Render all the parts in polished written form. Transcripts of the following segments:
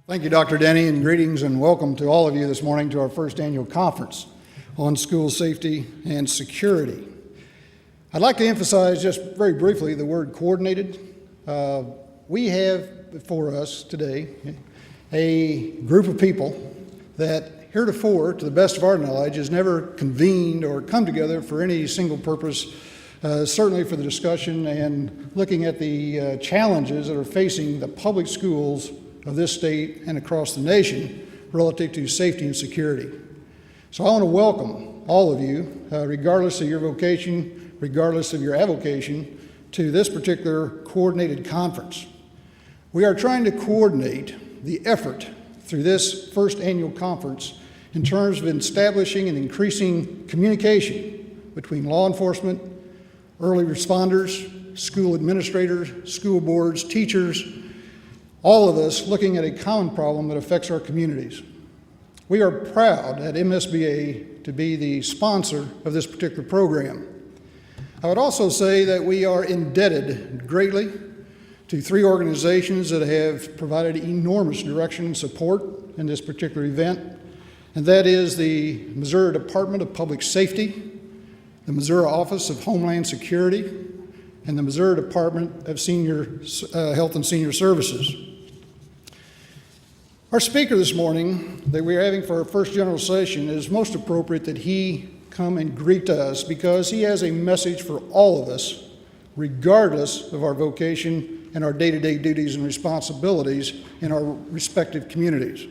Thank you, Dr. Denny, and greetings and welcome to all of you this morning to our first annual conference on school safety and security. I'd like to emphasize just very briefly the word coordinated. We have before us today a group of people that heretofore, to the best of our knowledge, has never convened or come together for any single purpose, certainly for the discussion and looking at the challenges that are facing the public schools of this state and across the nation relative to safety and security. So I want to welcome all of you, regardless of your vocation, regardless of your avocation, to this particular coordinated conference. We are trying to coordinate the effort through this first annual conference in terms of establishing and increasing communication between law enforcement, early responders, school administrators, school boards, teachers, all of us looking at a common problem that affects our communities. We are proud at MSBA to be the sponsor of this particular program. I would also say that we are indebted greatly to three organizations that have provided enormous direction and support in this particular event, and that is the Missouri Department of Public Safety, the Missouri Office of Homeland Security, and the Missouri Department of Health and Senior Services. Our speaker this morning that we are having for our first general session is most appropriate that he come and greet us because he has a message for all of us, regardless of our vocation and our day-to-day duties and responsibilities in our respective communities.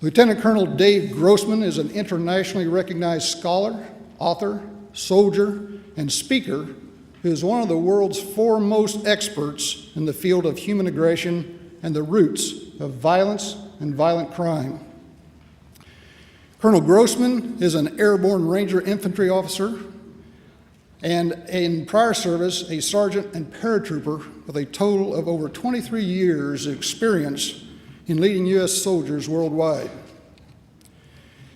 Lieutenant Colonel Dave GROSSMAN is an internationally recognized scholar, author, soldier, and speaker who is one of the world's foremost experts in the field of human aggression and the roots of violence and violent crime. Colonel GROSSMAN is an airborne Ranger infantry officer and in prior service a sergeant and paratrooper with a total of over 23 years of experience in leading U.S. soldiers worldwide.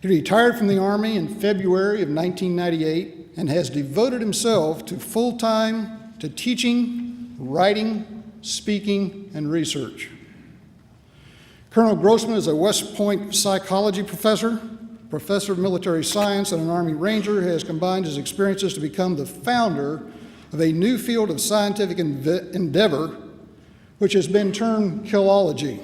He retired from the Army in February of 1998 and has devoted himself to full-time to teaching, writing, speaking, and research. Colonel GROSSMAN is a West Point psychology professor, professor of military science, and an Army Ranger who has combined his experiences to become the founder of a new field of scientific endeavor, which has been termed killology.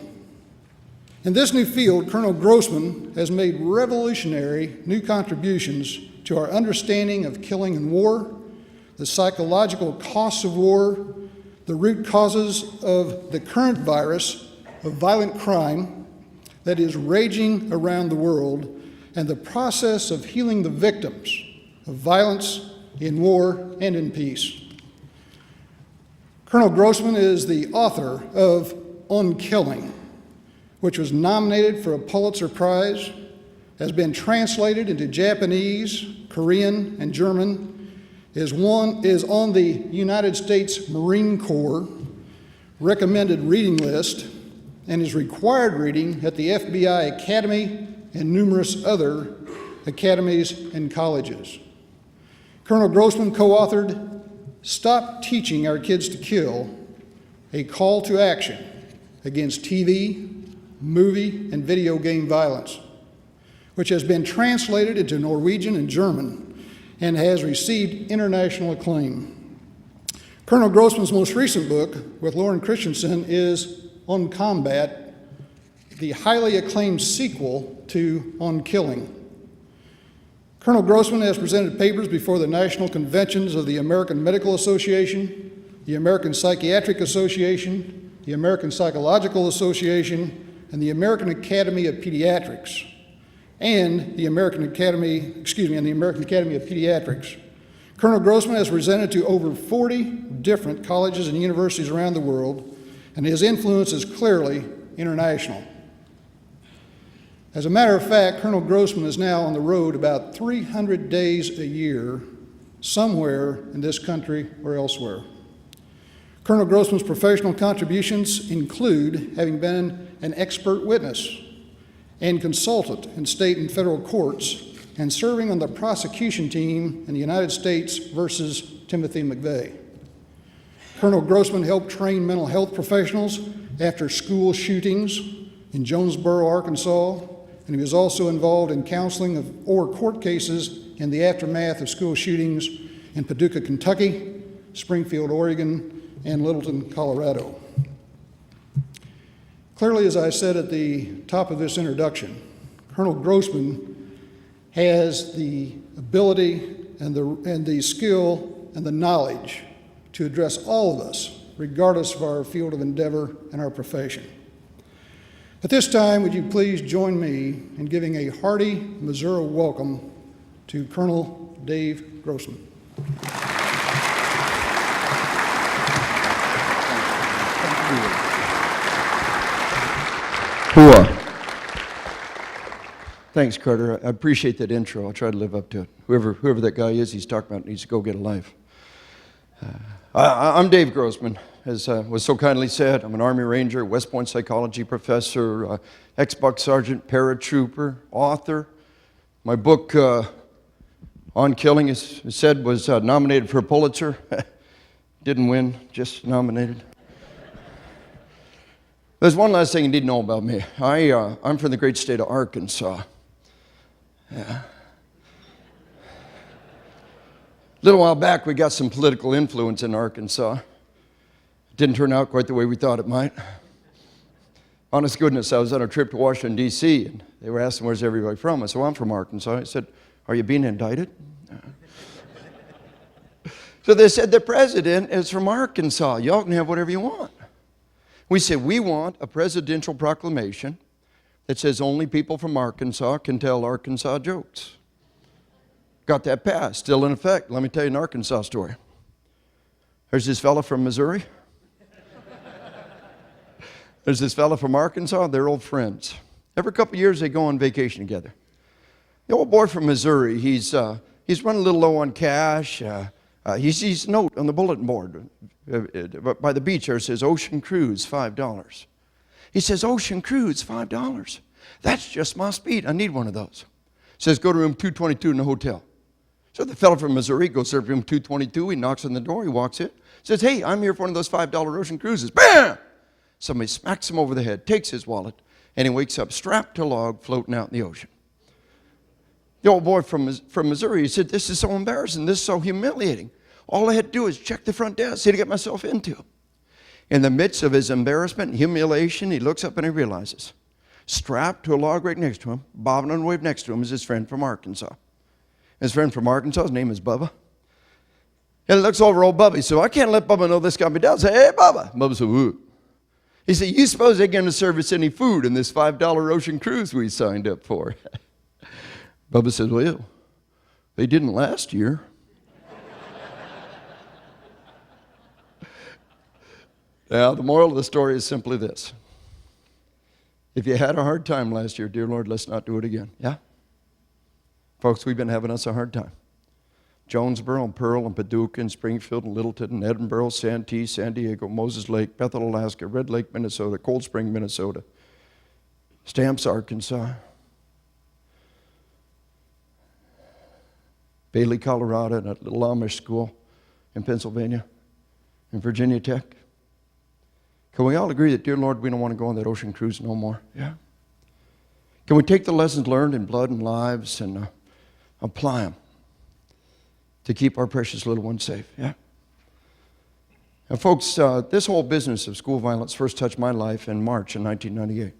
In this new field, Colonel GROSSMAN has made revolutionary new contributions to our understanding of killing in war, the psychological costs of war, the root causes of the current virus of violent crime that is raging around the world, and the process of healing the victims of violence in war and in peace. Colonel GROSSMAN is the author of On Killing, which was nominated for a Pulitzer Prize, has been translated into Japanese, Korean, and German, is on the United States Marine Corps recommended reading list, and is required reading at the FBI Academy and numerous other academies and colleges. Colonel GROSSMAN co-authored Stop Teaching Our Kids to Kill, a call to action against TV, movie, and video game violence, which has been translated into Norwegian and German and has received international acclaim. Colonel GROSSMAN's most recent book with Lauren Christensen is On Combat, the highly acclaimed sequel to On Killing. Colonel GROSSMAN has presented papers before the national conventions of the American Medical Association, the American Psychiatric Association, the American Psychological Association, and the American Academy of Pediatrics, and the American Academy of Pediatrics. Colonel GROSSMAN has presented to over 40 different colleges and universities around the world, and his influence is clearly international. As a matter of fact, Colonel GROSSMAN is now on the road about 300 days a year, somewhere in this country or elsewhere. Colonel GROSSMAN's professional contributions include having been an expert witness and consultant in state and federal courts, and serving on the prosecution team in the United States versus Timothy McVeigh. Colonel GROSSMAN helped train mental health professionals after school shootings in Jonesboro, Arkansas, and he was also involved in counseling or court cases in the aftermath of school shootings in Paducah, Kentucky, Springfield, Oregon, and Littleton, Colorado. Clearly, as I said at the top of this introduction, Colonel GROSSMAN has the ability and the skill and the knowledge to address all of us, regardless of our field of endeavor and our profession. At this time, would you please join me in giving a hearty Missouri welcome to Colonel Dave GROSSMAN. Thanks, Carter. I appreciate that intro. I'll try to live up to it. Whoever that guy is he's talking about needs to go get a life. I'm Dave GROSSMAN, as was so kindly said. I'm an Army Ranger, West Point psychology professor, ex-buck sergeant, paratrooper, author. My book on killing, as said, was nominated for a Pulitzer. Didn't win, just nominated. There's one last thing you need to know about me. I'm from the great state of Arkansas. Yeah. A little while back, we got some political influence in Arkansas. It didn't turn out quite the way we thought it might. Honest goodness, I was on a trip to Washington, D.C., and they were asking, where's everybody from? I said, well, I'm from Arkansas. I said, are you being indicted? So they said, the president is from Arkansas. Y'all can have whatever you want. We said, we want a presidential proclamation that says only people from Arkansas can tell Arkansas jokes. Got that passed, still in effect. Let me tell you an Arkansas story. There's this fella from Missouri. There's this fella from Arkansas. They're old friends. Every couple of years they go on vacation together. The old boy from Missouri, he's running a little low on cash. He sees a note on the bulletin board by the beach there. It says, Ocean Cruise, $5. He says, Ocean Cruise, $5. That's just my speed. I need one of those. Says, go to room 222 in the hotel. So the fellow from Missouri goes to room 222. He knocks on the door. He walks in. Says, hey, I'm here for one of those $5 Ocean Cruises. Bam! Somebody smacks him over the head, takes his wallet, and he wakes up strapped to a log floating out in the ocean. The old boy from Missouri, he said, this is so embarrassing. This is so humiliating. All I had to do is check the front desk, see to get myself into. In the midst of his embarrassment and humiliation, he looks up and he realizes, strapped to a log right next to him, bobbing on the wave next to him, is his friend from Arkansas. His friend from Arkansas, his name is Bubba. And he looks over old Bubba. He said, I can't let Bubba know this got me down. Say, hey, Bubba. Bubba said, woo. He said, you suppose they're going to serve us any food in this $5 ocean cruise we signed up for? Bubba said, well, they didn't last year. Now, the moral of the story is simply this. If you had a hard time last year, dear Lord, let's not do it again. Yeah? Folks, we've been having us a hard time. Jonesboro and Pearl and Paducah and Springfield and Littleton and Edinburgh, Santee, San Diego, Moses Lake, Bethel, Alaska, Red Lake, Minnesota, Cold Spring, Minnesota, Stamps, Arkansas, Bailey, Colorado, and a little Amish school in Pennsylvania, and Virginia Tech. Can we all agree that, dear Lord, we don't want to go on that ocean cruise no more? Yeah? Can we take the lessons learned in blood and lives and apply them to keep our precious little ones safe? Yeah? And folks, this whole business of school violence first touched my life in March of 1998.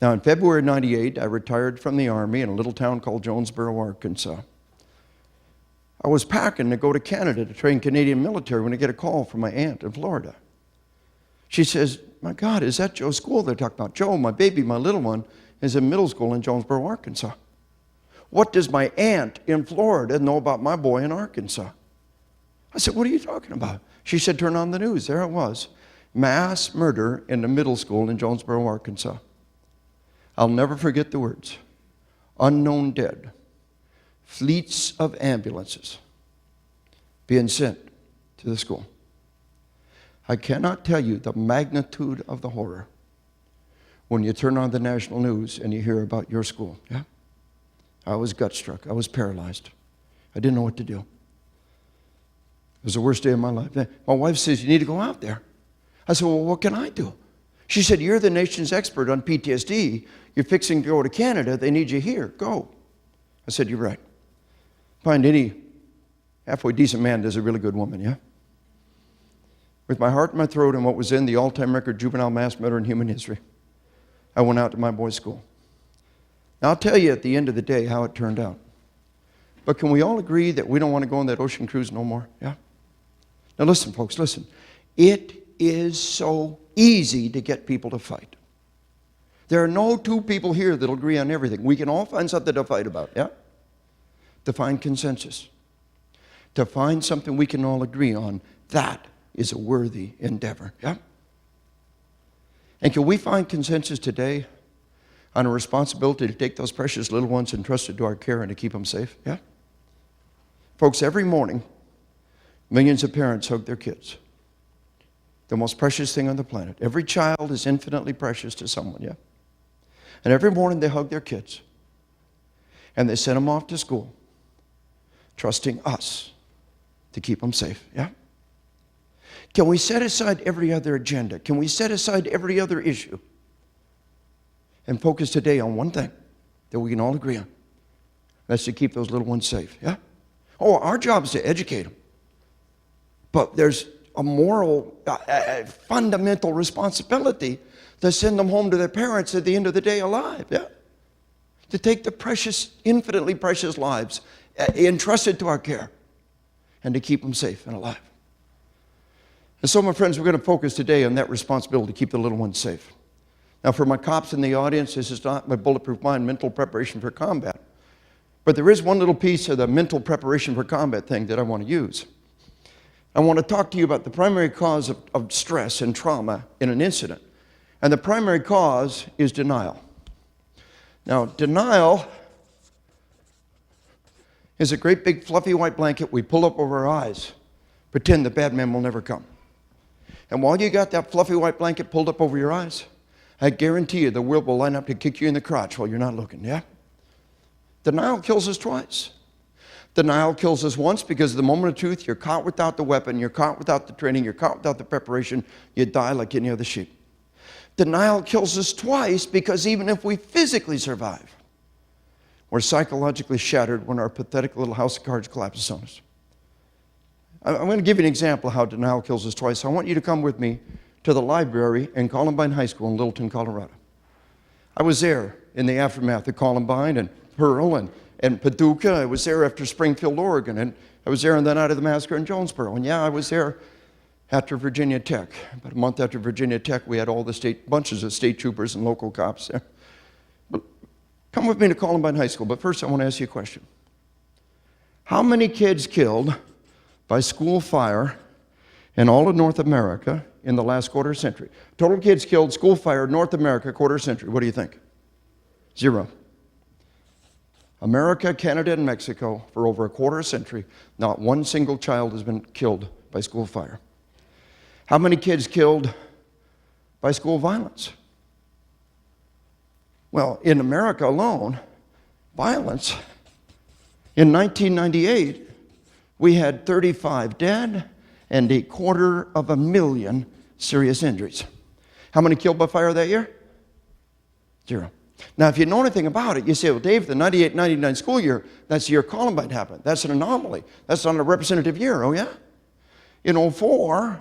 Now, in February of 98, I retired from the Army in a little town called Jonesboro, Arkansas. I was packing to go to Canada to train Canadian military when I get a call from my aunt in Florida. She says, my God, is that Joe's school they're talking about? Joe, my baby, my little one, is in middle school in Jonesboro, Arkansas. What does my aunt in Florida know about my boy in Arkansas? I said, what are you talking about? She said, turn on the news. There it was. Mass murder in the middle school in Jonesboro, Arkansas. I'll never forget the words. Unknown dead. Fleets of ambulances being sent to the school. I cannot tell you the magnitude of the horror when you turn on the national news and you hear about your school. Yeah? I was gut-struck. I was paralyzed. I didn't know what to do. It was the worst day of my life. My wife says, you need to go out there. I said, well, what can I do? She said, you're the nation's expert on PTSD. You're fixing to go to Canada. They need you here. Go. I said, you're right. Find any halfway decent man does a really good woman, yeah? With my heart in my throat and what was in the all-time record juvenile mass murder in human history, I went out to my boys' school. Now, I'll tell you at the end of the day how it turned out. But can we all agree that we don't want to go on that ocean cruise no more? Yeah? Now listen, folks, listen. It is so easy to get people to fight. There are no two people here that'll agree on everything. We can all find something to fight about, yeah? To find consensus. To find something we can all agree on. That is a worthy endeavor, yeah? And can we find consensus today on a responsibility to take those precious little ones entrusted to our care and to keep them safe, yeah? Folks, every morning, millions of parents hug their kids. The most precious thing on the planet. Every child is infinitely precious to someone, yeah? And every morning they hug their kids. And they send them off to school, trusting us to keep them safe, yeah? Can we set aside every other agenda? Can we set aside every other issue and focus today on one thing that we can all agree on? That's to keep those little ones safe, yeah? Oh, our job is to educate them. But there's a moral, fundamental responsibility to send them home to their parents at the end of the day alive, yeah? To take the precious, infinitely precious lives entrusted to our care and to keep them safe and alive. And so, my friends, we're going to focus today on that responsibility to keep the little ones safe. Now, for my cops in the audience, this is not my bulletproof mind mental preparation for combat. But there is one little piece of the mental preparation for combat thing that I want to use. I want to talk to you about the primary cause of stress and trauma in an incident. And the primary cause is denial. Now, denial is a great big fluffy white blanket we pull up over our eyes, pretend the bad man will never come. And while you got that fluffy white blanket pulled up over your eyes, I guarantee you the world will line up to kick you in the crotch while you're not looking, yeah? Denial kills us twice. Denial kills us once because at the moment of truth, you're caught without the weapon, you're caught without the training, you're caught without the preparation, you die like any other sheep. Denial kills us twice because even if we physically survive, we're psychologically shattered when our pathetic little house of cards collapses on us. I'm going to give you an example of how denial kills us twice. I want you to come with me to the library in Columbine High School in Littleton, Colorado. I was there in the aftermath of Columbine and Pearl and Paducah. I was there after Springfield, Oregon, and I was there on the night of the massacre in Jonesboro. And yeah, I was there after Virginia Tech. About a month after Virginia Tech, we had all the bunches of state troopers and local cops there. But come with me to Columbine High School. But first, I want to ask you a question. How many kids killed by school fire in all of North America in the last quarter century? Total kids killed, school fire, North America, quarter century. What do you think? 0. America, Canada, and Mexico, for over a quarter century, not one single child has been killed by school fire. How many kids killed by school violence? Well, in America alone, violence, in 1998, we had 35 dead and 250,000 serious injuries. How many killed by fire that year? 0. Now, if you know anything about it, you say, well, Dave, the 98-99 school year, that's the year Columbine happened. That's an anomaly. That's not a representative year, oh yeah? In 2004,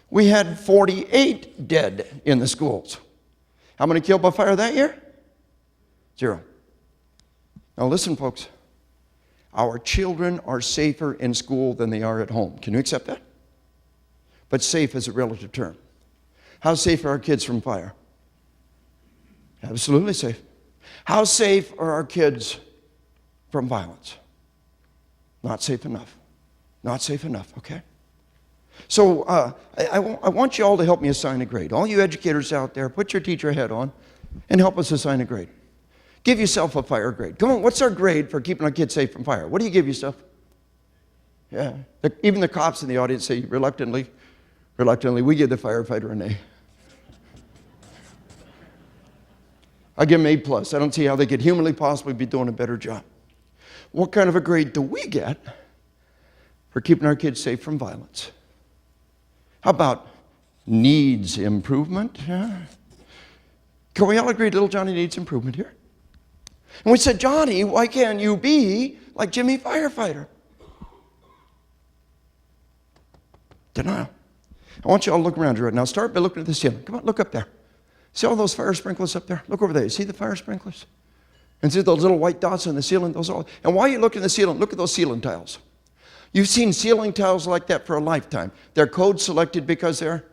we had 48 dead in the schools. How many killed by fire that year? 0. Now listen, folks. Our children are safer in school than they are at home. Can you accept that? But safe is a relative term. How safe are our kids from fire? Absolutely safe. How safe are our kids from violence? Not safe enough. Not safe enough, okay? So I want you all to help me assign a grade. All you educators out there, put your teacher hat on and help us assign a grade. Give yourself a fire grade. Come on, what's our grade for keeping our kids safe from fire? What do you give yourself? Yeah, even the cops in the audience say reluctantly, we give the firefighter an A. I give them A+. I don't see how they could humanly possibly be doing a better job. What kind of a grade do we get for keeping our kids safe from violence? How about needs improvement. Yeah. Can we all agree little Johnny needs improvement here? And we said, Johnny, why can't you be like Jimmy Firefighter? Denial. I want you all to look around you right now. Start by looking at the ceiling. Come on, look up there. See all those fire sprinklers up there? Look over there. You see the fire sprinklers? And see those little white dots on the ceiling? And while you look at the ceiling, look at those ceiling tiles. You've seen ceiling tiles like that for a lifetime. They're code selected because they're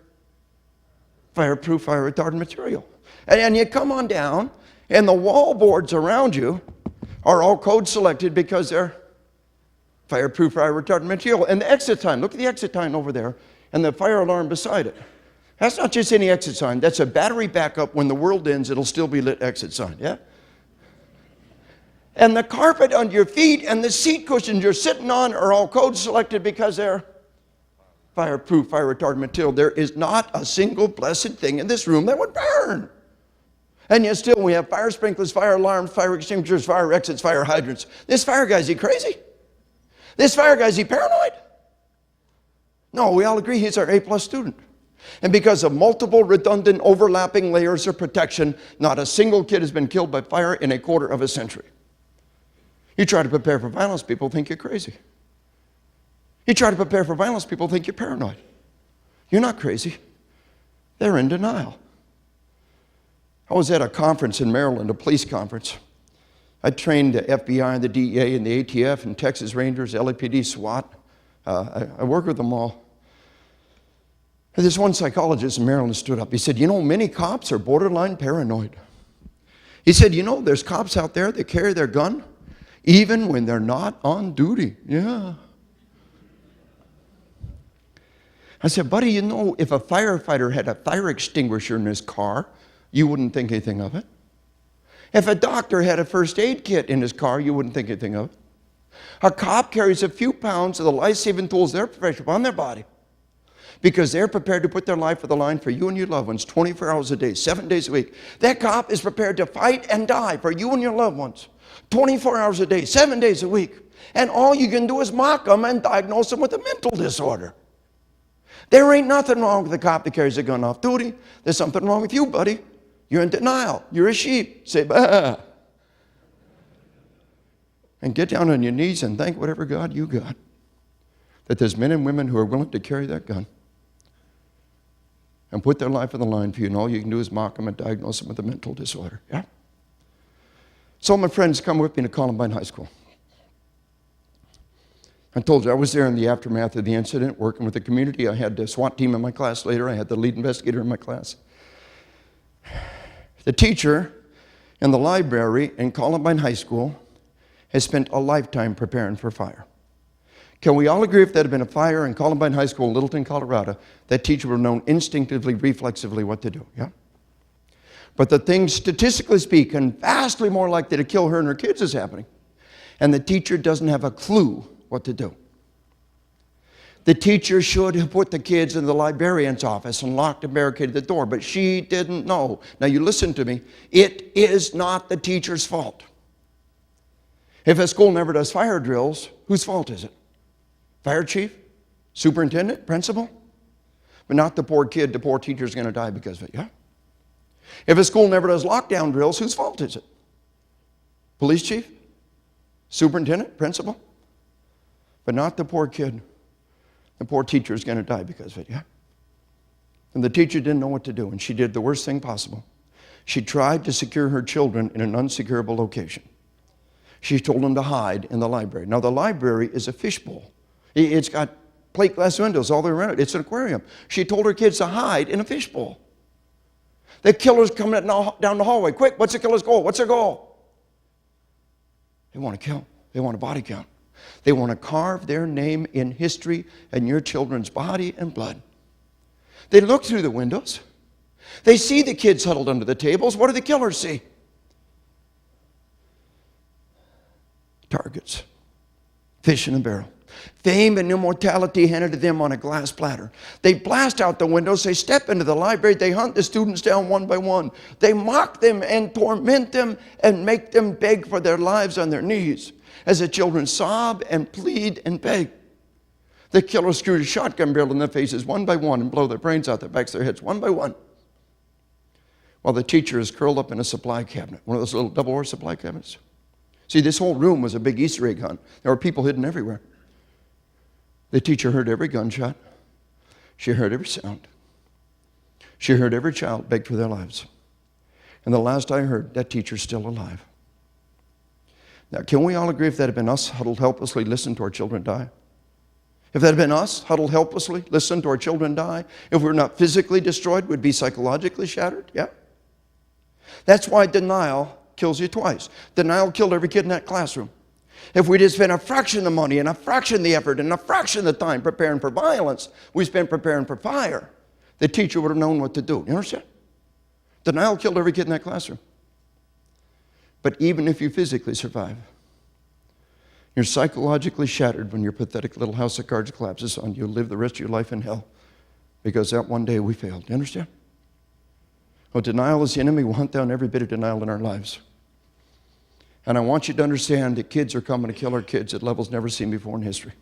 fireproof, fire retardant material. And you come on down, and the wall boards around you are all code selected because they're fireproof, fire retardant material. And the exit sign, look at the exit sign over there, and the fire alarm beside it. That's not just any exit sign. That's a battery backup. When the world ends, it'll still be lit exit sign, yeah? And the carpet under your feet and the seat cushions you're sitting on are all code selected because they're fireproof, fire retardant material. There is not a single blessed thing in this room that would burn. And yet still we have fire sprinklers, fire alarms, fire extinguishers, fire exits, fire hydrants. This fire guy, is he crazy? This fire guy, is he paranoid? No, we all agree he's our A+ student. And because of multiple redundant overlapping layers of protection, not a single kid has been killed by fire in a quarter of a century. You try to prepare for violence, people think you're crazy. You try to prepare for violence, people think you're paranoid. You're not crazy. They're in denial. I was at a conference in Maryland, a police conference. I trained the FBI, the DEA, and the ATF, and Texas Rangers, LAPD, SWAT. I work with them all. And this one psychologist in Maryland stood up. He said, you know, many cops are borderline paranoid. He said, you know, there's cops out there that carry their gun even when they're not on duty. Yeah. I said, buddy, you know, if a firefighter had a fire extinguisher in his car, you wouldn't think anything of it. If a doctor had a first aid kit in his car, you wouldn't think anything of it. A cop carries a few pounds of the life-saving tools they're professional on their body because they're prepared to put their life on the line for you and your loved ones 24 hours a day, 7 days a week. That cop is prepared to fight and die for you and your loved ones 24 hours a day, 7 days a week. And all you can do is mock them and diagnose them with a mental disorder. There ain't nothing wrong with the cop that carries a gun off duty. There's something wrong with you, buddy. You're in denial. You're a sheep. Say, bah. And get down on your knees and thank whatever God you got that there's men and women who are willing to carry that gun and put their life on the line for you, and all you can do is mock them and diagnose them with a mental disorder. Yeah? So my friends come with me to Columbine High School. I told you I was there in the aftermath of the incident, working with the community. I had the SWAT team in my class later. I had the lead investigator in my class. The teacher in the library in Columbine High School has spent a lifetime preparing for fire. Can we all agree if there had been a fire in Columbine High School in Littleton, Colorado, that teacher would have known instinctively, reflexively what to do, yeah? But the thing, statistically speaking, vastly more likely to kill her and her kids is happening. And the teacher doesn't have a clue what to do. The teacher should have put the kids in the librarian's office and locked and barricaded the door, but she didn't know. Now you listen to me. It is not the teacher's fault. If a school never does fire drills, whose fault is it? Fire chief? Superintendent? Principal? But not the poor kid. The poor teacher's going to die because of it, yeah? If a school never does lockdown drills, whose fault is it? Police chief? Superintendent? Principal? But not the poor kid. The poor teacher is going to die because of it, yeah? And the teacher didn't know what to do, and she did the worst thing possible. She tried to secure her children in an unsecurable location. She told them to hide in the library. Now, the library is a fishbowl. It's got plate glass windows all the way around it. It's an aquarium. She told her kids to hide in a fishbowl. The killer's coming down the hallway. Quick, what's the killer's goal? What's their goal? They want to kill. They want a body count. They want to carve their name in history and your children's body and blood. They look through the windows. They see the kids huddled under the tables. What do the killers see? Targets. Fish in a barrel. Fame and immortality handed to them on a glass platter. They blast out the windows. They step into the library. They hunt the students down one by one. They mock them and torment them and make them beg for their lives on their knees as the children sob and plead and beg. The killer screwed a shotgun barrel in their faces one by one and blow their brains out their backs of their heads one by one. While the teacher is curled up in a supply cabinet, one of those little double-door supply cabinets. See, this whole room was a big Easter egg hunt. There were people hidden everywhere. The teacher heard every gunshot. She heard every sound. She heard every child beg for their lives. And the last I heard, that teacher's still alive. Now, can we all agree if that had been us, huddled helplessly, listened to our children die? If that had been us, huddled helplessly, listened to our children die, if we were not physically destroyed, we'd be psychologically shattered? Yeah. That's why denial kills you twice. Denial killed every kid in that classroom. If we just spent a fraction of the money and a fraction of the effort and a fraction of the time preparing for violence, we spent preparing for fire, the teacher would have known what to do. You understand? Denial killed every kid in that classroom. But even if you physically survive, you're psychologically shattered when your pathetic little house of cards collapses on you. Live the rest of your life in hell because that one day we failed. You understand? Well, denial is the enemy. We'll hunt down every bit of denial in our lives. And I want you to understand that kids are coming to kill our kids at levels never seen before in history.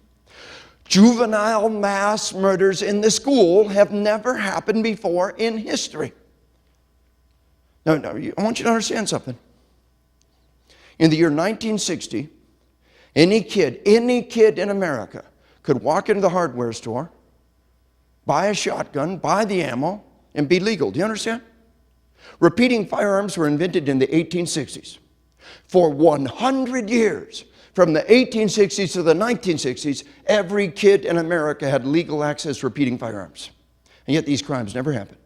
Juvenile mass murders in the school have never happened before in history. Now, I want you to understand something. In the year 1960, any kid in America could walk into the hardware store, buy a shotgun, buy the ammo, and be legal. Do you understand? Repeating firearms were invented in the 1860s. For 100 years, from the 1860s to the 1960s, every kid in America had legal access to repeating firearms. And yet these crimes never happened.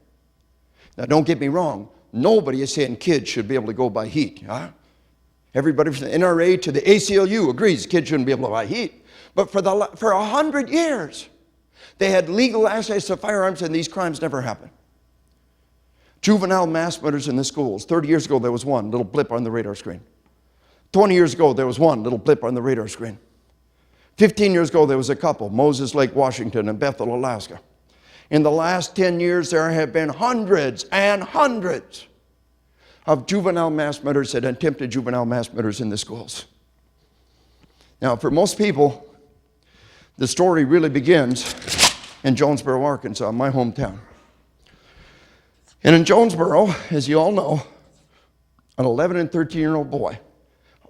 Now, don't get me wrong. Nobody is saying kids should be able to go buy heat. Huh? Everybody from the NRA to the ACLU agrees kids shouldn't be able to buy heat. But for 100 years, they had legal access to firearms and these crimes never happened. Juvenile mass murders in the schools. 30 years ago, there was one little blip on the radar screen. 20 years ago, there was one little blip on the radar screen. 15 years ago, there was a couple, Moses Lake, Washington, and Bethel, Alaska. In the last 10 years, there have been hundreds and hundreds of juvenile mass murders and attempted juvenile mass murders in the schools. Now, for most people, the story really begins in Jonesboro, Arkansas, my hometown. And in Jonesboro, as you all know, an 11 and 13-year-old boy,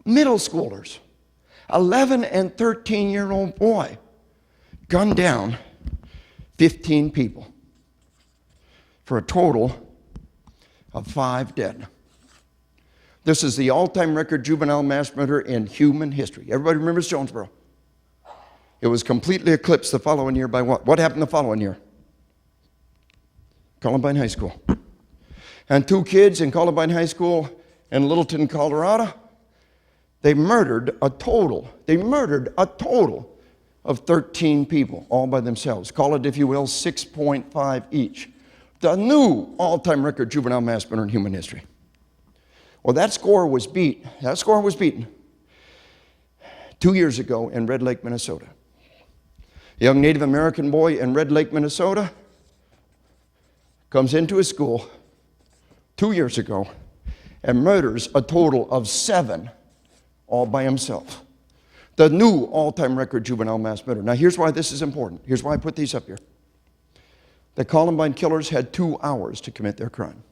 middle schoolers, 11 and 13-year-old boy, gunned down 15 people for a total of 5 dead. This is the all-time record juvenile mass murder in human history. Everybody remembers Jonesboro. It was completely eclipsed the following year by what? What happened the following year? Columbine High School. And 2 kids in Columbine High School in Littleton, Colorado, they murdered a total of 13 people, all by themselves. Call it, if you will, 6.5 each. The new all-time record juvenile mass murder in human history. Well, that score was beaten 2 years ago in Red Lake, Minnesota. A young Native American boy in Red Lake, Minnesota, comes into his school 2 years ago and murders a total of 7 all by himself. The new all-time record juvenile mass murder. Now, here's why this is important. Here's why I put these up here. The Columbine killers had 2 hours to commit their crime.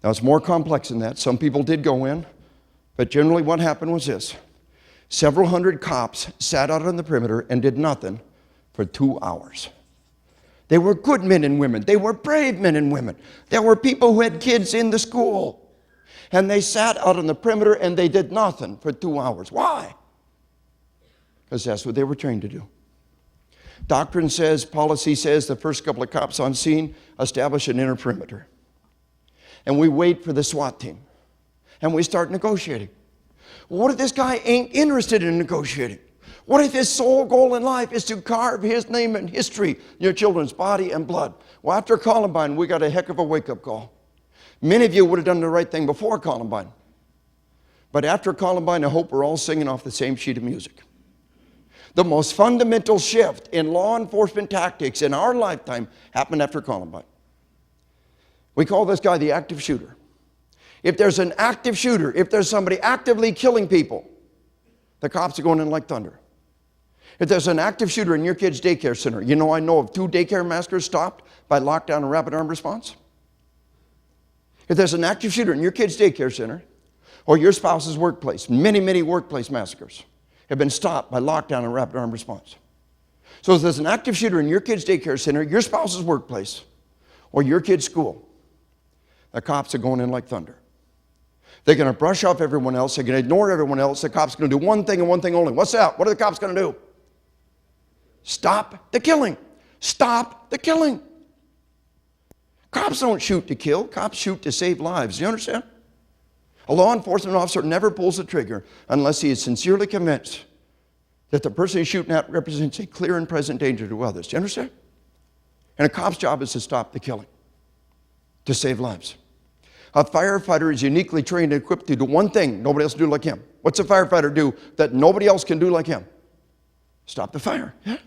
Now, it's more complex than that. Some people did go in, but generally what happened was this. Several hundred cops sat out on the perimeter and did nothing for 2 hours. They were good men and women. They were brave men and women. There were people who had kids in the school. And they sat out on the perimeter and they did nothing for 2 hours. Why? Because that's what they were trained to do. Doctrine says, policy says, the first couple of cops on scene establish an inner perimeter. And we wait for the SWAT team. And we start negotiating. What if this guy ain't interested in negotiating? What if his sole goal in life is to carve his name in history, your children's body and blood? Well, after Columbine, we got a heck of a wake-up call. Many of you would have done the right thing before Columbine. But after Columbine, I hope we're all singing off the same sheet of music. The most fundamental shift in law enforcement tactics in our lifetime happened after Columbine. We call this guy the active shooter. If there's an active shooter, if there's somebody actively killing people, the cops are going in like thunder. If there's an active shooter in your kid's daycare center, you know I know of 2 daycare massacres stopped by lockdown and rapid armed response. If there's an active shooter in your kid's daycare center or your spouse's workplace, many, many workplace massacres have been stopped by lockdown and rapid armed response. So if there's an active shooter in your kid's daycare center, your spouse's workplace, or your kid's school, the cops are going in like thunder. They're going to brush off everyone else. They're going to ignore everyone else. The cops are going to do one thing and one thing only. What's that? What are the cops going to do? Stop the killing. Stop the killing. Cops don't shoot to kill. Cops shoot to save lives. Do you understand? A law enforcement officer never pulls the trigger unless he is sincerely convinced that the person he's shooting at represents a clear and present danger to others. Do you understand? And a cop's job is to stop the killing, to save lives. A firefighter is uniquely trained and equipped to do one thing nobody else can do like him. What's a firefighter do that nobody else can do like him? Stop the fire. Yeah.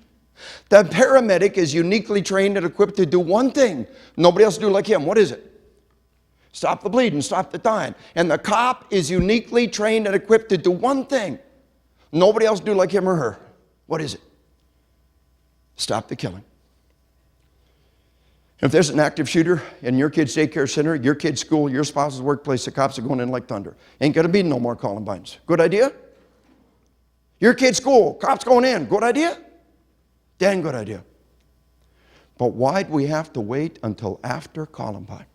The paramedic is uniquely trained and equipped to do one thing nobody else can do like him. What is it? Stop the bleeding, stop the dying. And the cop is uniquely trained and equipped to do one thing nobody else can do like him or her. What is it? Stop the killing. If there's an active shooter in your kid's daycare center, your kid's school, your spouse's workplace, the cops are going in like thunder. Ain't going to be no more Columbines. Good idea? Your kid's school, cops going in. Good idea? Dang good idea. But why'd we have to wait until after Columbine?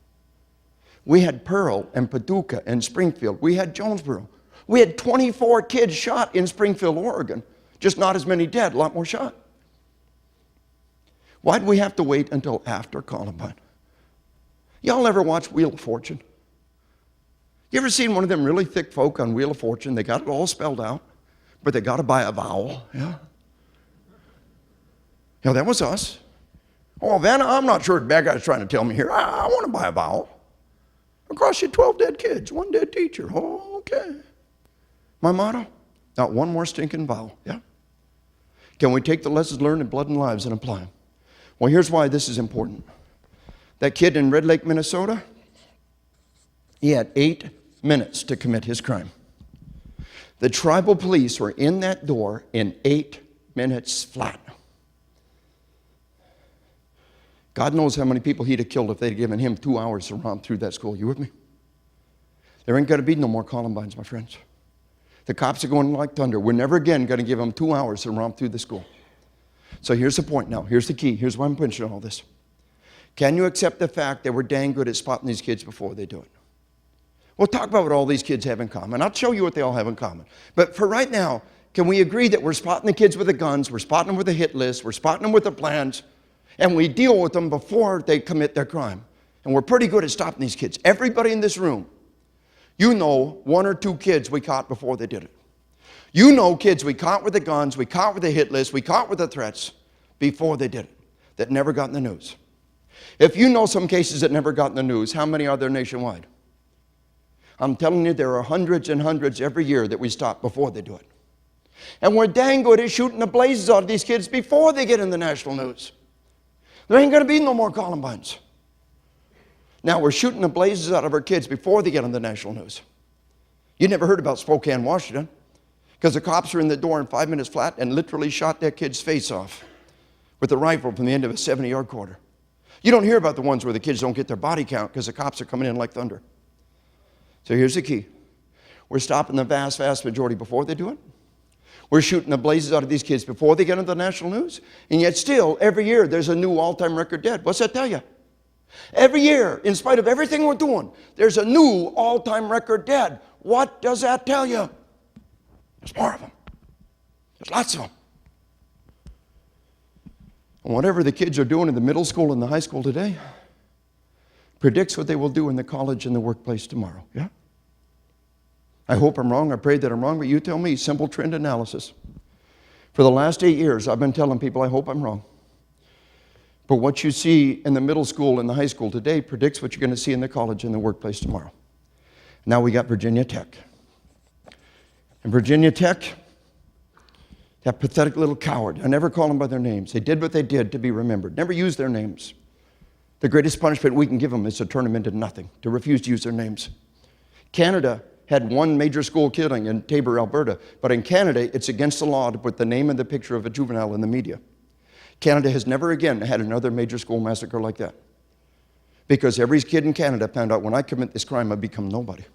We had Pearl and Paducah and Springfield. We had Jonesboro. We had 24 kids shot in Springfield, Oregon. Just not as many dead, a lot more shot. Why'd we have to wait until after Columbine? Y'all ever watch Wheel of Fortune? You ever seen one of them really thick folk on Wheel of Fortune? They got it all spelled out, but they got to buy a vowel. Yeah. Yeah, that was us. Oh, then I'm not sure the bad guy's trying to tell me here. I want to buy a vowel. Across you 12 dead kids, 1 dead teacher. Oh, okay. My motto, not one more stinking vowel. Yeah. Can we take the lessons learned in Blood and Lives and apply them? Well, here's why this is important. That kid in Red Lake, Minnesota, he had 8 minutes to commit his crime. The tribal police were in that door in 8 minutes flat. God knows how many people he'd have killed if they'd given him 2 hours to romp through that school. You with me? There ain't going to be no more Columbines, my friends. The cops are going like thunder. We're never again going to give them 2 hours to romp through the school. So here's the point now. Here's the key. Here's why I'm mentioning all this. Can you accept the fact that we're dang good at spotting these kids before they do it? We'll talk about what all these kids have in common. I'll show you what they all have in common. But for right now, can we agree that we're spotting the kids with the guns, we're spotting them with a hit list, we're spotting them with the plans, and we deal with them before they commit their crime? And we're pretty good at stopping these kids. Everybody in this room, you know 1 or 2 kids we caught before they did it. You know kids we caught with the guns, we caught with the hit list, we caught with the threats before they did it, that never got in the news. If you know some cases that never got in the news, how many are there nationwide? I'm telling you, there are hundreds and hundreds every year that we stop before they do it. And we're dang good at shooting the blazes out of these kids before they get in the national news. There ain't going to be no more Columbines. Now, we're shooting the blazes out of our kids before they get on the national news. You never heard about Spokane, Washington, because the cops were in the door in 5 minutes flat and literally shot that kid's face off with a rifle from the end of a 70-yard quarter. You don't hear about the ones where the kids don't get their body count because the cops are coming in like thunder. So here's the key. We're stopping the vast, vast majority before they do it. We're shooting the blazes out of these kids before they get into the national news. And yet still, every year, there's a new all-time record dead. What's that tell you? Every year, in spite of everything we're doing, there's a new all-time record dead. What does that tell you? There's more of them. There's lots of them. And whatever the kids are doing in the middle school and the high school today predicts what they will do in the college and the workplace tomorrow. Yeah? I hope I'm wrong. I pray that I'm wrong, but you tell me. Simple trend analysis. For the last 8 years, I've been telling people I hope I'm wrong. But what you see in the middle school and the high school today predicts what you're going to see in the college and the workplace tomorrow. Now we got Virginia Tech. And Virginia Tech, that pathetic little coward. I never call them by their names. They did what they did to be remembered. Never use their names. The greatest punishment we can give them is to turn them into nothing, to refuse to use their names. Canada had one major school killing in Tabor, Alberta. But in Canada, it's against the law to put the name and the picture of a juvenile in the media. Canada has never again had another major school massacre like that. Because every kid in Canada found out, when I commit this crime, I become nobody.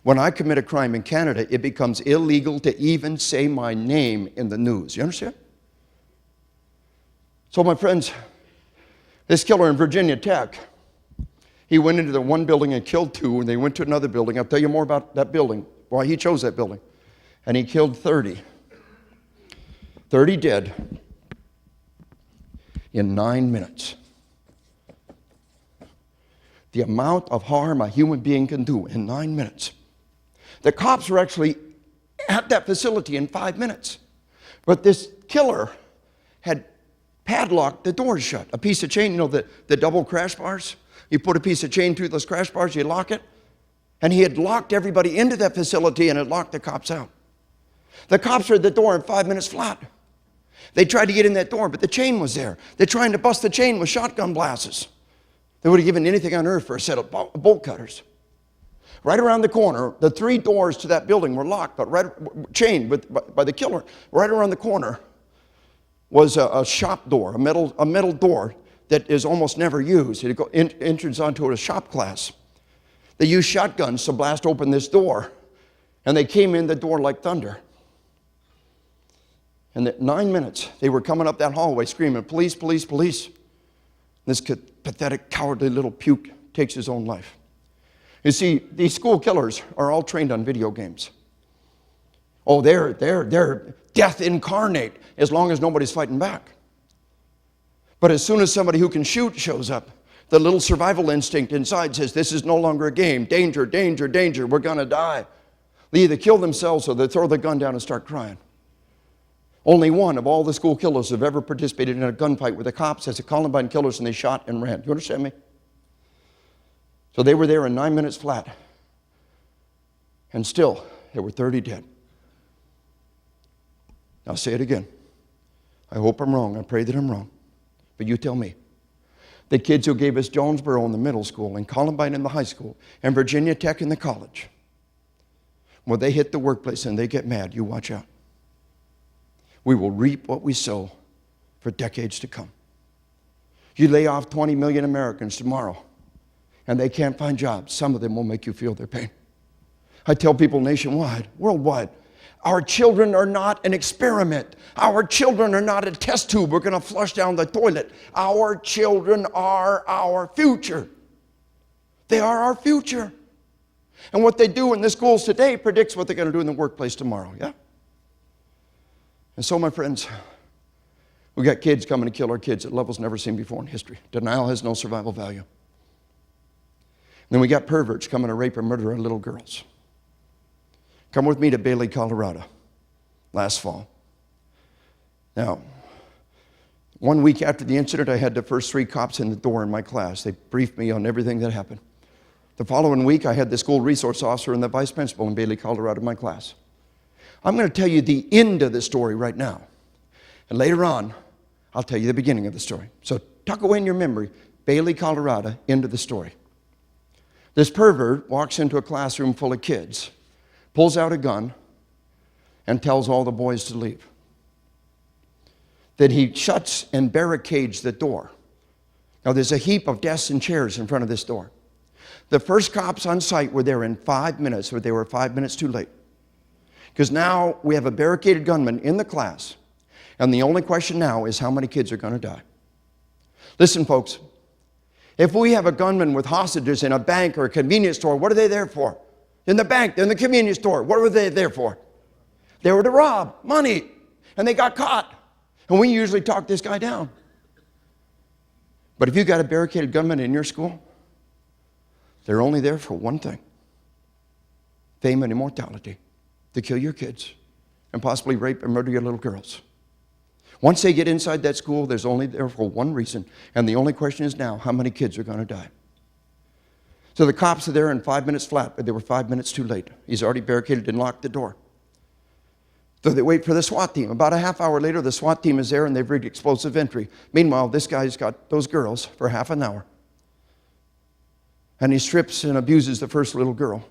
When I commit a crime in Canada, it becomes illegal to even say my name in the news. You understand? So my friends, this killer in Virginia Tech, he went into the one building and killed two, and they went to another building. I'll tell you more about that building, why he chose that building. And he killed 30. 30 dead in 9 minutes. The amount of harm a human being can do in 9 minutes. The cops were actually at that facility in 5 minutes. But this killer had padlocked the doors shut. A piece of chain, you know, the double crash bars? You put a piece of chain through those crash bars, you lock it. And he had locked everybody into that facility and had locked the cops out. The cops were at the door in 5 minutes flat. They tried to get in that door, but the chain was there. They're trying to bust the chain with shotgun blasts. They would have given anything on earth for a set of bolt cutters. Right around the corner, the 3 doors to that building were locked, but chained by the killer. Right around the corner was a shop door, a metal door that is almost never used. It enters onto a shop class. They used shotguns to blast open this door, and they came in the door like thunder. And in 9 minutes, they were coming up that hallway screaming, "Police, police, police." This pathetic, cowardly little puke takes his own life. You see, these school killers are all trained on video games. Oh, they're death incarnate as long as nobody's fighting back. But as soon as somebody who can shoot shows up, the little survival instinct inside says, this is no longer a game. Danger, danger, danger. We're going to die. They either kill themselves or they throw the gun down and start crying. Only one of all the school killers have ever participated in a gunfight with the cops as the Columbine killers, and they shot and ran. You understand me? So they were there in 9 minutes flat. And still, there were 30 dead. I'll say it again. I hope I'm wrong. I pray that I'm wrong. But you tell me. The kids who gave us Jonesboro in the middle school, and Columbine in the high school, and Virginia Tech in the college, when they hit the workplace and they get mad, you watch out. We will reap what we sow for decades to come. You lay off 20 million Americans tomorrow, and they can't find jobs. Some of them will make you feel their pain. I tell people nationwide, worldwide, our children are not an experiment. Our children are not a test tube we're going to flush down the toilet. Our children are our future. They are our future. And what they do in the schools today predicts what they're going to do in the workplace tomorrow, yeah? And so, my friends, we got kids coming to kill our kids at levels never seen before in history. Denial has no survival value. And then we got perverts coming to rape and murder our little girls. Come with me to Bailey, Colorado, last fall. Now, 1 week after the incident, I had the first 3 cops in the door in my class. They briefed me on everything that happened. The following week, I had the school resource officer and the vice principal in Bailey, Colorado in my class. I'm going to tell you the end of the story right now. And later on, I'll tell you the beginning of the story. So tuck away in your memory, Bailey, Colorado, end of the story. This pervert walks into a classroom full of kids, pulls out a gun, and tells all the boys to leave. Then he shuts and barricades the door. Now there's a heap of desks and chairs in front of this door. The first cops on site were there in 5 minutes, but they were 5 minutes too late. Because now we have a barricaded gunman in the class, and the only question now is how many kids are going to die. Listen, folks, if we have a gunman with hostages in a bank or a convenience store, what are they there for? In the bank, they're in the convenience store. What were they there for? They were to rob money, and they got caught. And we usually talk this guy down. But if you got a barricaded gunman in your school, they're only there for one thing: fame and immortality, to kill your kids and possibly rape and murder your little girls. Once they get inside that school, there's only there for one reason, and the only question is now, how many kids are going to die? So the cops are there in 5 minutes flat, but they were 5 minutes too late. He's already barricaded and locked the door. So they wait for the SWAT team. About a half hour later, the SWAT team is there, and they've rigged explosive entry. Meanwhile, this guy's got those girls for half an hour. And he strips and abuses the first little girl.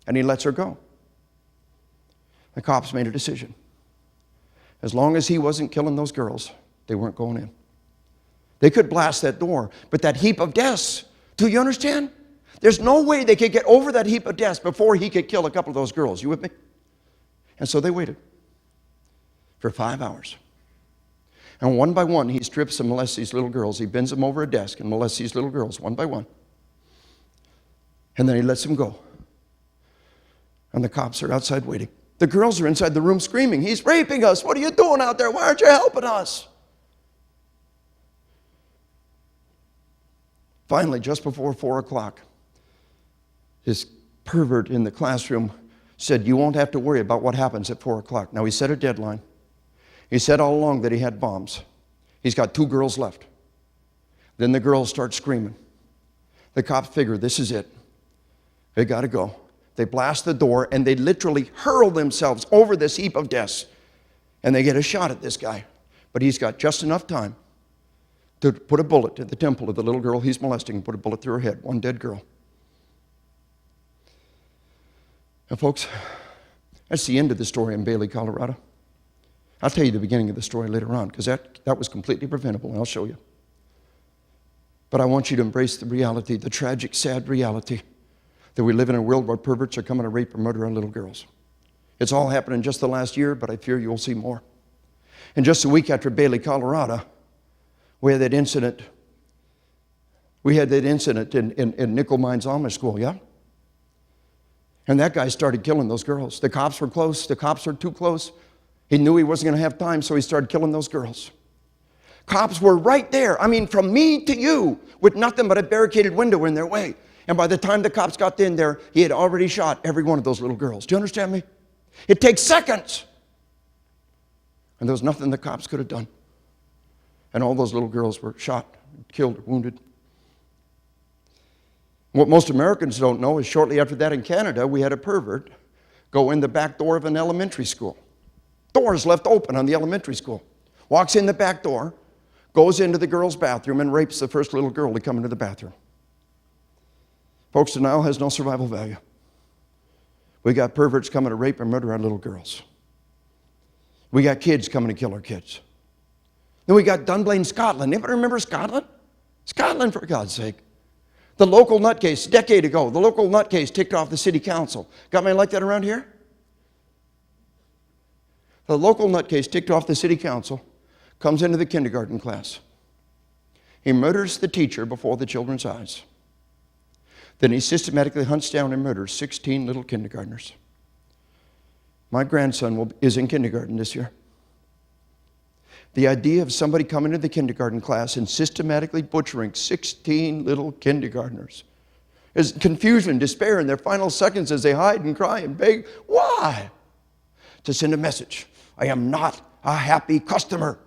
and he lets her go. The cops made a decision. As long as he wasn't killing those girls, they weren't going in. They could blast that door, but that heap of deaths, do you understand? There's no way they could get over that heap of deaths before he could kill a couple of those girls. You with me? And so they waited for 5 hours. And one by one, he strips and molests these little girls. He bends them over a desk and molests these little girls one by one. And then he lets them go. And the cops are outside waiting. The girls are inside the room screaming, "He's raping us. What are you doing out there? Why aren't you helping us?" Finally, just before 4 o'clock, this pervert in the classroom said, "You won't have to worry about what happens at 4 o'clock. Now, he set a deadline. He said all along that he had bombs. He's got 2 girls left. Then the girls start screaming. The cops figure, this is it. They got to go. They blast the door, and they literally hurl themselves over this heap of deaths. And they get a shot at this guy. But he's got just enough time to put a bullet to the temple of the little girl he's molesting and put a bullet through her head. One dead girl. Now, folks, that's the end of the story in Bailey, Colorado. I'll tell you the beginning of the story later on, because that was completely preventable, and I'll show you. But I want you to embrace the reality, the tragic, sad reality, that we live in a world where perverts are coming to rape or murder our little girls. It's all happened in just the last year, but I fear you'll see more. And just a week after Bailey, Colorado, we had that incident. In Nickel Mines Amish School, yeah? And that guy started killing those girls. The cops were close. The cops were too close. He knew he wasn't going to have time, so he started killing those girls. Cops were right there, I mean, from me to you, with nothing but a barricaded window in their way. And by the time the cops got in there, he had already shot every one of those little girls. Do you understand me? It takes seconds. And there was nothing the cops could have done. And all those little girls were shot, killed, wounded. What most Americans don't know is shortly after that in Canada, we had a pervert go in the back door of an elementary school. Doors left open on the elementary school. Walks in the back door, goes into the girls' bathroom, and rapes the first little girl to come into the bathroom. Folks, denial has no survival value. We got perverts coming to rape and murder our little girls. We got kids coming to kill our kids. Then we got Dunblane, Scotland. Anybody remember Scotland? Scotland, for God's sake. The local nutcase, a decade ago, the local nutcase ticked off the city council. Got anybody like that around here? The local nutcase ticked off the city council, comes into the kindergarten class. He murders the teacher before the children's eyes. Then he systematically hunts down and murders 16 little kindergartners. My grandson is in kindergarten this year. The idea of somebody coming to the kindergarten class and systematically butchering 16 little kindergartners is confusion, despair in their final seconds as they hide and cry and beg. Why? To send a message. I am not a happy customer.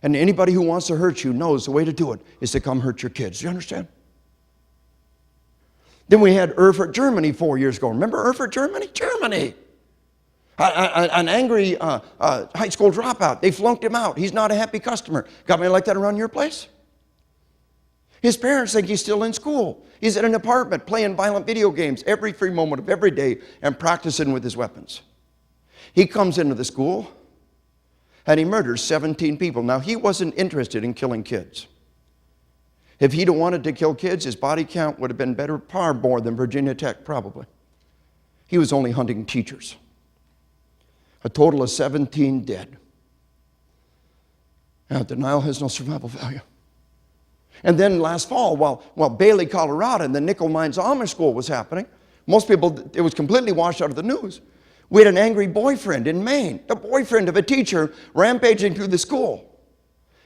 And anybody who wants to hurt you knows the way to do it is to come hurt your kids. Do you understand? Then we had Erfurt, Germany 4 years ago. Remember Erfurt, Germany? Germany. An angry high school dropout. They flunked him out. He's not a happy customer. Got me like that around your place? His parents think he's still in school. He's in an apartment playing violent video games every free moment of every day and practicing with his weapons. He comes into the school and he murders 17 people. Now, he wasn't interested in killing kids. If he'd have wanted to kill kids, his body count would have been better, far more than Virginia Tech, probably. He was only hunting teachers. A total of 17 dead. Now, denial has no survival value. And then last fall, while Bailey, Colorado, and the Nickel Mines Amish School was happening, most people, it was completely washed out of the news. We had an angry boyfriend in Maine, the boyfriend of a teacher rampaging through the school.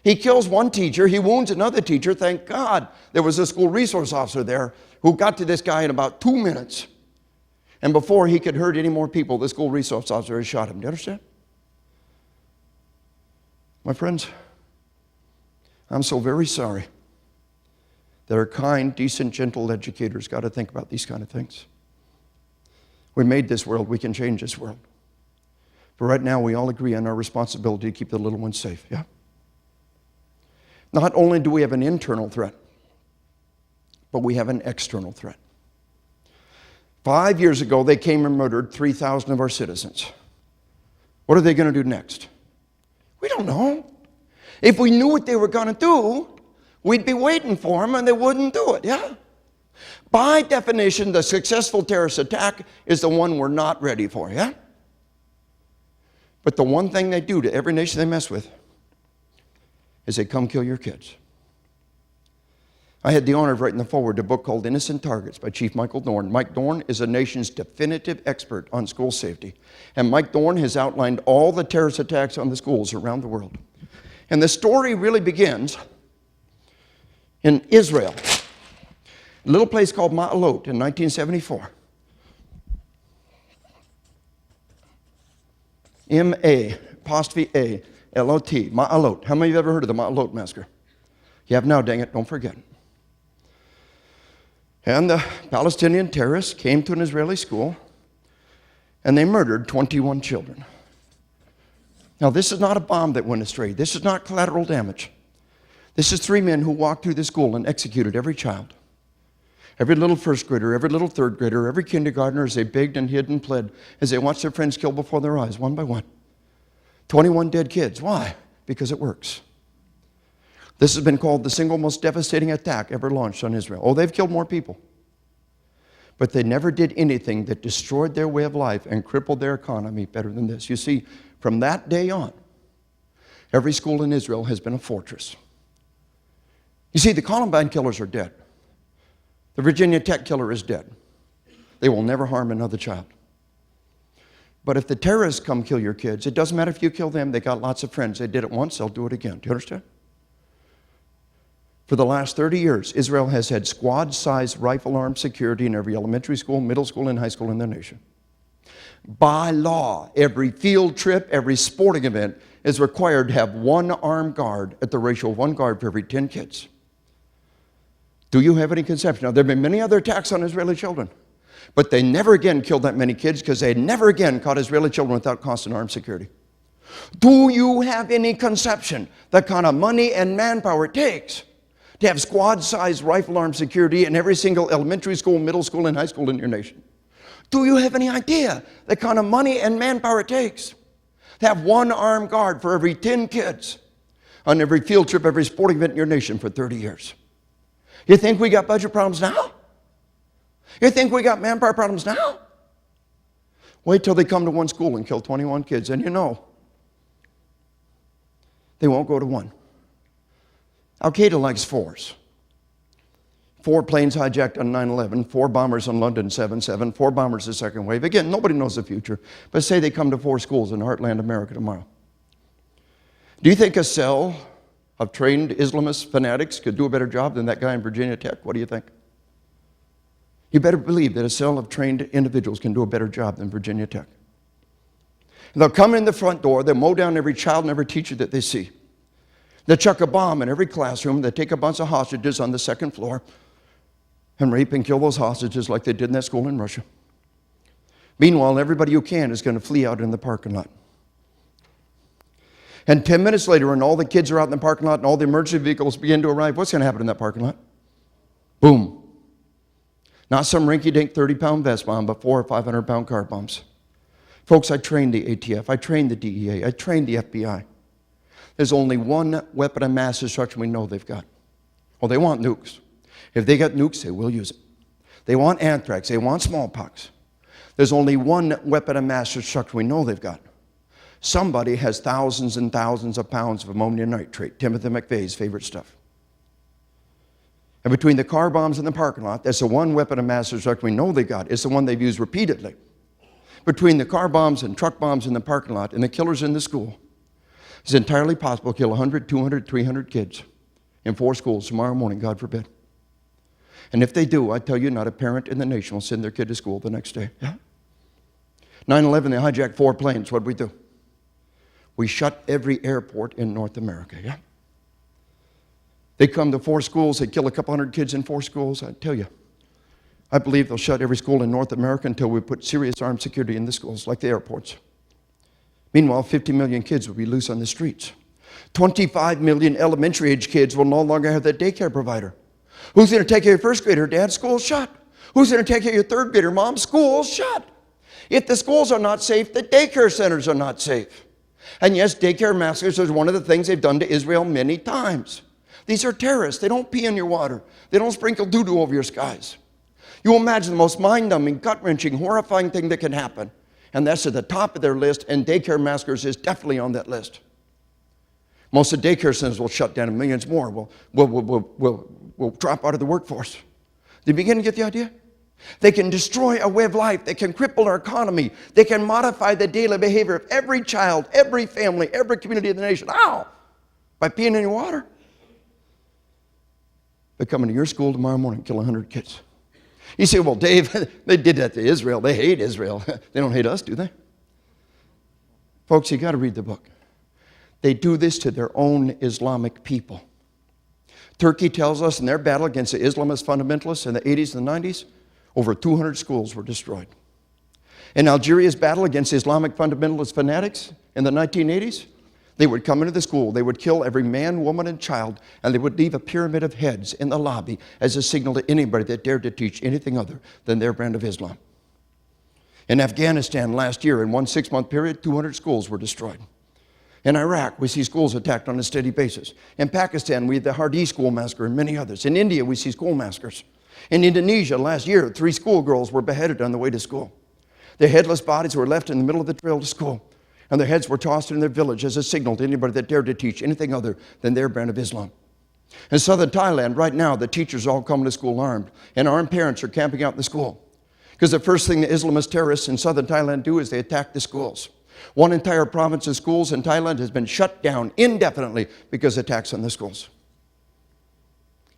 He kills one teacher, he wounds another teacher. Thank God there was a school resource officer there who got to this guy in about 2 minutes. And before he could hurt any more people, the school resource officer had shot him. Do you understand? My friends, I'm so very sorry that our kind, decent, gentle educators got to think about these kind of things. We made this world, we can change this world. But right now, we all agree on our responsibility to keep the little ones safe, yeah? Not only do we have an internal threat, but we have an external threat. 5 years ago, they came and murdered 3,000 of our citizens. What are they going to do next? We don't know. If we knew what they were going to do, we'd be waiting for them and they wouldn't do it, yeah? By definition, the successful terrorist attack is the one we're not ready for, yeah? But the one thing they do to every nation they mess with is they come kill your kids. I had the honor of writing the foreword to a book called Innocent Targets by Chief Michael Dorn. Mike Dorn is the nation's definitive expert on school safety. And Mike Dorn has outlined all the terrorist attacks on the schools around the world. And the story really begins in Israel, a little place called Ma'alot in 1974. M-A-apostrophe-A-L-O-T, Ma'alot. How many of you have ever heard of the Ma'alot massacre? You have now, dang it, don't forget. And the Palestinian terrorists came to an Israeli school and they murdered 21 children. Now, this is not a bomb that went astray. This is not collateral damage. This is 3 men who walked through the school and executed every child. Every little first grader, every little third grader, every kindergartner as they begged and hid and pled, as they watched their friends killed before their eyes, one by one. 21 dead kids. Why? Because it works. This has been called the single most devastating attack ever launched on Israel. Oh, they've killed more people. But they never did anything that destroyed their way of life and crippled their economy better than this. You see, from that day on, every school in Israel has been a fortress. You see, the Columbine killers are dead. The Virginia Tech killer is dead. They will never harm another child. But if the terrorists come kill your kids, it doesn't matter if you kill them. They got lots of friends. They did it once, they'll do it again. Do you understand? For the last 30 years, Israel has had squad-sized rifle armed security in every elementary school, middle school, and high school in the nation. By law, every field trip, every sporting event is required to have 1 armed guard at the ratio of 1 guard for every 10 kids. Do you have any conception? Now, there have been many other attacks on Israeli children, but they never again killed that many kids because they never again caught Israeli children without constant armed security. Do you have any conception the kind of money and manpower it takes to have squad-sized rifle-armed security in every single elementary school, middle school, and high school in your nation? Do you have any idea the kind of money and manpower it takes to have 1 armed guard for every 10 kids on every field trip, every sporting event in your nation for 30 years? You think we got budget problems now? You think we got manpower problems now? Wait till they come to one school and kill 21 kids, and you know, they won't go to one. Al-Qaeda likes 4s. 4 planes hijacked on 9/11, 4 bombers on London 7/7, 4 bombers the second wave. Again, nobody knows the future, but say they come to 4 schools in Heartland America tomorrow. Do you think a cell of trained Islamist fanatics could do a better job than that guy in Virginia Tech? What do you think? You better believe that a cell of trained individuals can do a better job than Virginia Tech. And they'll come in the front door, they'll mow down every child and every teacher that they see. They'll chuck a bomb in every classroom, they'll take a bunch of hostages on the 2nd floor and rape and kill those hostages like they did in that school in Russia. Meanwhile, everybody who can is going to flee out in the parking lot. And 10 minutes later, when all the kids are out in the parking lot and all the emergency vehicles begin to arrive, what's going to happen in that parking lot? Boom. Not some rinky-dink 30-pound vest bomb, but 400 or 500-pound car bombs. Folks, I trained the ATF, I trained the DEA, I trained the FBI. There's only one weapon of mass destruction we know they've got. Well, they want nukes. If they got nukes, they will use it. They want anthrax, they want smallpox. There's only one weapon of mass destruction we know they've got. Somebody has thousands and thousands of pounds of ammonium nitrate, Timothy McVeigh's favorite stuff. And between the car bombs in the parking lot, that's the one weapon of mass destruction we know they got. It's the one they've used repeatedly. Between the car bombs and truck bombs in the parking lot and the killers in the school, it's entirely possible to kill 100, 200, 300 kids in 4 schools tomorrow morning, God forbid. And if they do, I tell you, not a parent in the nation will send their kid to school the next day. Yeah? 9/11, they hijacked 4 planes. What did we do? We shut every airport in North America. Yeah? They come to 4 schools, they kill a couple hundred kids in 4 schools. I tell you, I believe they'll shut every school in North America until we put serious armed security in the schools, like the airports. Meanwhile, 50 million kids will be loose on the streets. 25 million elementary age kids will no longer have that daycare provider. Who's going to take care of your first grader? Dad's school's shut. Who's going to take care of your third grader, Mom? School's shut. If the schools are not safe, the daycare centers are not safe. And yes, daycare massacres is one of the things they've done to Israel many times. These are terrorists. They don't pee in your water. They don't sprinkle doo-doo over your skies. You imagine the most mind-numbing, gut-wrenching, horrifying thing that can happen. And that's at the top of their list, and daycare massacres is definitely on that list. Most of the daycare centers will shut down, and millions more will drop out of the workforce. Do you begin to get the idea? They can destroy a way of life. They can cripple our economy. They can modify the daily behavior of every child, every family, every community in the nation. How? By peeing in your water? By coming to your school tomorrow morning and kill 100 kids. You say, well, Dave, they did that to Israel. They hate Israel. They don't hate us, do they? Folks, you got to read the book. They do this to their own Islamic people. Turkey tells us in their battle against the Islamist fundamentalists in the 80s and the 90s, over 200 schools were destroyed. In Algeria's battle against Islamic fundamentalist fanatics in the 1980s, they would come into the school, they would kill every man, woman, and child, and they would leave a pyramid of heads in the lobby as a signal to anybody that dared to teach anything other than their brand of Islam. In Afghanistan last year, in one 6-month period, 200 schools were destroyed. In Iraq, we see schools attacked on a steady basis. In Pakistan, we had the Hardi school massacre and many others. In India, we see school massacres. In Indonesia, last year, 3 schoolgirls were beheaded on the way to school. Their headless bodies were left in the middle of the trail to school, and their heads were tossed in their village as a signal to anybody that dared to teach anything other than their brand of Islam. In southern Thailand, right now, the teachers all come to school armed, and armed parents are camping out in the school. Because the first thing the Islamist terrorists in southern Thailand do is they attack the schools. One entire province of schools in Thailand has been shut down indefinitely because of attacks on the schools.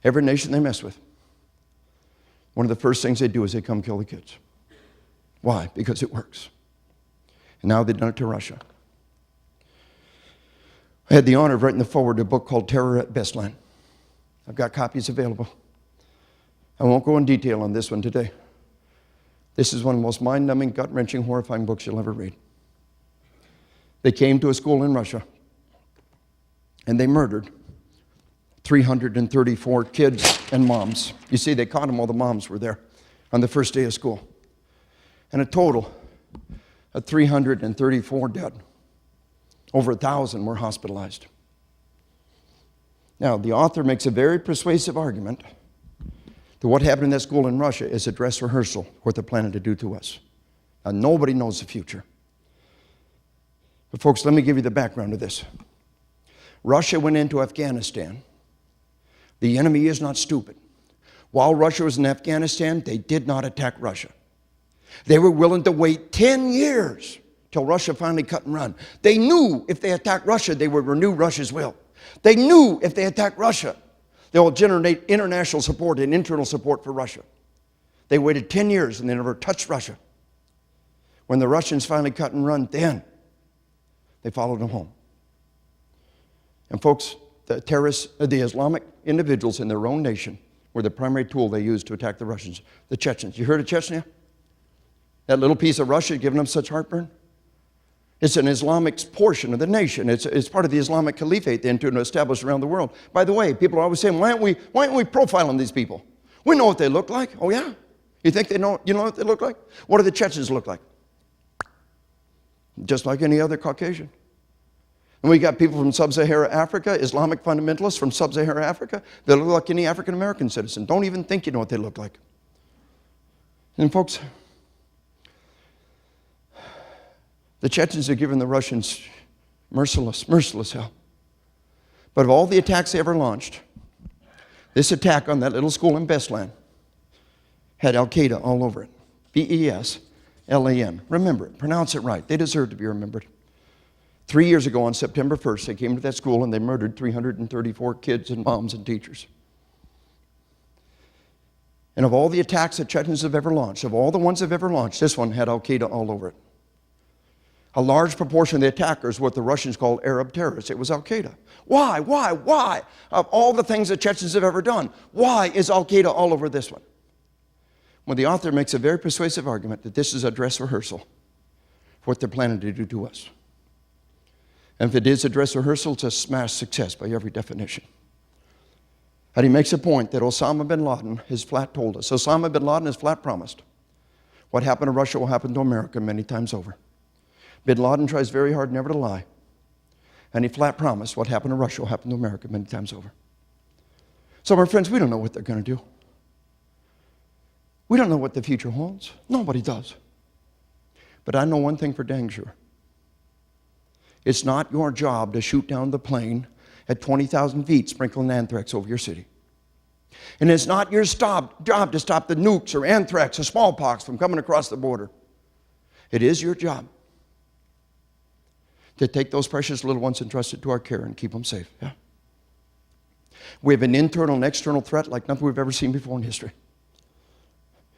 Every nation they mess with, one of the first things they do is they come kill the kids. Why? Because it works. And now they've done it to Russia. I had the honor of writing the foreword to a book called Terror at Bestland. I've got copies available. I won't go in detail on this one today. This is one of the most mind-numbing, gut-wrenching, horrifying books you'll ever read. They came to a school in Russia, and they murdered 334 kids and moms. You see, they caught them while the moms were there on the first day of school. And a total of 334 dead. Over 1,000 were hospitalized. Now, the author makes a very persuasive argument that what happened in that school in Russia is a dress rehearsal, what they're planning to do to us. Now, nobody knows the future. But folks, let me give you the background of this. Russia went into Afghanistan. The enemy is not stupid. While Russia was in Afghanistan, they did not attack Russia. They were willing to wait 10 years till Russia finally cut and run. They knew if they attacked Russia, they would renew Russia's will. They knew if they attacked Russia, they will generate international support and internal support for Russia. They waited 10 years and they never touched Russia. When the Russians finally cut and run, then they followed them home. And folks, the terrorists, the Islamic individuals in their own nation were the primary tool they used to attack the Russians, the Chechens. You heard of Chechnya? That little piece of Russia giving them such heartburn? It's an Islamic portion of the nation. It's part of the Islamic Caliphate then to establish around the world. By the way, people are always saying, why aren't we profiling these people? We know what they look like. Oh yeah? You think you know what they look like? What do the Chechens look like? Just like any other Caucasian. And we got people from sub-Saharan Africa, Islamic fundamentalists from sub-Saharan Africa, that look like any African-American citizen. Don't even think you know what they look like. And folks, the Chechens are giving the Russians merciless hell. But of all the attacks they ever launched, this attack on that little school in Bestland had Al-Qaeda all over it. B-E-S-L-A-M. Remember it. Pronounce it right. They deserve to be remembered. 3 years ago on September 1st, they came to that school and they murdered 334 kids and moms and teachers. And of all the attacks that Chechens have ever launched, of all the ones they've ever launched, this one had Al-Qaeda all over it. A large proportion of the attackers were what the Russians called Arab terrorists. It was Al-Qaeda. Why? Of all the things that Chechens have ever done, why is Al-Qaeda all over this one? Well, the author makes a very persuasive argument that this is a dress rehearsal for what they're planning to do to us. And if it is a dress rehearsal, it's a smash success by every definition. And he makes a point that Osama bin Laden has flat told us. Osama bin Laden has flat promised what happened to Russia will happen to America many times over. Bin Laden tries very hard never to lie. And he flat promised what happened to Russia will happen to America many times over. So, my friends, we don't know what they're going to do. We don't know what the future holds. Nobody does. But I know one thing for dang sure. It's not your job to shoot down the plane at 20,000 feet, sprinkling anthrax over your city. And it's not your job to stop the nukes or anthrax or smallpox from coming across the border. It is your job to take those precious little ones entrusted to our care and keep them safe. Yeah? We have an internal and external threat like nothing we've ever seen before in history.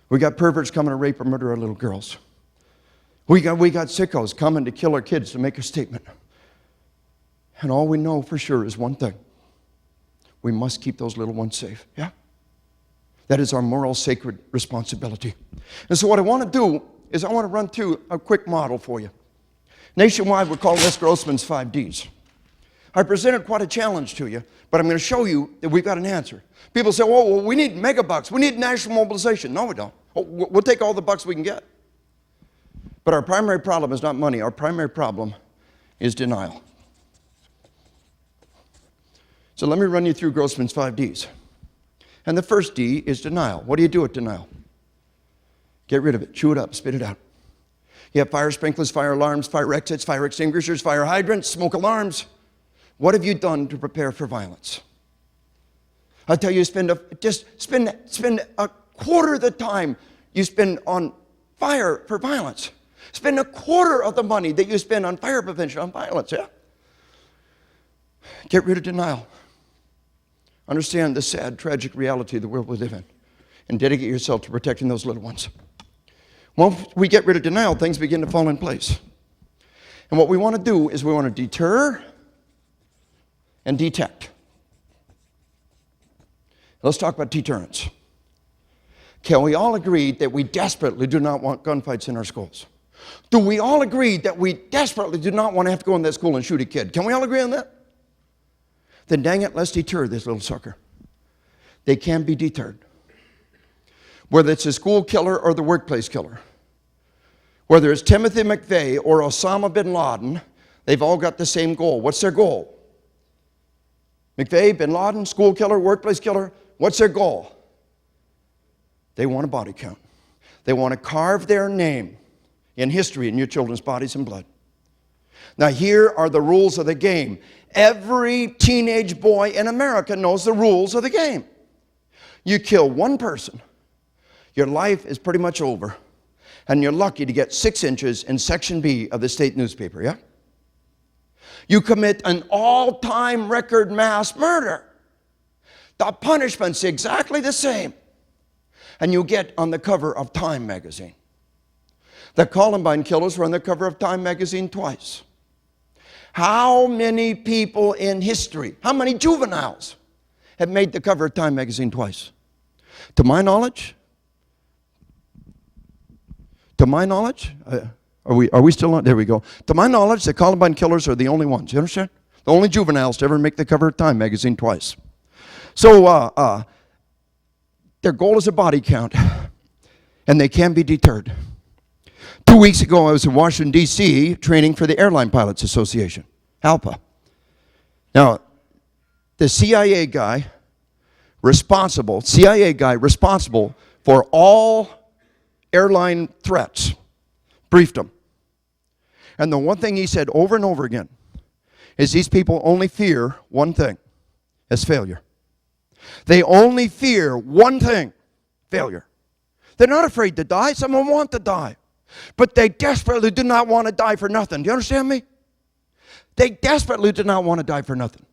We got perverts coming to rape or murder our little girls. We got sickos coming to kill our kids to make a statement. And all we know for sure is one thing. We must keep those little ones safe. Yeah? That is our moral, sacred responsibility. And so what I want to do is I want to run through a quick model for you. Nationwide, we're calling this GROSSMAN's 5 Ds. I presented quite a challenge to you, but I'm going to show you that we've got an answer. People say, well, we need megabucks. We need national mobilization. No, we don't. We'll take all the bucks we can get. But our primary problem is not money. Our primary problem is denial. So let me run you through GROSSMAN's 5 Ds. And the first D is denial. What do you do with denial? Get rid of it. Chew it up. Spit it out. You have fire sprinklers, fire alarms, fire exits, fire extinguishers, fire hydrants, smoke alarms. What have you done to prepare for violence? I tell you, spend a quarter of the time you spend on fire for violence. Spend a quarter of the money that you spend on fire prevention on violence. Yeah? Get rid of denial. Understand the sad, tragic reality of the world we live in, and dedicate yourself to protecting those little ones. Once we get rid of denial, things begin to fall in place. And what we want to do is we want to deter and detect. Let's talk about deterrence. Can we all agree that we desperately do not want gunfights in our schools? Do we all agree that we desperately do not want to have to go in that school and shoot a kid? Can we all agree on that? Then dang it, let's deter this little sucker. They can be deterred. Whether it's a school killer or the workplace killer. Whether it's Timothy McVeigh or Osama bin Laden, they've all got the same goal. What's their goal? McVeigh, bin Laden, school killer, workplace killer, what's their goal? They want a body count. They want to carve their name in history in your children's bodies and blood. Now here are the rules of the game. Every teenage boy in America knows the rules of the game. You kill one person, your life is pretty much over. And you're lucky to get 6 inches in Section B of the state newspaper, yeah? You commit an all-time record mass murder. The punishment's exactly the same. And you get on the cover of Time magazine. The Columbine killers were on the cover of Time magazine twice. How many people in history, how many juveniles have made the cover of Time magazine twice? To my knowledge, are we still on? There we go. To my knowledge, the Columbine killers are the only ones. You understand? The only juveniles to ever make the cover of Time magazine twice. So their goal is a body count, and they can be deterred. 2 weeks ago, I was in Washington, D.C., training for the Airline Pilots Association, ALPA. Now, the CIA guy responsible for all airline threats briefed them. And the one thing he said over and over again is these people only fear one thing, as failure. They only fear one thing, failure. They're not afraid to die. Some of them want to die. But they desperately do not want to die for nothing. Do you understand me? They desperately do not want to die for nothing.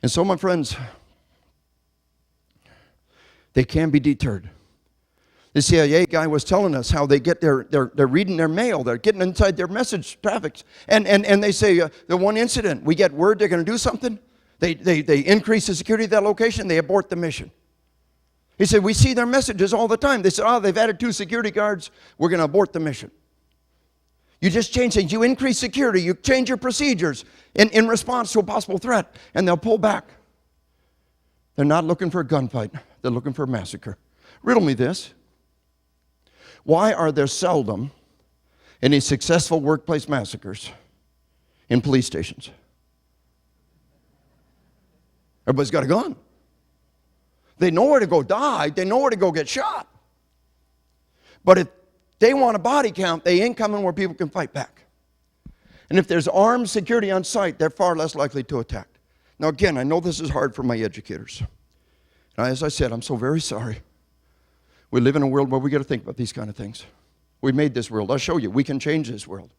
And so, my friends, they can be deterred. The CIA guy was telling us how they get they're reading their mail, they're getting inside their message traffics, and they say, the one incident, we get word they're going to do something, they increase the security of that location, they abort the mission. He said, we see their messages all the time. They said, they've added 2 security guards, we're going to abort the mission. You just change things, you increase security, you change your procedures in response to a possible threat, and they'll pull back. They're not looking for a gunfight. They're looking for a massacre. Riddle me this. Why are there seldom any successful workplace massacres in police stations? Everybody's got a gun. They know where to go die. They know where to go get shot. But if they want a body count, they ain't coming where people can fight back. And if there's armed security on site, they're far less likely to attack. Now again, I know this is hard for my educators. And as I said, I'm so very sorry. We live in a world where we got to think about these kind of things. We made this world. I'll show you. We can change this world.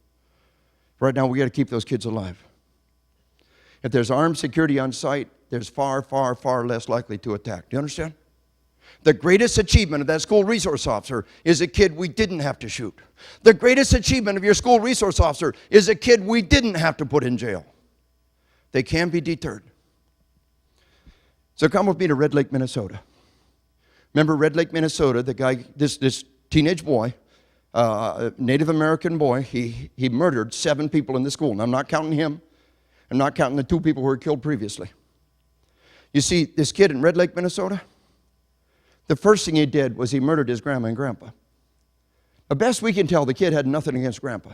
Right now, we got to keep those kids alive. If there's armed security on site, there's far, far, far less likely to attack. Do you understand? The greatest achievement of that school resource officer is a kid we didn't have to shoot. The greatest achievement of your school resource officer is a kid we didn't have to put in jail. They can be deterred. So come with me to Red Lake, Minnesota. Remember Red Lake, Minnesota, the guy, this teenage boy, Native American boy, he murdered 7 people in the school. And I'm not counting him. I'm not counting the 2 people who were killed previously. You see, this kid in Red Lake, Minnesota, the first thing he did was he murdered his grandma and grandpa. The best we can tell, the kid had nothing against grandpa.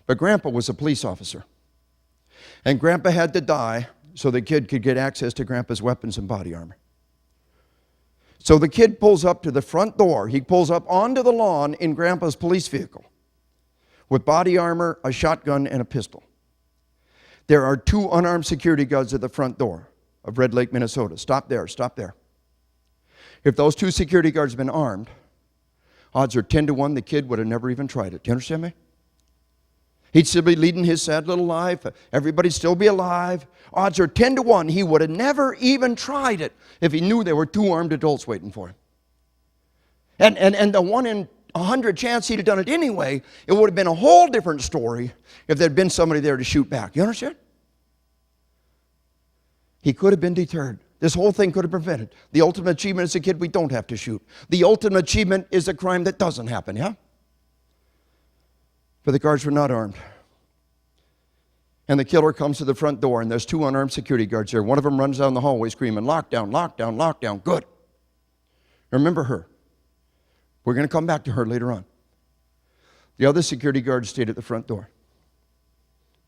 But grandpa was a police officer. And grandpa had to die so the kid could get access to grandpa's weapons and body armor. So the kid pulls up to the front door. He pulls up onto the lawn in grandpa's police vehicle with body armor, a shotgun, and a pistol. There are 2 unarmed security guards at the front door of Red Lake, Minnesota. Stop there, stop there. If those 2 security guards had been armed, odds are 10 to 1 the kid would have never even tried it. Do you understand me? He'd still be leading his sad little life. Everybody'd still be alive. Odds are 10 to 1 he would have never even tried it if he knew there were 2 armed adults waiting for him. And the 1 in 100 chance he'd have done it anyway, it would have been a whole different story if there'd been somebody there to shoot back. You understand? He could have been deterred. This whole thing could have prevented. The ultimate achievement is a kid we don't have to shoot. The ultimate achievement is a crime that doesn't happen, yeah? But the guards were not armed. And the killer comes to the front door, and there's 2 unarmed security guards there. One of them runs down the hallway screaming, "Lockdown, lockdown, lockdown." Good. Remember her. We're going to come back to her later on. The other security guard stayed at the front door.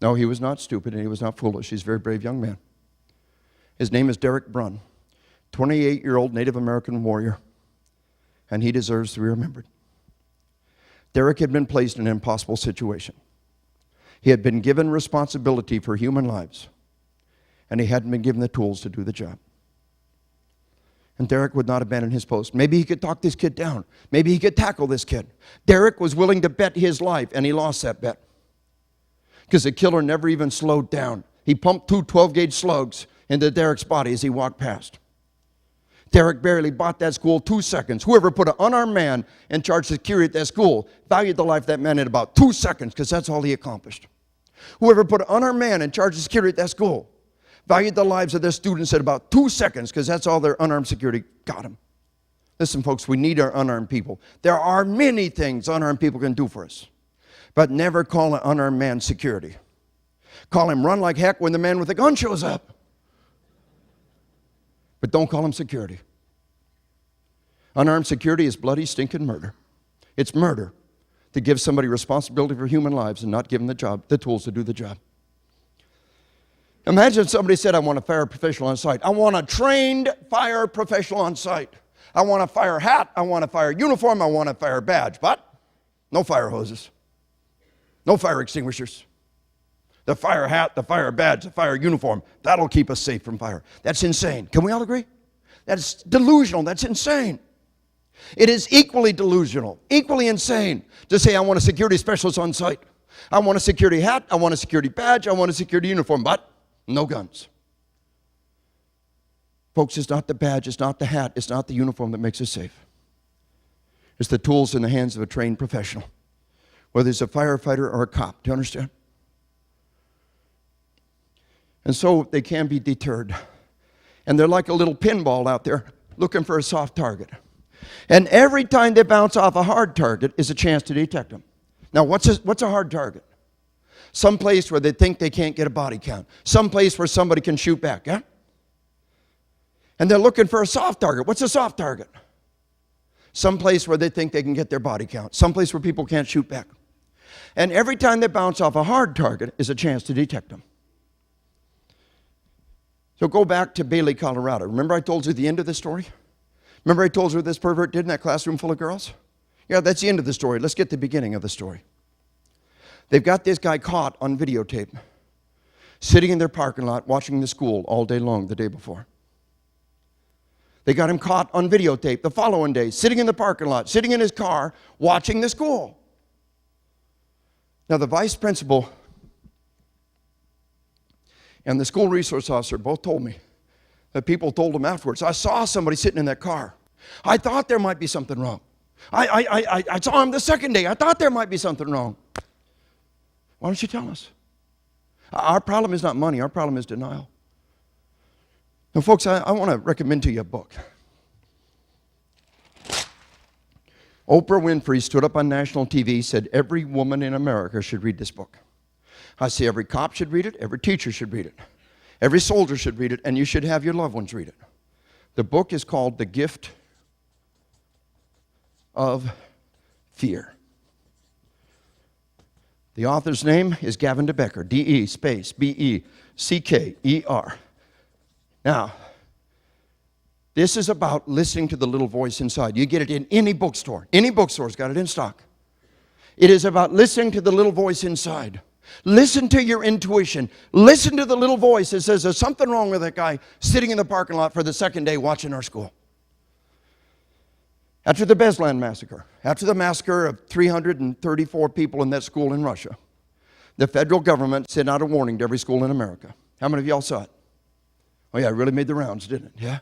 No, he was not stupid, and he was not foolish. He's a very brave young man. His name is Derek Brunn, 28-year-old Native American warrior, and he deserves to be remembered. Derek had been placed in an impossible situation. He had been given responsibility for human lives, and he hadn't been given the tools to do the job. And Derek would not abandon his post. Maybe he could talk this kid down. Maybe he could tackle this kid. Derek was willing to bet his life, and he lost that bet because the killer never even slowed down. He pumped 2 12-gauge slugs into Derek's body as he walked past. Derek barely bought that school 2 seconds. Whoever put an unarmed man in charge of security at that school valued the life of that man in about 2 seconds because that's all he accomplished. Whoever put an unarmed man in charge of security at that school valued the lives of their students in about 2 seconds because that's all their unarmed security got them. Listen, folks, we need our unarmed people. There are many things unarmed people can do for us, but never call an unarmed man security. Call him run like heck when the man with the gun shows up. But don't call him security. Unarmed security is bloody, stinking murder. It's murder to give somebody responsibility for human lives and not give them the tools to do the job. Imagine somebody said, "I want a fire professional on site. I want a trained fire professional on site. I want a fire hat. I want a fire uniform. I want a fire badge." But no fire hoses. No fire extinguishers. The fire hat, the fire badge, the fire uniform, that'll keep us safe from fire. That's insane. Can we all agree? That's delusional. That's insane. It is equally delusional, equally insane to say, "I want a security specialist on site. I want a security hat. I want a security badge. I want a security uniform," but no guns. Folks, it's not the badge, it's not the hat, it's not the uniform that makes us safe. It's the tools in the hands of a trained professional, whether it's a firefighter or a cop. Do you understand? And so they can be deterred. And they're like a little pinball out there looking for a soft target. And every time they bounce off a hard target is a chance to detect them. Now, what's a hard target? Some place where they think they can't get a body count. Some place where somebody can shoot back, yeah? And they're looking for a soft target. What's a soft target? Someplace where they think they can get their body count. Someplace where people can't shoot back. And every time they bounce off a hard target is a chance to detect them. So go back to Bailey, Colorado. Remember I told you the end of the story? Remember I told you what this pervert did in that classroom full of girls? Yeah, that's the end of the story. Let's get the beginning of the story. They've got this guy caught on videotape, sitting in their parking lot watching the school all day long the day before. They got him caught on videotape the following day, sitting in the parking lot, sitting in his car, watching the school. Now, the vice principal and the school resource officer both told me that people told them afterwards, I saw somebody sitting in that car. I thought there might be something wrong. I saw him the second day. I thought there might be something wrong. Why don't you tell us? Our problem is not money. Our problem is denial. Now, folks, I want to recommend to you a book. Oprah Winfrey stood up on national TV, said every woman in America should read this book. I say every cop should read it, every teacher should read it, every soldier should read it, and you should have your loved ones read it. The book is called The Gift of Fear. The author's name is Gavin DeBecker, D-E space B-E-C-K-E-R. Now, this is about listening to the little voice inside. You get it in any bookstore. Any bookstore's got it in stock. It is about listening to the little voice inside. Listen to your intuition. Listen to the little voice that says there's something wrong with that guy sitting in the parking lot for the second day watching our school. After the Beslan massacre, after the massacre of 334 people in that school in Russia, the federal government sent out a warning to every school in America. How many of y'all saw it? Oh yeah, it really made the rounds, didn't it? Yeah.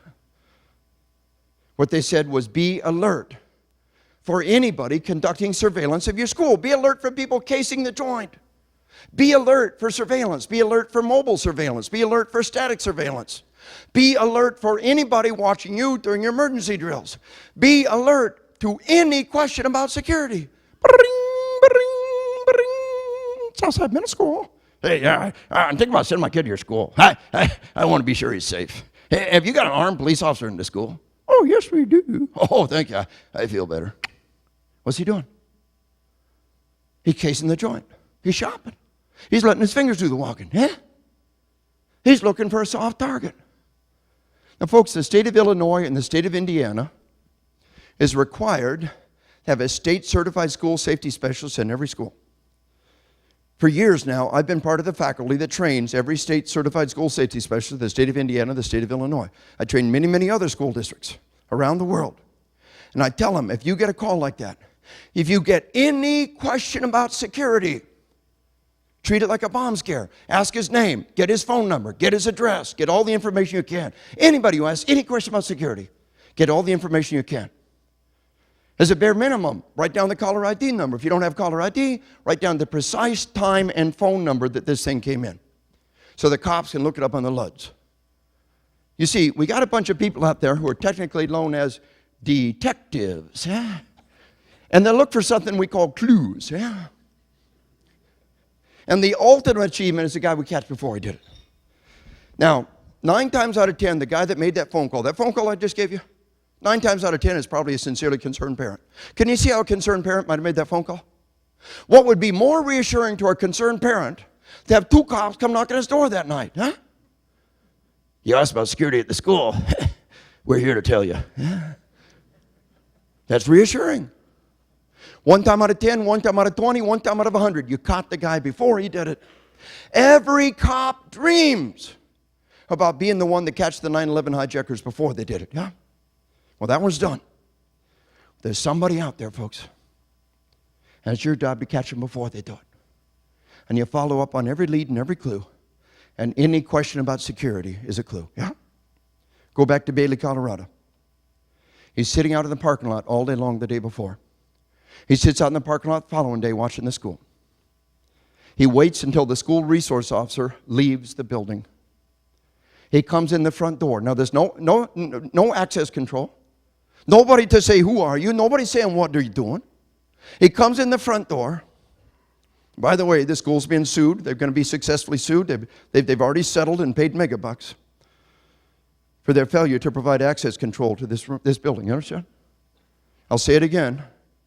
What they said was be alert for anybody conducting surveillance of your school. Be alert for people casing the joint. Be alert for surveillance. Be alert for mobile surveillance. Be alert for static surveillance. Be alert for anybody watching you during your emergency drills. Be alert to any question about security. Southside Middle School. Hey, yeah, I'm thinking about sending my kid to your school. I want to be sure he's safe. Hey, have you got an armed police officer in the school? Oh, yes, we do. Oh, thank you. I feel better. What's he doing? He's casing the joint. He's shopping. He's letting his fingers do the walking. Yeah? He's looking for a soft target. Now, folks, the state of Illinois and the state of Indiana is required to have a state-certified school safety specialist in every school. For years now, I've been part of the faculty that trains every state-certified school safety specialist, the state of Indiana, the state of Illinois. I train many, many other school districts around the world. And I tell them, if you get a call like that, if you get any question about security, treat it like a bomb scare. Ask his name, get his phone number, get his address, get all the information you can. Anybody who asks any question about security, get all the information you can. As a bare minimum, write down the caller ID number. If you don't have caller ID, write down the precise time and phone number that this thing came in, so the cops can look it up on the LUDs. You see, we got a bunch of people out there who are technically known as detectives, yeah? And they look for something we call clues, yeah? And the ultimate achievement is the guy we catch before he did it. Now, 9 times out of 10, the guy that made that phone call I just gave you, 9 times out of 10 is probably a sincerely concerned parent. Can you see how a concerned parent might have made that phone call? What would be more reassuring to a concerned parent to have 2 cops come knock on his door that night, huh? You asked about security at the school. We're here to tell you. That's reassuring. 1 time out of 10, 1 time out of 20, 1 time out of 100, you caught the guy before he did it. Every cop dreams about being the one to catch the 9/11 hijackers before they did it, yeah? Well, that one's done. There's somebody out there, folks, and it's your job to catch them before they do it. And you follow up on every lead and every clue, and any question about security is a clue, yeah? Go back to Bailey, Colorado. He's sitting out in the parking lot all day long the day before. He sits out in the parking lot the following day watching the school. He waits until the school resource officer leaves the building. He comes in the front door. Now, there's no access control. Nobody to say, who are you? Nobody saying, what are you doing? He comes in the front door. By the way, the school's being sued. They're going to be successfully sued. They've already settled and paid megabucks. for their failure to provide access control to this building. You understand? I'll say it again.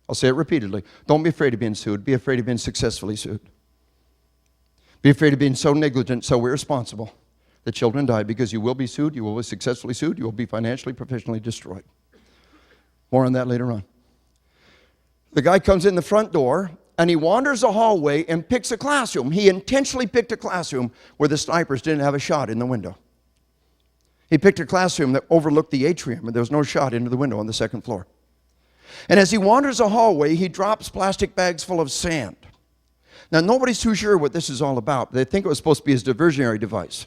I'll say it repeatedly. Don't be afraid of being sued. Be afraid of being successfully sued. Be afraid of being so negligent, so irresponsible that children die, because you will be sued, you will be successfully sued, you will be financially, professionally destroyed. More on that later on. The guy comes in the front door, and he wanders a hallway and picks a classroom. He intentionally picked a classroom where the snipers didn't have a shot in the window. He picked a classroom that overlooked the atrium, and there was no shot into the window on the second floor. And as he wanders a hallway, he drops plastic bags full of sand. Now, nobody's too sure what this is all about. They think it was supposed to be his diversionary device.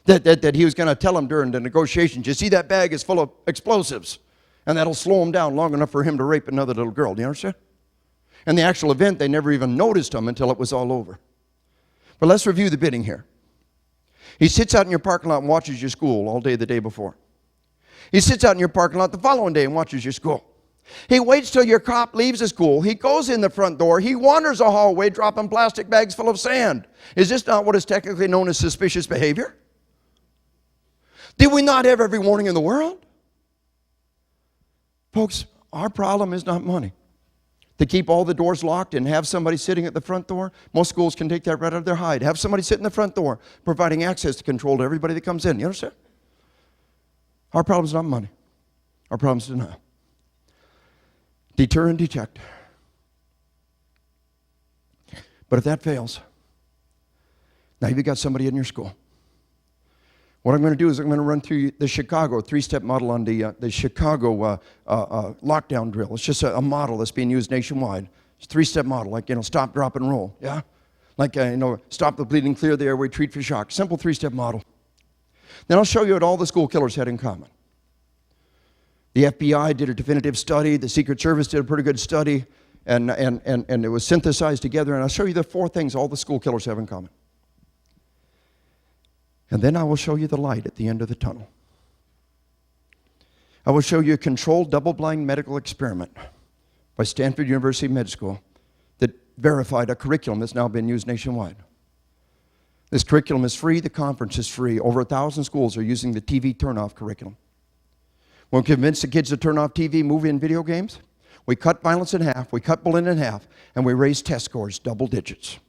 That he was going to tell him during the negotiations, you see that bag is full of explosives, and that'll slow him down long enough for him to rape another little girl. Do you understand? And the actual event, they never even noticed him until it was all over. But let's review the bidding here. He sits out in your parking lot and watches your school all day the day before. He sits out in your parking lot the following day and watches your school. He waits till your cop leaves the school. He goes in the front door. He wanders a hallway dropping plastic bags full of sand. Is this not what is technically known as suspicious behavior? Did we not have every warning in the world? Folks, our problem is not money. To keep all the doors locked and have somebody sitting at the front door, most schools can take that right out of their hide. Have somebody sit in the front door, providing access to control to everybody that comes in. You understand? Our problem is not money. Our problem is denial. Deter and detect. But if that fails, now you've got somebody in your school. What I'm going to do is I'm going to run through the Chicago three-step model on the Chicago lockdown drill. It's just a model that's being used nationwide. It's a three-step model, like, stop, drop, and roll. Yeah? Like, stop the bleeding, clear the airway, treat for shock. Simple three-step model. Then I'll show you what all the school killers had in common. The FBI did a definitive study. The Secret Service did a pretty good study. And it was synthesized together. And I'll show you the 4 things all the school killers have in common. And then I will show you the light at the end of the tunnel. I will show you a controlled double-blind medical experiment by Stanford University Med School that verified a curriculum that's now been used nationwide. This curriculum is free. The conference is free. Over 1,000 schools are using the TV turn-off curriculum. When we convince the kids to turn off TV, movie, and video games, we cut violence in half, we cut bullying in half, and we raise test scores double digits.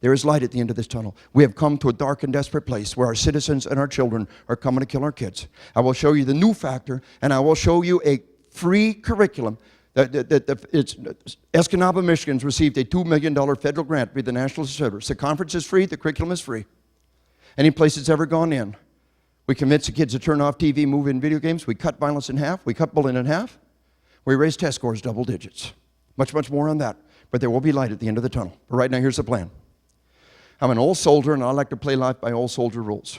There is light at the end of this tunnel. We have come to a dark and desperate place where our citizens and our children are coming to kill our kids. I will show you the new factor, and I will show you a free curriculum. Escanaba, Michigan's received a $2 million federal grant by the National Service. The conference is free. The curriculum is free. Any place it's ever gone in. We convince the kids to turn off TV, movie, and video games. We cut violence in half. We cut bullying in half. We raise test scores double digits. Much, much more on that. But there will be light at the end of the tunnel. But right now, here's the plan. I'm an old soldier, and I like to play life by old soldier rules.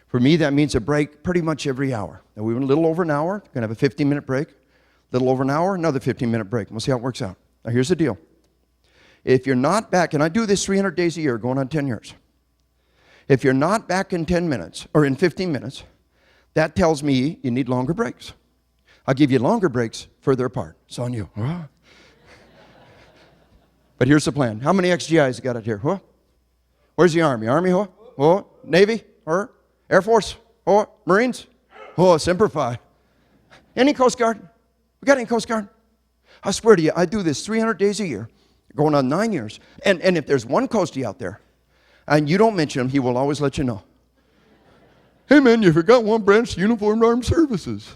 For me, that means a break pretty much every hour. Now, we went a little over an hour. We're going to have a 15-minute break. A little over an hour, another 15-minute break. We'll see how it works out. Now, here's the deal. If you're not back, and I do this 300 days a year, going on 10 years. If you're not back in 10 minutes, or in 15 minutes, that tells me you need longer breaks. I'll give you longer breaks further apart. It's on you. But here's the plan. How many XGIs got it here? Huh? Where's the Army? Army, huh? Oh, Navy? Or Air Force? Oh, Marines? Oh, Semper Fi. Any Coast Guard? We got any Coast Guard? I swear to you, I do this 300 days a year, going on 9 years. And if there's one Coastie out there, and you don't mention him, he will always let you know. Hey, man, you forgot one branch, Uniformed Armed Services.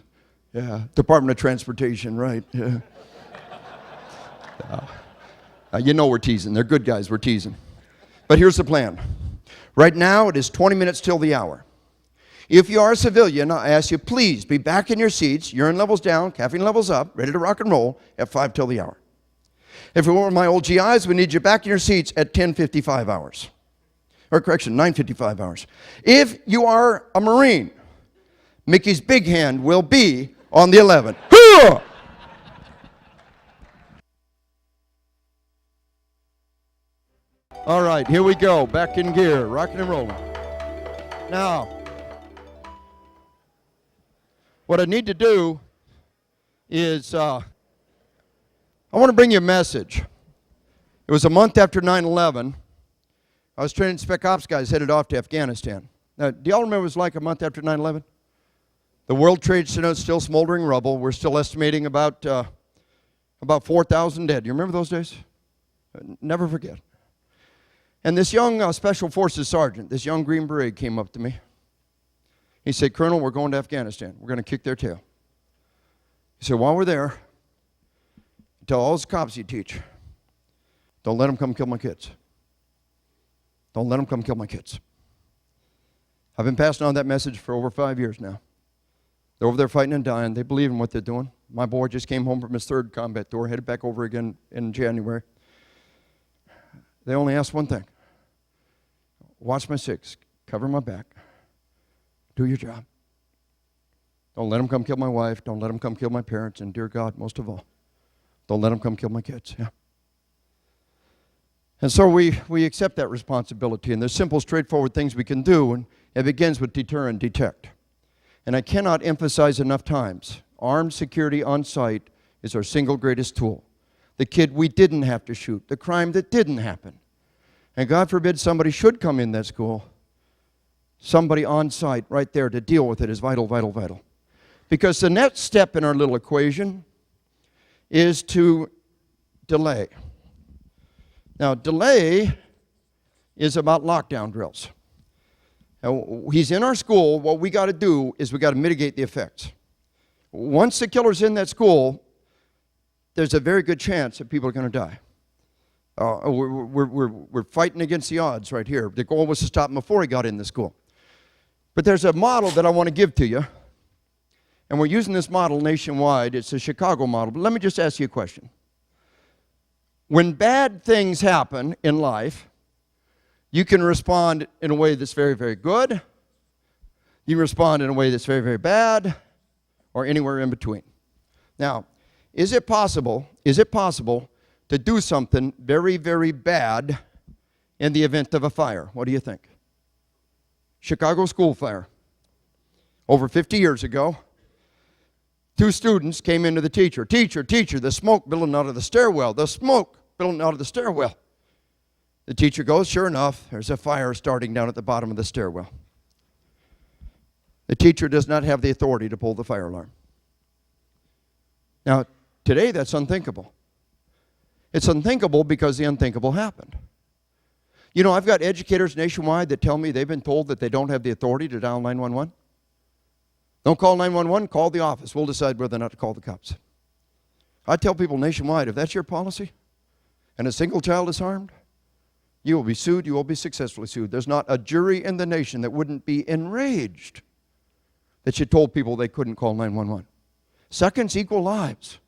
Yeah, Department of Transportation, right? Yeah. You know we're teasing. They're good guys. We're teasing. But here's the plan. Right now, it is 20 minutes till the hour. If you are a civilian, I ask you, please be back in your seats, urine levels down, caffeine levels up, ready to rock and roll at 5 till the hour. If you want my old GIs, we need you back in your seats at 10:55 hours. Or correction, 9:55 hours. If you are a Marine, Mickey's big hand will be on the 11th. All right, here we go. Back in gear, rocking and rolling. Now, what I need to do is I want to bring you a message. It was a month after 9/11. I was training spec ops guys headed off to Afghanistan. Now, do y'all remember what it was like a month after 9/11? The World Trade Center is still smoldering rubble. We're still estimating about 4,000 dead. You remember those days? Never forget. And this young Special Forces sergeant, this young Green Beret came up to me. He said, Colonel, we're going to Afghanistan. We're going to kick their tail. He said, while we're there, tell all those cops you teach, don't let them come kill my kids. Don't let them come kill my kids. I've been passing on that message for over 5 years now. They're over there fighting and dying. They believe in what they're doing. My boy just came home from his 3rd combat tour, headed back over again in January. They only ask one thing. Watch my 6. Cover my back. Do your job. Don't let them come kill my wife. Don't let them come kill my parents. And dear God, most of all, don't let them come kill my kids. Yeah. And so we accept that responsibility. And there's simple, straightforward things we can do. And it begins with deter and detect. And I cannot emphasize enough times, armed security on site is our single greatest tool. The kid we didn't have to shoot, the crime that didn't happen. And God forbid somebody should come in that school. Somebody on site right there to deal with it is vital, vital, vital. Because the next step in our little equation is to delay. Now, delay is about lockdown drills. Now, he's in our school. What we got to do is we got to mitigate the effects. Once the killer's in that school, there's a very good chance that people are going to die. We're fighting against the odds right here. The goal was to stop him before he got in the school. But there's a model that I want to give to you. And we're using this model nationwide. It's a Chicago model. But let me just ask you a question. When bad things happen in life, you can respond in a way that's very, very good. You can respond in a way that's very, very bad, or anywhere in between. Now, is it possible to do something very, very bad in the event of a fire? What do you think? Chicago school fire. Over 50 years ago, 2 students came into the teacher. Teacher, the smoke billowing out of the stairwell. The smoke billowing out of the stairwell. The teacher goes, sure enough, there's a fire starting down at the bottom of the stairwell. The teacher does not have the authority to pull the fire alarm. Now, today that's unthinkable. It's unthinkable because the unthinkable happened. You know, I've got educators nationwide that tell me they've been told that they don't have the authority to dial 911. Don't call 911, call the office. We'll decide whether or not to call the cops. I tell people nationwide, if that's your policy and a single child is harmed, you will be sued, you will be successfully sued. There's not a jury in the nation that wouldn't be enraged that you told people they couldn't call 911. Seconds equal lives.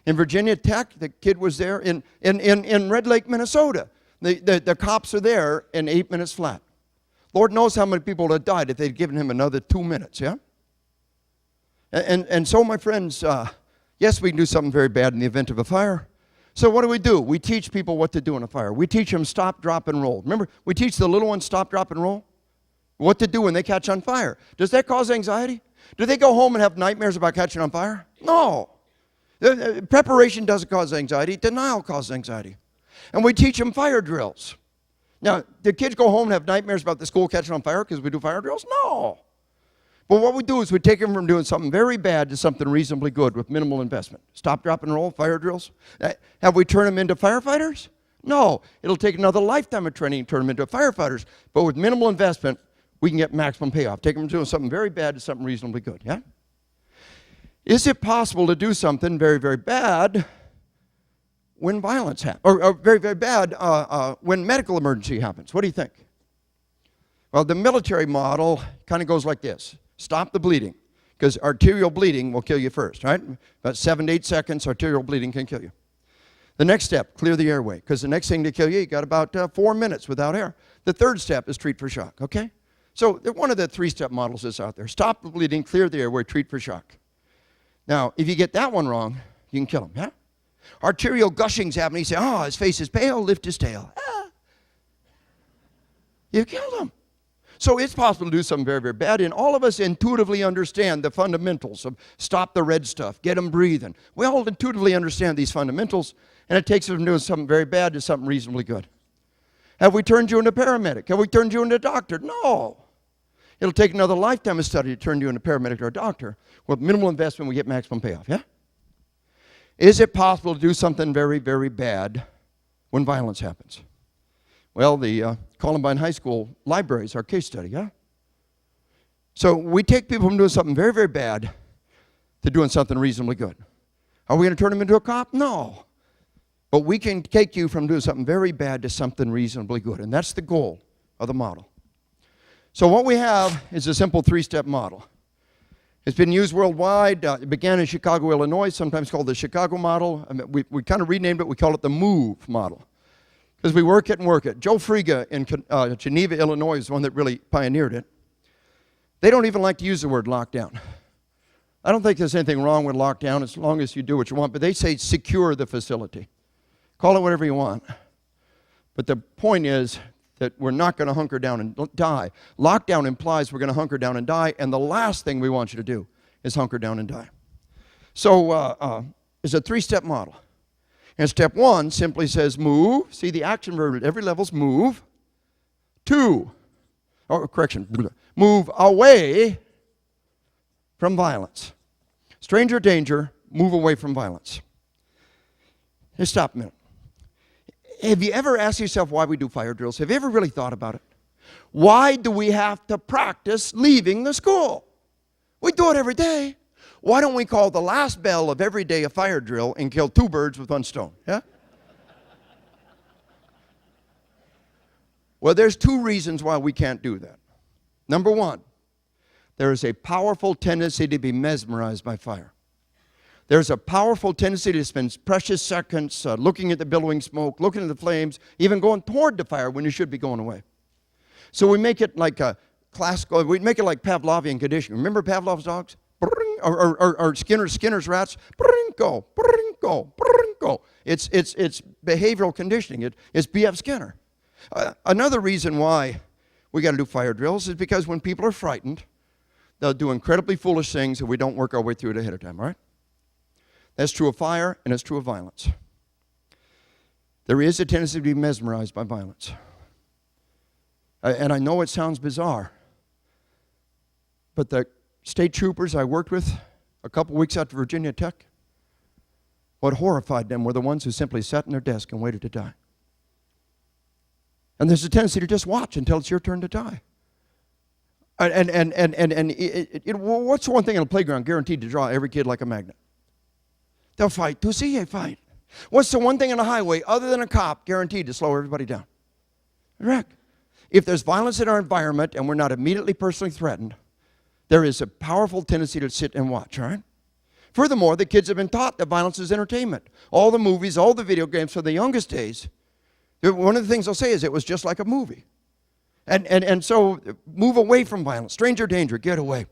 In Virginia Tech, the kid was there. In Red Lake, Minnesota, the cops are there in 8 minutes flat. Lord knows how many people would have died if they'd given him another 2 minutes, yeah? And so, my friends, yes, we can do something very bad in the event of a fire. So what do? We teach people what to do in a fire. We teach them stop, drop, and roll. Remember, we teach the little ones stop, drop, and roll? What to do when they catch on fire. Does that cause anxiety? Do they go home and have nightmares about catching on fire? No. Preparation doesn't cause anxiety. Denial causes anxiety. And we teach them fire drills. Now, do kids go home and have nightmares about the school catching on fire because we do fire drills? No. But what we do is we take them from doing something very bad to something reasonably good with minimal investment. Stop, drop, and roll, fire drills. Have we turned them into firefighters? No. It'll take another lifetime of training to turn them into firefighters. But with minimal investment, we can get maximum payoff. Take them from doing something very bad to something reasonably good, yeah? Is it possible to do something very, very bad when violence happens? Or very, very bad when medical emergency happens? What do you think? Well, the military model kind of goes like this. Stop the bleeding, because arterial bleeding will kill you first, right? About 7 to 8 seconds, arterial bleeding can kill you. The next step, clear the airway, because the next thing to kill you, you got about 4 minutes without air. The third step is treat for shock, okay? So one of the 3-step models is out there. Stop the bleeding, clear the airway, treat for shock. Now, if you get that one wrong, you can kill him, yeah? Arterial gushing's happening. You say, oh, his face is pale, lift his tail. Ah. You killed him. So it's possible to do something very, very bad, and all of us intuitively understand the fundamentals of stop the red stuff, get them breathing. We all intuitively understand these fundamentals, and it takes us from doing something very bad to something reasonably good. Have we turned you into a paramedic? Have we turned you into a doctor? No. It'll take another lifetime of study to turn you into a paramedic or a doctor. With minimal investment, we get maximum payoff, yeah? Is it possible to do something very, very bad when violence happens? Well, the Columbine High School library is our case study, yeah? So we take people from doing something very, very bad to doing something reasonably good. Are we going to turn them into a cop? No. But we can take you from doing something very bad to something reasonably good. And that's the goal of the model. So what we have is a simple three-step model. It's been used worldwide. It began in Chicago, Illinois, sometimes called the Chicago model. I mean, we kind of renamed it. We call it the MOVE model because we work it and work it. Joe Friga in Geneva, Illinois is the one that really pioneered it. They don't even like to use the word lockdown. I don't think there's anything wrong with lockdown as long as you do what you want, but they say secure the facility. Call it whatever you want. But the point is that we're not going to hunker down and die. Lockdown implies we're going to hunker down and die, and the last thing we want you to do is hunker down and die. So it's a three-step model. And step one simply says move. See, the action verb at every level is move. Move away from violence. Stranger danger, move away from violence. Hey, stop a minute. Have you ever asked yourself why we do fire drills? Have you ever really thought about it? Why do we have to practice leaving the school? We do it every day. Why don't we call the last bell of every day a fire drill and kill two birds with one stone? Yeah? Well, there's two reasons why we can't do that. Number one, there is a powerful tendency to be mesmerized by fire. There's a powerful tendency to spend precious seconds looking at the billowing smoke, looking at the flames, even going toward the fire when you should be going away. So we make it like a classical, we make it like Pavlovian conditioning. Remember Pavlov's dogs? Or Skinner's rats? Go, go, go. It's behavioral conditioning. It's B.F. Skinner. Another reason why we got to do fire drills is because when people are frightened, they'll do incredibly foolish things if we don't work our way through it ahead of time, all right? That's true of fire, and it's true of violence. There is a tendency to be mesmerized by violence. And I know it sounds bizarre, but the state troopers I worked with a couple weeks after Virginia Tech, what horrified them were the ones who simply sat in their desk and waited to die. And there's a tendency to just watch until it's your turn to die. What's the one thing in a playground guaranteed to draw every kid like a magnet? They'll fight to see a fight. What's the one thing on a highway other than a cop guaranteed to slow everybody down? A wreck. If there's violence in our environment and we're not immediately personally threatened, there is a powerful tendency to sit and watch, all right? Furthermore, the kids have been taught that violence is entertainment. All the movies, all the video games from the youngest days, one of the things they'll say is it was just like a movie. And so move away from violence. Stranger danger, get away.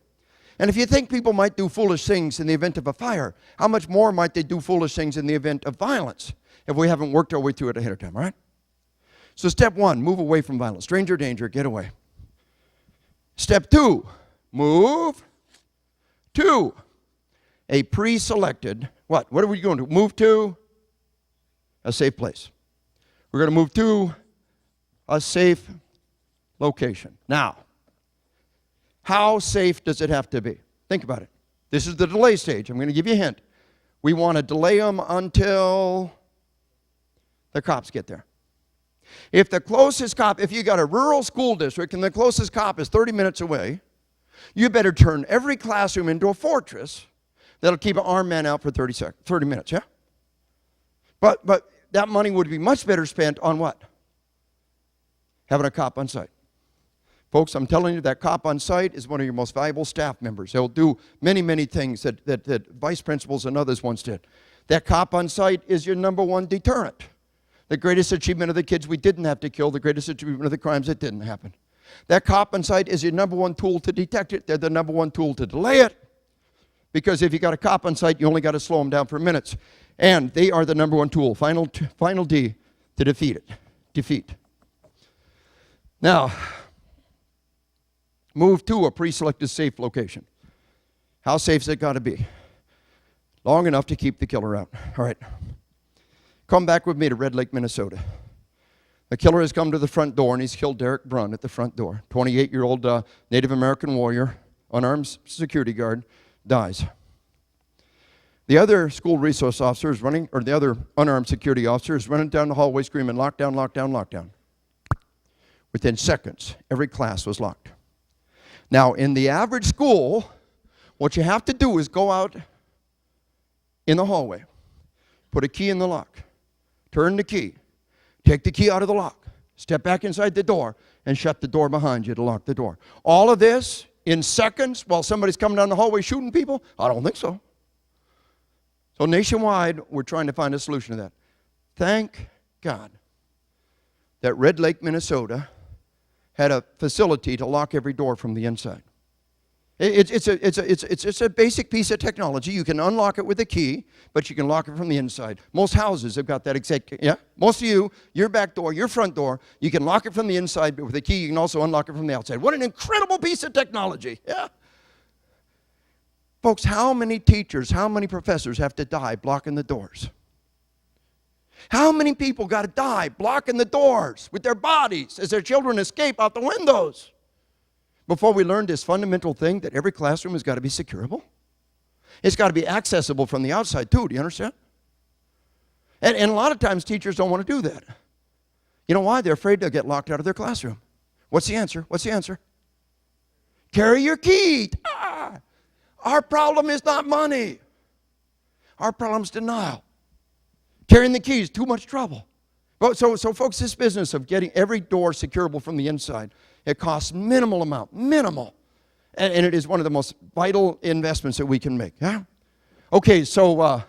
And if you think people might do foolish things in the event of a fire, how much more might they do foolish things in the event of violence if we haven't worked our way through it ahead of time, all right? So step one, move away from violence. Stranger danger, get away. Step two, move to a pre-selected, what? What are we going to move to? A safe place. We're going to move to a safe location. Now, how safe does it have to be? Think about it. This is the delay stage. I'm going to give you a hint. We want to delay them until the cops get there. If the closest cop, if you got a rural school district and the closest cop is 30 minutes away, you better turn every classroom into a fortress that'll keep an armed man out for 30 minutes, yeah? But that money would be much better spent on what? Having a cop on site. Folks, I'm telling you, that cop on site is one of your most valuable staff members. They'll do many, many things that vice principals and others once did. That cop on site is your number one deterrent. The greatest achievement of the kids we didn't have to kill, the greatest achievement of the crimes that didn't happen. That cop on site is your number one tool to detect it. They're the number one tool to delay it. Because if you got a cop on site, you only got to slow them down for minutes. And they are the number one tool, final D, to defeat it. Defeat. Now, move to a pre-selected safe location. How safe has it got to be? Long enough to keep the killer out. All right. Come back with me to Red Lake, Minnesota. The killer has come to the front door, and he's killed Derek Brunn at the front door. 28-year-old Native American warrior, unarmed security guard, dies. The other school resource officer is running, or the other unarmed security officer is running down the hallway screaming, lockdown, lockdown, lockdown. Within seconds, every class was locked. Now, in the average school, what you have to do is go out in the hallway, put a key in the lock, turn the key, take the key out of the lock, step back inside the door, and shut the door behind you to lock the door. All of this in seconds while somebody's coming down the hallway shooting people? I don't think so. So nationwide, we're trying to find a solution to that. Thank God that Red Lake, Minnesota had a facility to lock every door from the inside. It's a basic piece of technology. You can unlock it with a key, but you can lock it from the inside. Most houses have got that exact, yeah? Most of you, your back door, your front door, you can lock it from the inside, but with a key you can also unlock it from the outside. What an incredible piece of technology, yeah? Folks, how many teachers, how many professors have to die blocking the doors? How many people got to die blocking the doors with their bodies as their children escape out the windows before we learn this fundamental thing that every classroom has got to be securable? It's got to be accessible from the outside too, do you understand? And a lot of times teachers don't want to do that. You know why? They're afraid they'll get locked out of their classroom. What's the answer? What's the answer? Carry your key. Our problem is not money. Our problem is denial. Carrying the key is too much trouble. So folks, this business of getting every door securable from the inside, it costs minimal amount, minimal. And it is one of the most vital investments that we can make. Yeah? Okay, so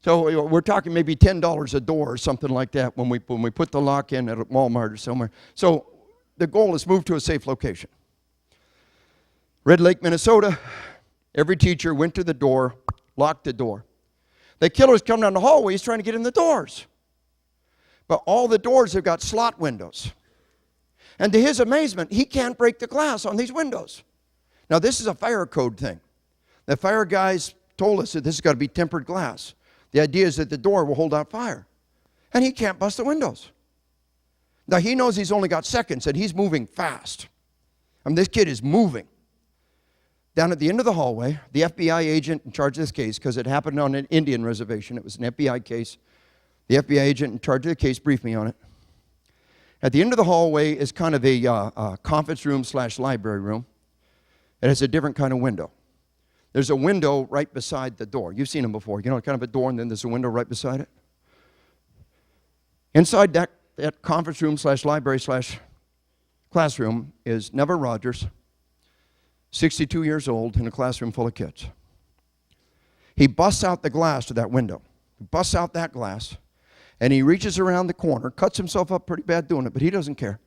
we're talking maybe $10 a door or something like that when we put the lock in at a Walmart or somewhere. So the goal is move to a safe location. Red Lake, Minnesota, every teacher went to the door, locked the door. The killer's come down the hallway, he's trying to get in the doors. But all the doors have got slot windows. And to his amazement, he can't break the glass on these windows. Now, this is a fire code thing. The fire guys told us that this has got to be tempered glass. The idea is that the door will hold out fire. And he can't bust the windows. Now, he knows he's only got seconds, and he's moving fast. I mean, this kid is moving. Down at the end of the hallway, the FBI agent in charge of this case, because it happened on an Indian reservation, it was an FBI case. The FBI agent in charge of the case briefed me on it. At the end of the hallway is kind of a conference room / library room. It has a different kind of window. There's a window right beside the door. You've seen them before. You know, kind of a door, and then there's a window right beside it. Inside that conference room / library / classroom is Neville Rogers, 62 years old, in a classroom full of kids. He busts out the glass to that window. He busts out that glass, and he reaches around the corner, cuts himself up pretty bad doing it, but he doesn't care.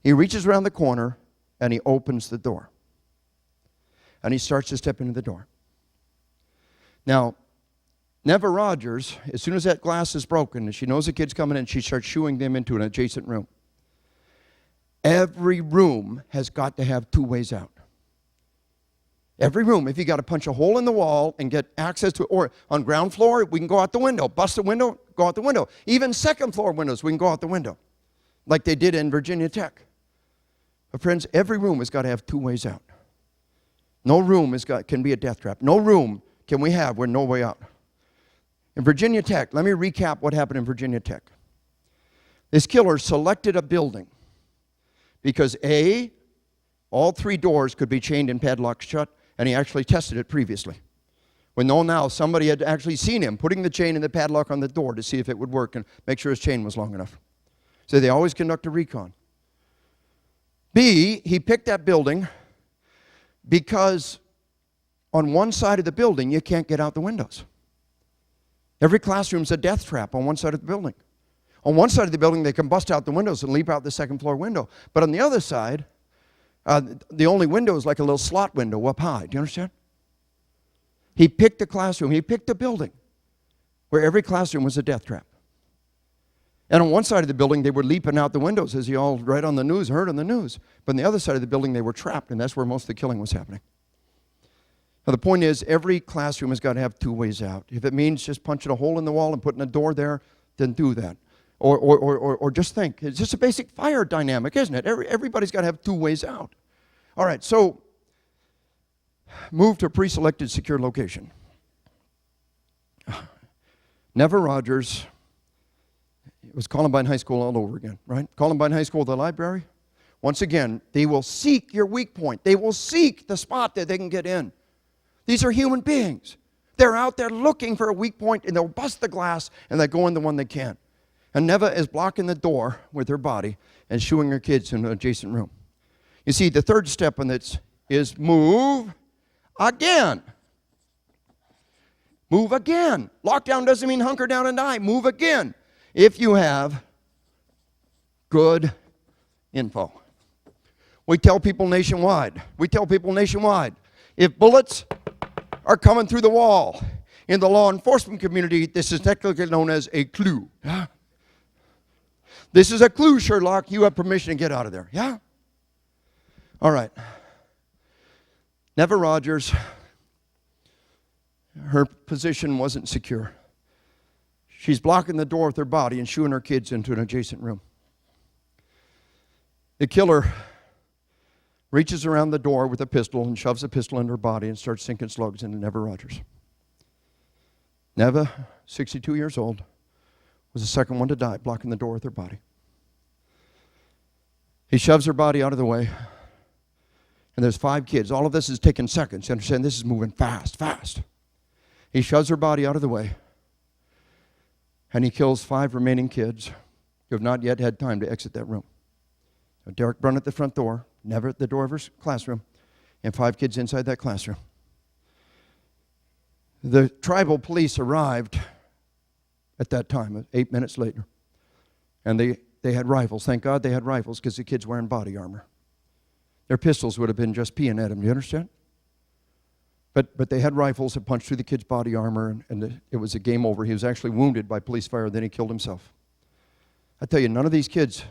He reaches around the corner, and he opens the door. And he starts to step into the door. Now, Neville Rogers, as soon as that glass is broken, and she knows the kid's coming in, she starts shooing them into an adjacent room. Every room has got to have two ways out. Every room, if you got to punch a hole in the wall and get access to it, or on ground floor, we can go out the window. Bust the window, go out the window. Even second floor windows, we can go out the window, like they did in Virginia Tech. But friends, every room has got to have two ways out. No room can be a death trap. No room can we have where no way out. In Virginia Tech, let me recap what happened in Virginia Tech. This killer selected a building because A, all three doors could be chained and padlocked shut, and he actually tested it previously. We know now somebody had actually seen him putting the chain and the padlock on the door to see if it would work and make sure his chain was long enough. So they always conduct a recon. B, he picked that building because on one side of the building, you can't get out the windows. Every classroom's a death trap on one side of the building. On one side of the building, they can bust out the windows and leap out the second floor window. But on the other side, the only window is like a little slot window up high. Do you understand? He picked a classroom. He picked a building where every classroom was a death trap. And on one side of the building, they were leaping out the windows, as you all read on the news, heard on the news. But on the other side of the building, they were trapped, and that's where most of the killing was happening. Now, the point is, every classroom has got to have two ways out. If it means just punching a hole in the wall and putting a door there, then do that. Or just think. It's just a basic fire dynamic, isn't it? Everybody's got to have two ways out. All right, so move to a pre-selected secure location. Never Rogers. It was Columbine High School all over again, right? Columbine High School, the library. Once again, they will seek your weak point. They will seek the spot that they can get in. These are human beings. They're out there looking for a weak point, and they'll bust the glass, and they go in the one they can. And Neva is blocking the door with her body and shooing her kids in an adjacent room. You see, the third step in this is move again. Move again. Lockdown doesn't mean hunker down and die. Move again. If you have good info. We tell people nationwide. If bullets are coming through the wall, in the law enforcement community, this is technically known as a clue. Yeah? This is a clue, Sherlock. You have permission to get out of there. Yeah? All right. Neva Rogers, her position wasn't secure. She's blocking the door with her body and shooing her kids into an adjacent room. The killer reaches around the door with a pistol and shoves a pistol in her body and starts sinking slugs into Neva Rogers. Neva, 62 years old, was the second one to die, blocking the door with her body. He shoves her body out of the way, and there's 5 kids. All of this is taking seconds. You understand? This is moving fast. He shoves her body out of the way, and he kills 5 remaining kids who have not yet had time to exit that room. So Derek Brunn at the front door, Neva at the door of her classroom, and 5 kids inside that classroom. The tribal police arrived at that time, 8 minutes later, and they had rifles. Thank God they had rifles, because the kids wearing body armor. Their pistols would have been just peeing at them. Do you understand? But they had rifles that punched through the kid's body armor, and it was a game over. He was actually wounded by police fire, then he killed himself. I tell you, none of these kids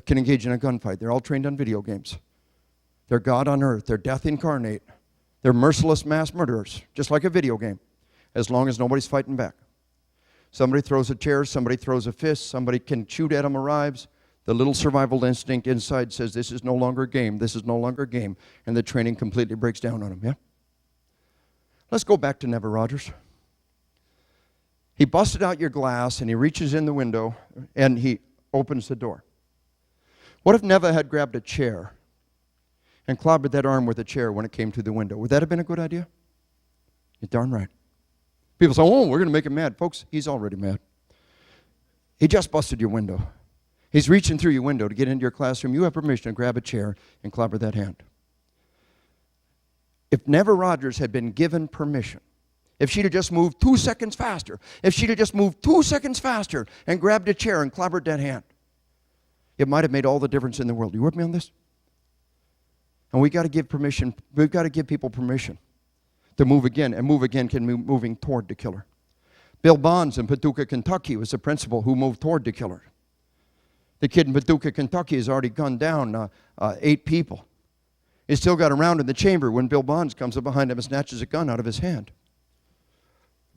can engage in a gunfight. They're all trained on video games. They're God on earth. They're death incarnate. They're merciless mass murderers, just like a video game, as long as nobody's fighting back. Somebody throws a chair, somebody throws a fist, somebody can shoot at them, arrives. The little survival instinct inside says, this is no longer a game, this is no longer a game, and the training completely breaks down on them, yeah? Let's go back to Neva Rogers. He busted out your glass, and he reaches in the window, and he opens the door. What if Neva had grabbed a chair and clobbered that arm with a chair when it came through the window? Would that have been a good idea? You're darn right. People say, oh, we're going to make him mad. Folks, he's already mad. He just busted your window. He's reaching through your window to get into your classroom. You have permission to grab a chair and clobber that hand. If Neva Rogers had been given permission, if she'd have just moved 2 seconds faster, and grabbed a chair and clobbered that hand, it might have made all the difference in the world. You with me on this? And we got to give permission. We've got to give people permission to move again, and move again can mean moving toward the killer. Bill Bonds in Paducah, Kentucky was the principal who moved toward the killer. The kid in Paducah, Kentucky has already gunned down 8 people. He's still got a round in the chamber when Bill Bonds comes up behind him and snatches a gun out of his hand.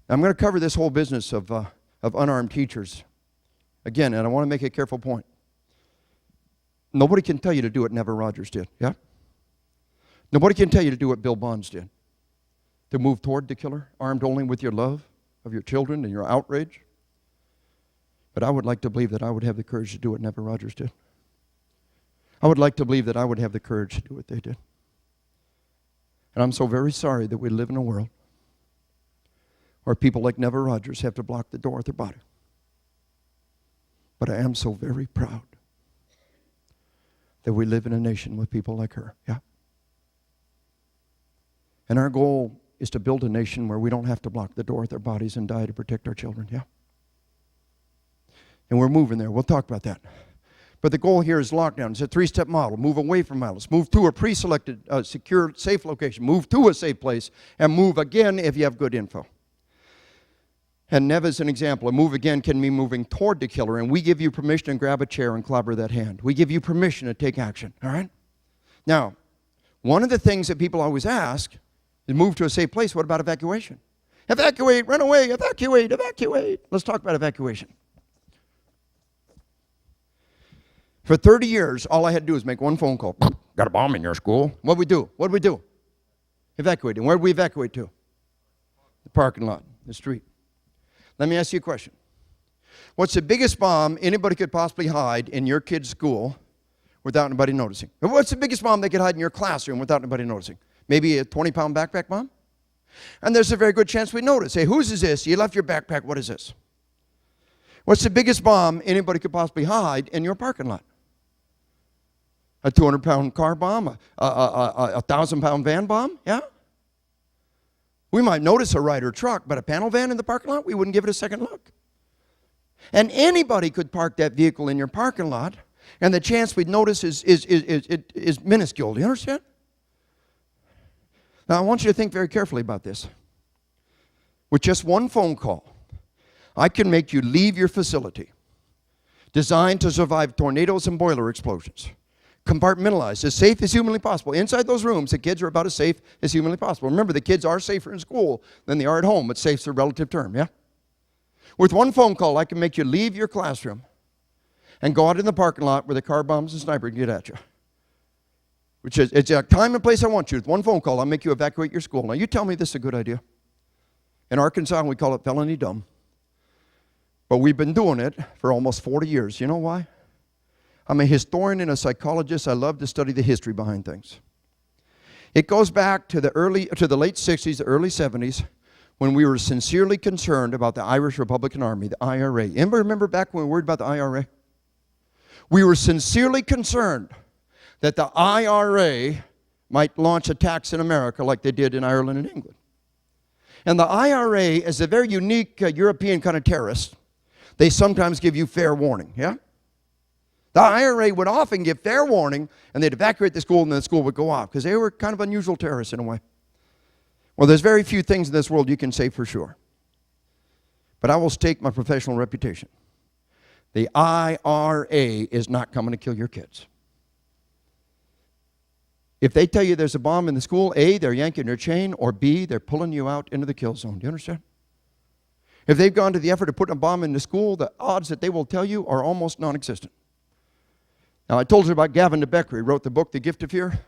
I'm going to cover this whole business of unarmed teachers again, and I want to make a careful point. Nobody can tell you to do what Neva Rogers did, yeah? Nobody can tell you to do what Bill Bonds did. To move toward the killer, armed only with your love of your children and your outrage. But I would like to believe that I would have the courage to do what Neva Rogers did. I would like to believe that I would have the courage to do what they did. And I'm so very sorry that we live in a world where people like Neva Rogers have to block the door with their body. But I am so very proud that we live in a nation with people like her, yeah? And our goal is to build a nation where we don't have to block the door with our bodies and die to protect our children, yeah? And we're moving there. We'll talk about that. But the goal here is lockdown. It's a 3-step model. Move away from violence. Move to a pre-selected, secure, safe location. Move to a safe place. And move again if you have good info. And Neva's an example. A move again can mean moving toward the killer. And we give you permission to grab a chair and clobber that hand. We give you permission to take action. All right? Now, one of the things that people always ask is move to a safe place. What about evacuation? Evacuate, run away, evacuate, evacuate. Let's talk about evacuation. For 30 years, all I had to do was make one phone call. Got a bomb in your school. What do we do? Evacuating. Where did we evacuate to? The parking lot, the street. Let me ask you a question. What's the biggest bomb anybody could possibly hide in your kid's school without anybody noticing? And what's the biggest bomb they could hide in your classroom without anybody noticing? Maybe a 20-pound backpack bomb? And there's a very good chance we notice. Hey, whose is this? You left your backpack. What is this? What's the biggest bomb anybody could possibly hide in your parking lot? A 200-pound car bomb? A 1,000-pound van bomb? Yeah? We might notice a Ryder truck, but a panel van in the parking lot, we wouldn't give it a second look. And anybody could park that vehicle in your parking lot, and the chance we'd notice is minuscule. Do you understand? Now, I want you to think very carefully about this. With just one phone call, I can make you leave your facility, designed to survive tornadoes and boiler explosions, compartmentalized, as safe as humanly possible. Inside those rooms, the kids are about as safe as humanly possible. Remember, the kids are safer in school than they are at home, but safe's a relative term, yeah? With one phone call, I can make you leave your classroom and go out in the parking lot where the car bombs and sniper can get at you. Which is, it's a time and place I want you. With one phone call, I'll make you evacuate your school. Now, you tell me this is a good idea. In Arkansas, we call it felony dumb. But we've been doing it for almost 40 years. You know why? I'm a historian and a psychologist. I love to study the history behind things. It goes back to the late 60s, the early 70s, when we were sincerely concerned about the Irish Republican Army, the IRA. Anybody remember back when we were worried about the IRA? We were sincerely concerned that the IRA might launch attacks in America like they did in Ireland and England. And the IRA is a very unique European kind of terrorist. They sometimes give you fair warning, yeah? The IRA would often give fair warning, and they'd evacuate the school, and then the school would go off, because they were kind of unusual terrorists in a way. Well, there's very few things in this world you can say for sure. But I will stake my professional reputation. The IRA is not coming to kill your kids. If they tell you there's a bomb in the school, A, they're yanking your chain, or B, they're pulling you out into the kill zone. Do you understand? If they've gone to the effort of putting a bomb in the school, the odds that they will tell you are almost non-existent. Now, I told you about Gavin de Becker. He wrote the book, The Gift of Fear.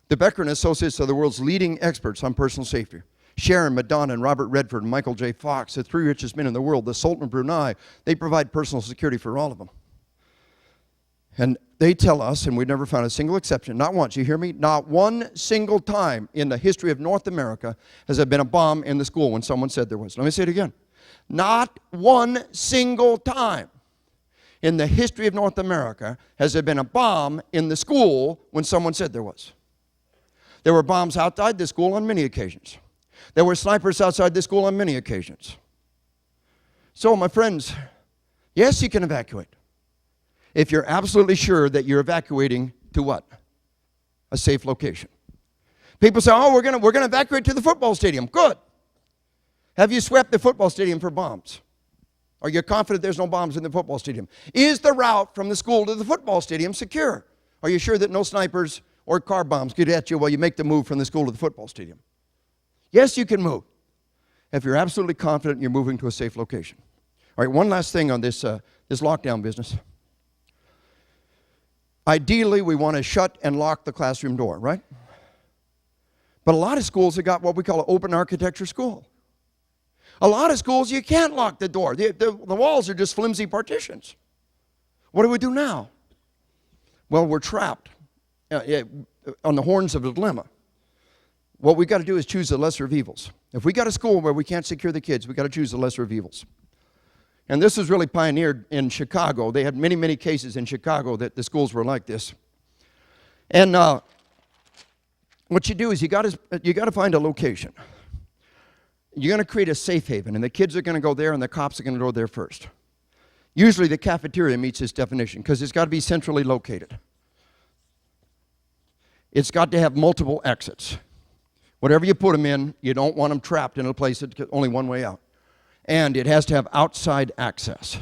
De Becker and associates are the world's leading experts on personal safety. Sharon, Madonna, and Robert Redford, and Michael J. Fox, the three richest men in the world, the Sultan of Brunei, they provide personal security for all of them. And they tell us, and we've never found a single exception, not once, you hear me? Not one single time in the history of North America has there been a bomb in the school when someone said there was. Let me say it again. Not one single time in the history of North America has there been a bomb in the school when someone said there was. There were bombs outside the school on many occasions. There were snipers outside the school on many occasions. So, my friends, yes, you can evacuate. If you're absolutely sure that you're evacuating to what? A safe location. People say, oh, we're gonna evacuate to the football stadium. Good. Have you swept the football stadium for bombs? Are you confident there's no bombs in the football stadium? Is the route from the school to the football stadium secure? Are you sure that no snipers or car bombs get at you while you make the move from the school to the football stadium? Yes, you can move if you're absolutely confident you're moving to a safe location. All right, one last thing on this lockdown business. Ideally, we want to shut and lock the classroom door, right? But a lot of schools have got what we call an open architecture school. A lot of schools, you can't lock the door. The walls are just flimsy partitions. What do we do now? Well, we're trapped on the horns of a dilemma. What we've got to do is choose the lesser of evils. If we got a school where we can't secure the kids, we've got to choose the lesser of evils. And this was really pioneered in Chicago. They had many, many cases in Chicago that the schools were like this. And what you do is you got to find a location. You're going to create a safe haven, and the kids are going to go there, and the cops are going to go there first. Usually the cafeteria meets this definition because it's got to be centrally located. It's got to have multiple exits. Whatever you put them in, you don't want them trapped in a place that's only one way out. And it has to have outside access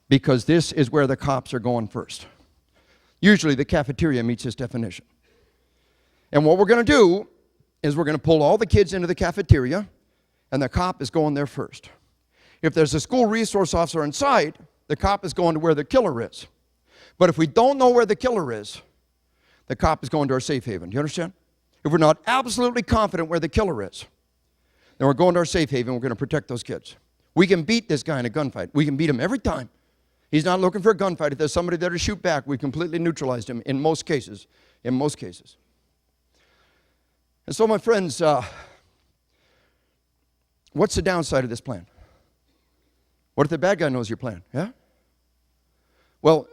because this is where the cops are going first. Usually the cafeteria meets this definition. And what we're going to do is we're going to pull all the kids into the cafeteria, and the cop is going there first. If there's a school resource officer in sight, the cop is going to where the killer is. But if we don't know where the killer is, the cop is going to our safe haven. Do you understand? If we're not absolutely confident where the killer is, then we're going to our safe haven. We're going to protect those kids. We can beat this guy in a gunfight. We can beat him every time. He's not looking for a gunfight. If there's somebody there to shoot back, we completely neutralized him in most cases. In most cases. And so, my friends, what's the downside of this plan? What if the bad guy knows your plan? Yeah? Well,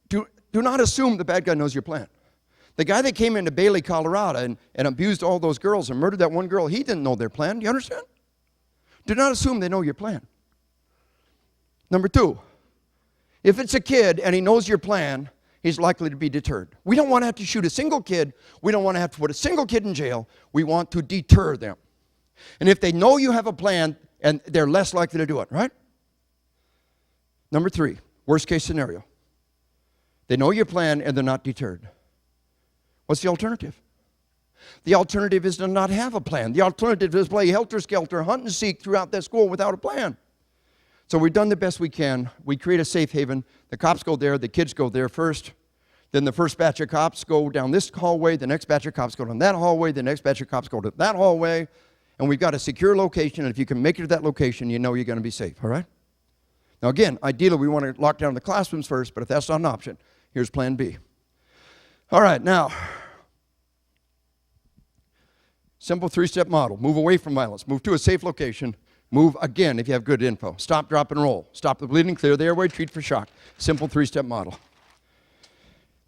do not assume the bad guy knows your plan. The guy that came into Bailey, Colorado, and abused all those girls and murdered that one girl, he didn't know their plan. Do you understand? Do not assume they know your plan. Number two, if it's a kid and he knows your plan, he's likely to be deterred. We don't want to have to shoot a single kid. We don't want to have to put a single kid in jail. We want to deter them. And if they know you have a plan, and they're less likely to do it, right? Number three, worst case scenario. They know your plan and they're not deterred. What's the alternative? The alternative is to not have a plan. The alternative is play helter-skelter, hunt and seek throughout that school without a plan. So we've done the best we can. We create a safe haven. The cops go there. The kids go there first. Then the first batch of cops go down this hallway. The next batch of cops go down that hallway. The next batch of cops go to that hallway. And we've got a secure location. And if you can make it to that location, you know you're going to be safe, all right? Now, again, ideally, we want to lock down the classrooms first. But if that's not an option, here's plan B. All right, now, simple three-step model. Move away from violence. Move to a safe location. Move again if you have good info. Stop, drop, and roll. Stop the bleeding, clear the airway, treat for shock. Simple three-step model.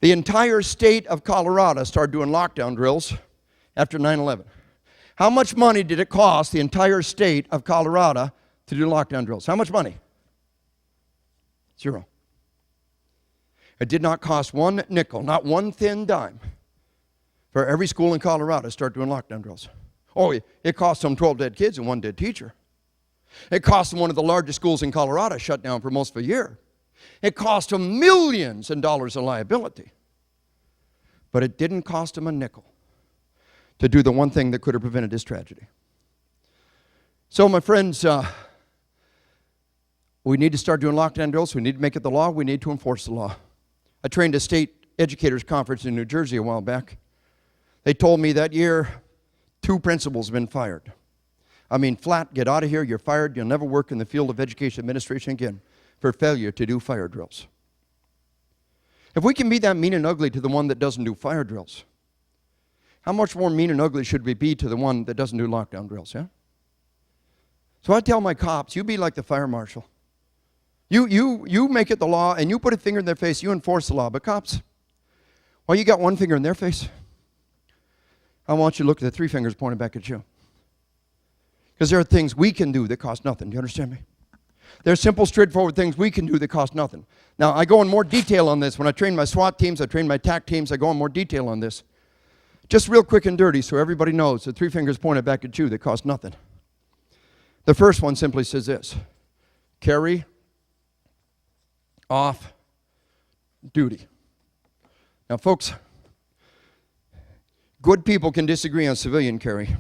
The entire state of Colorado started doing lockdown drills after 9/11. How much money did it cost the entire state of Colorado to do lockdown drills? How much money? Zero. It did not cost one nickel, not one thin dime, for every school in Colorado to start doing lockdown drills. Oh, it cost them 12 dead kids and one dead teacher. It cost them one of the largest schools in Colorado shut down for most of a year. It cost them millions in dollars in liability. But it didn't cost them a nickel to do the one thing that could have prevented this tragedy. So, my friends, we need to start doing lockdown drills. We need to make it the law. We need to enforce the law. I trained a state educators conference in New Jersey a while back. They told me that year 2 principals have been fired. I mean, flat, get out of here, you're fired, you'll never work in the field of education administration again for failure to do fire drills. If we can be that mean and ugly to the one that doesn't do fire drills, how much more mean and ugly should we be to the one that doesn't do lockdown drills, yeah? So I tell my cops, you be like the fire marshal. You make it the law, and you put a finger in their face, you enforce the law. But cops, while you got one finger in their face, I want you to look at the 3 fingers pointing back at you. Because there are things we can do that cost nothing. Do you understand me? There are simple, straightforward things we can do that cost nothing. Now, I go in more detail on this. When I train my SWAT teams, I train my TAC teams, I go in more detail on this. Just real quick and dirty so everybody knows the 3 fingers pointed back at you that cost nothing. The first one simply says this: carry off duty. Now, folks, good people can disagree on civilian carry.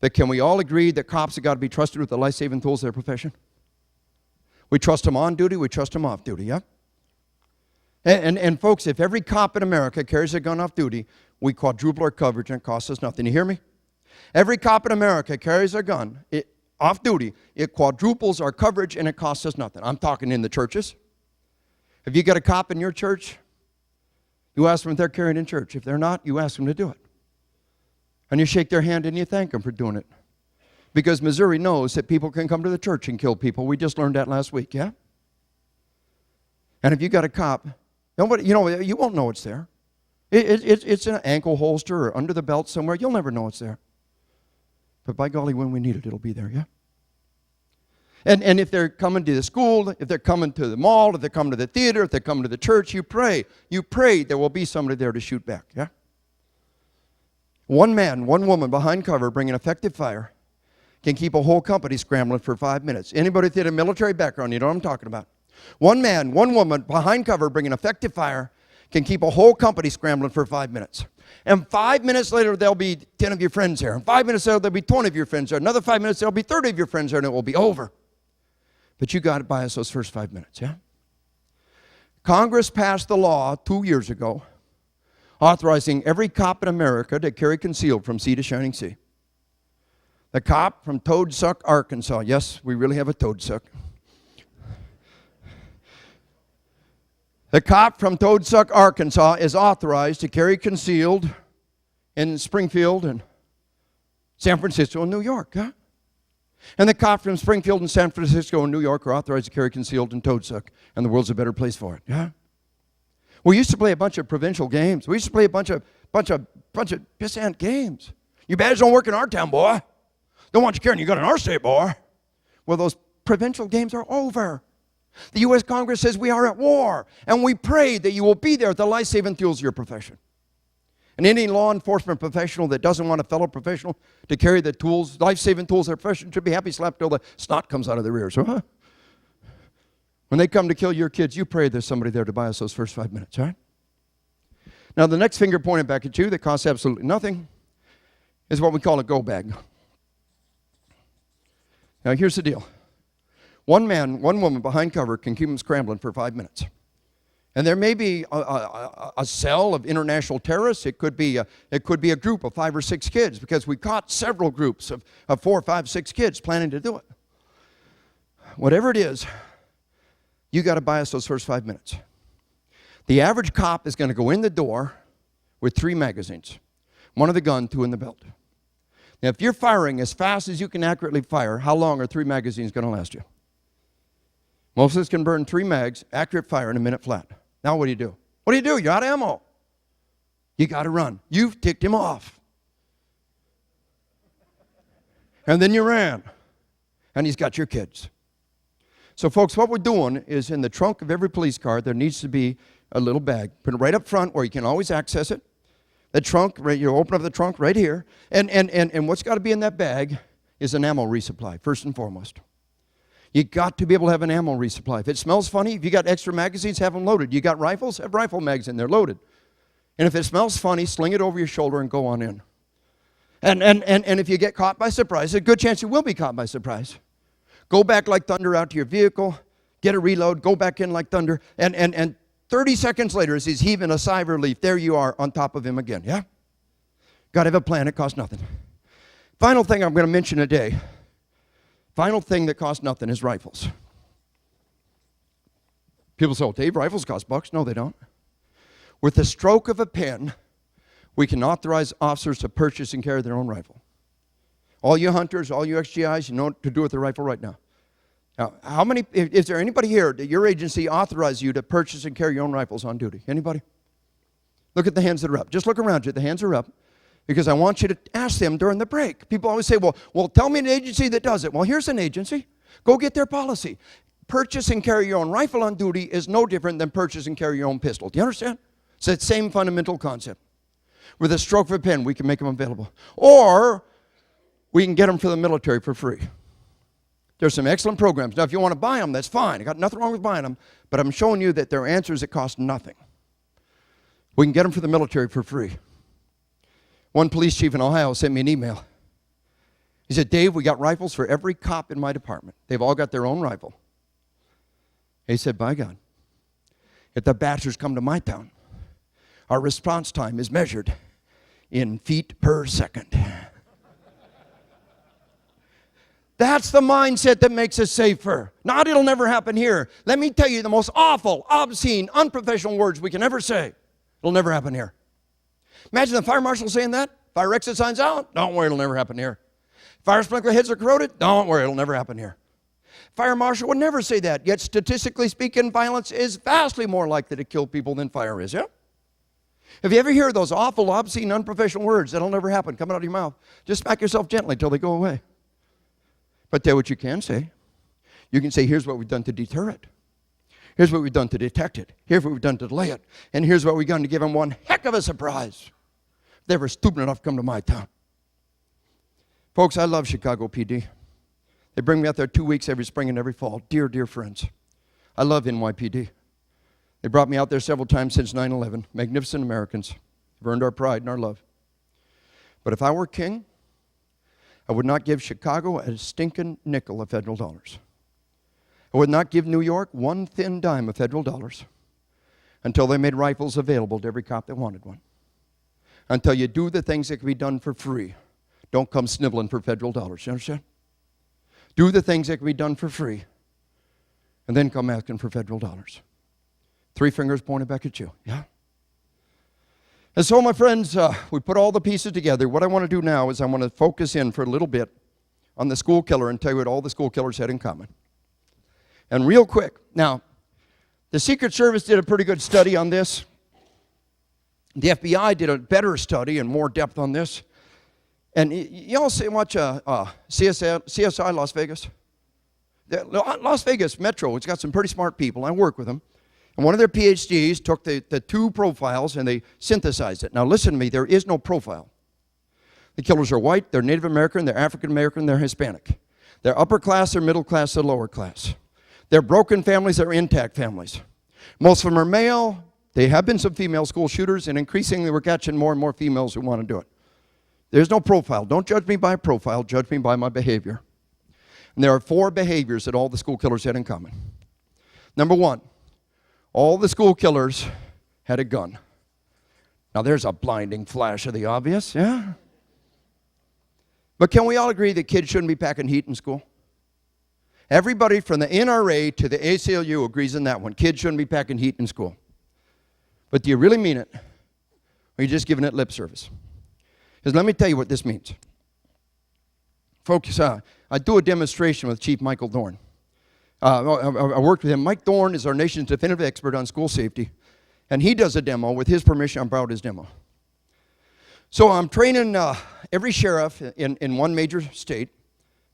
But can we all agree that cops have got to be trusted with the life-saving tools of their profession? We trust them on duty, we trust them off duty, yeah? And folks, if every cop in America carries a gun off duty, we quadruple our coverage and it costs us nothing. You hear me? Every cop in America carries a gun off duty. It quadruples our coverage and it costs us nothing. I'm talking in the churches. If you got a cop in your church, you ask them if they're carrying in church. If they're not, you ask them to do it. And you shake their hand and you thank them for doing it. Because Missouri knows that people can come to the church and kill people. We just learned that last week, yeah? And if you got a cop, nobody, you won't know it's there. It's in an ankle holster or under the belt somewhere. You'll never know it's there. But by golly, when we need it, it'll be there, yeah? And if they're coming to the school, if they're coming to the mall, if they're coming to the theater, if they're coming to the church, you pray. You pray there will be somebody there to shoot back, yeah? One man, one woman behind cover bringing effective fire can keep a whole company scrambling for 5 minutes. Anybody with a military background, you know what I'm talking about. One man, one woman behind cover bringing effective fire can keep a whole company scrambling for 5 minutes. And 5 minutes later, there'll be 10 of your friends there. And 5 minutes later, there'll be 20 of your friends there. Another 5 minutes, there'll be 30 of your friends there, and it will be over. But you got to buy us those first 5 minutes, yeah? Congress passed the law 2 years ago authorizing every cop in America to carry concealed from sea to shining sea. The cop from Toadsuck, Arkansas. Yes, we really have a Toadsuck. The cop from Toadsuck, Arkansas is authorized to carry concealed in Springfield and San Francisco and New York. Huh? And the cop from Springfield and San Francisco and New York are authorized to carry concealed in Toadsuck, and the world's a better place for it. Yeah? We used to play a bunch of provincial games. We used to play a bunch of pissant games. Your badge don't work in our town, boy. Don't want you carrying, you got in our state, boy. Well, those provincial games are over. The U.S. Congress says we are at war, and we pray that you will be there at the life-saving tools of your profession. And any law enforcement professional that doesn't want a fellow professional to carry the tools, life-saving tools of their profession, should be happy slapped till the snot comes out of their ears. Huh? When they come to kill your kids, you pray there's somebody there to buy us those first 5 minutes, all right? Now, the next finger pointed back at you that costs absolutely nothing is what we call a go bag. Now, here's the deal. One man, one woman behind cover can keep them scrambling for 5 minutes. And there may be a cell of international terrorists. It could be a group of 5 or 6 kids, because we caught several groups of 4, 5, 6 kids planning to do it. Whatever it is, you got to buy us those first 5 minutes. The average cop is going to go in the door with 3 magazines. 1 in the gun, 2 in the belt. Now, if you're firing as fast as you can accurately fire, how long are 3 magazines going to last you? Most of us can burn 3 mags, accurate fire in a minute flat. Now what do? What do? You're out of ammo. You got to run. You've ticked him off. And then you ran. And he's got your kids. So, folks, what we're doing is in the trunk of every police car, there needs to be a little bag. Put it right up front where you can always access it. The trunk, right, you open up the trunk right here. And what's got to be in that bag is an ammo resupply, first and foremost. You got to be able to have an ammo resupply. If it smells funny, if you got extra magazines, have them loaded. You got rifles, have rifle mags in there loaded. And if it smells funny, sling it over your shoulder and go on in. And if you get caught by surprise, a good chance you will be caught by surprise. Go back like thunder out to your vehicle, get a reload, go back in like thunder, and 30 seconds later, as he's heaving a sigh of relief, there you are on top of him again, yeah? Got to have a plan, it costs nothing. Final thing I'm going to mention today, final thing that costs nothing is rifles. People say, well, Dave, rifles cost bucks. No, they don't. With the stroke of a pen, we can authorize officers to purchase and carry their own rifle. All you hunters, all you XGIs, you know what to do with the rifle right now. Now, is there anybody here that your agency authorized you to purchase and carry your own rifles on duty? Anybody? Look at the hands that are up. Just look around you. The hands are up. Because I want you to ask them during the break. People always say, well, tell me an agency that does it. Well, here's an agency. Go get their policy. Purchase and carry your own rifle on duty is no different than purchase and carry your own pistol. Do you understand? It's that same fundamental concept. With a stroke of a pen, we can make them available. Or we can get them for the military for free. There's some excellent programs. Now, if you want to buy them, that's fine. I got nothing wrong with buying them. But I'm showing you that there are answers that cost nothing. We can get them for the military for free. One police chief in Ohio sent me an email. He said, Dave, we got rifles for every cop in my department. They've all got their own rifle. He said, by God, if the bachelors come to my town, our response time is measured in feet per second. That's the mindset that makes us safer. Not it'll never happen here. Let me tell you the most awful, obscene, unprofessional words we can ever say. It'll never happen here. Imagine the fire marshal saying that. Fire exit signs out. Don't worry, it'll never happen here. Fire sprinkler heads are corroded. Don't worry, it'll never happen here. Fire marshal would never say that. Yet statistically speaking, violence is vastly more likely to kill people than fire is, yeah? If you ever hear those awful, obscene, unprofessional words, that'll never happen coming out of your mouth, just smack yourself gently till they go away. But tell what you can say. You can say, here's what we've done to deter it. Here's what we've done to detect it. Here's what we've done to delay it. And here's what we've done to give them one heck of a surprise. If they were stupid enough to come to my town. Folks, I love Chicago PD. They bring me out there 2 weeks every spring and every fall. Dear, dear friends. I love NYPD. They brought me out there several times since 9/11. Magnificent Americans. They've earned our pride and our love. But if I were king, I would not give Chicago a stinking nickel of federal dollars. I would not give New York one thin dime of federal dollars. until they made rifles available to every cop that wanted one. Until you do the things that can be done for free. Don't come sniveling for federal dollars. You understand? Do the things that can be done for free, and then come asking for federal dollars. 3 fingers pointed back at you. Yeah? And so, my friends, we put all the pieces together. What I want to do now is I want to focus in for a little bit on the school killer and tell you what all the school killers had in common. And real quick, now, the Secret Service did a pretty good study on this. The FBI did a better study and more depth on this. And y'all watch CSI Las Vegas? Las Vegas Metro, it's got some pretty smart people. I work with them. And one of their PhDs took the 2 profiles and they synthesized it. Now listen to me, there is no profile. The killers are white, they're Native American, they're African American, they're Hispanic. They're upper class, they're middle class, they're lower class. They're broken families, they're intact families. Most of them are male. There have been some female school shooters, and increasingly we're catching more and more females who want to do it. There's no profile. Don't judge me by profile, judge me by my behavior. And there are 4 behaviors that all the school killers had in common. Number 1, all the school killers had a gun. Now there's a blinding flash of the obvious, yeah? But can we all agree that kids shouldn't be packing heat in school? Everybody from the NRA to the ACLU agrees on that one. Kids shouldn't be packing heat in school. But do you really mean it? Or are you just giving it lip service? Because let me tell you what this means. Folks, I do a demonstration with Chief Michael Dorn. I worked with him. Mike Dorn is our nation's definitive expert on school safety. And he does a demo. With his permission, I borrowed his demo. So I'm training every sheriff in one major state.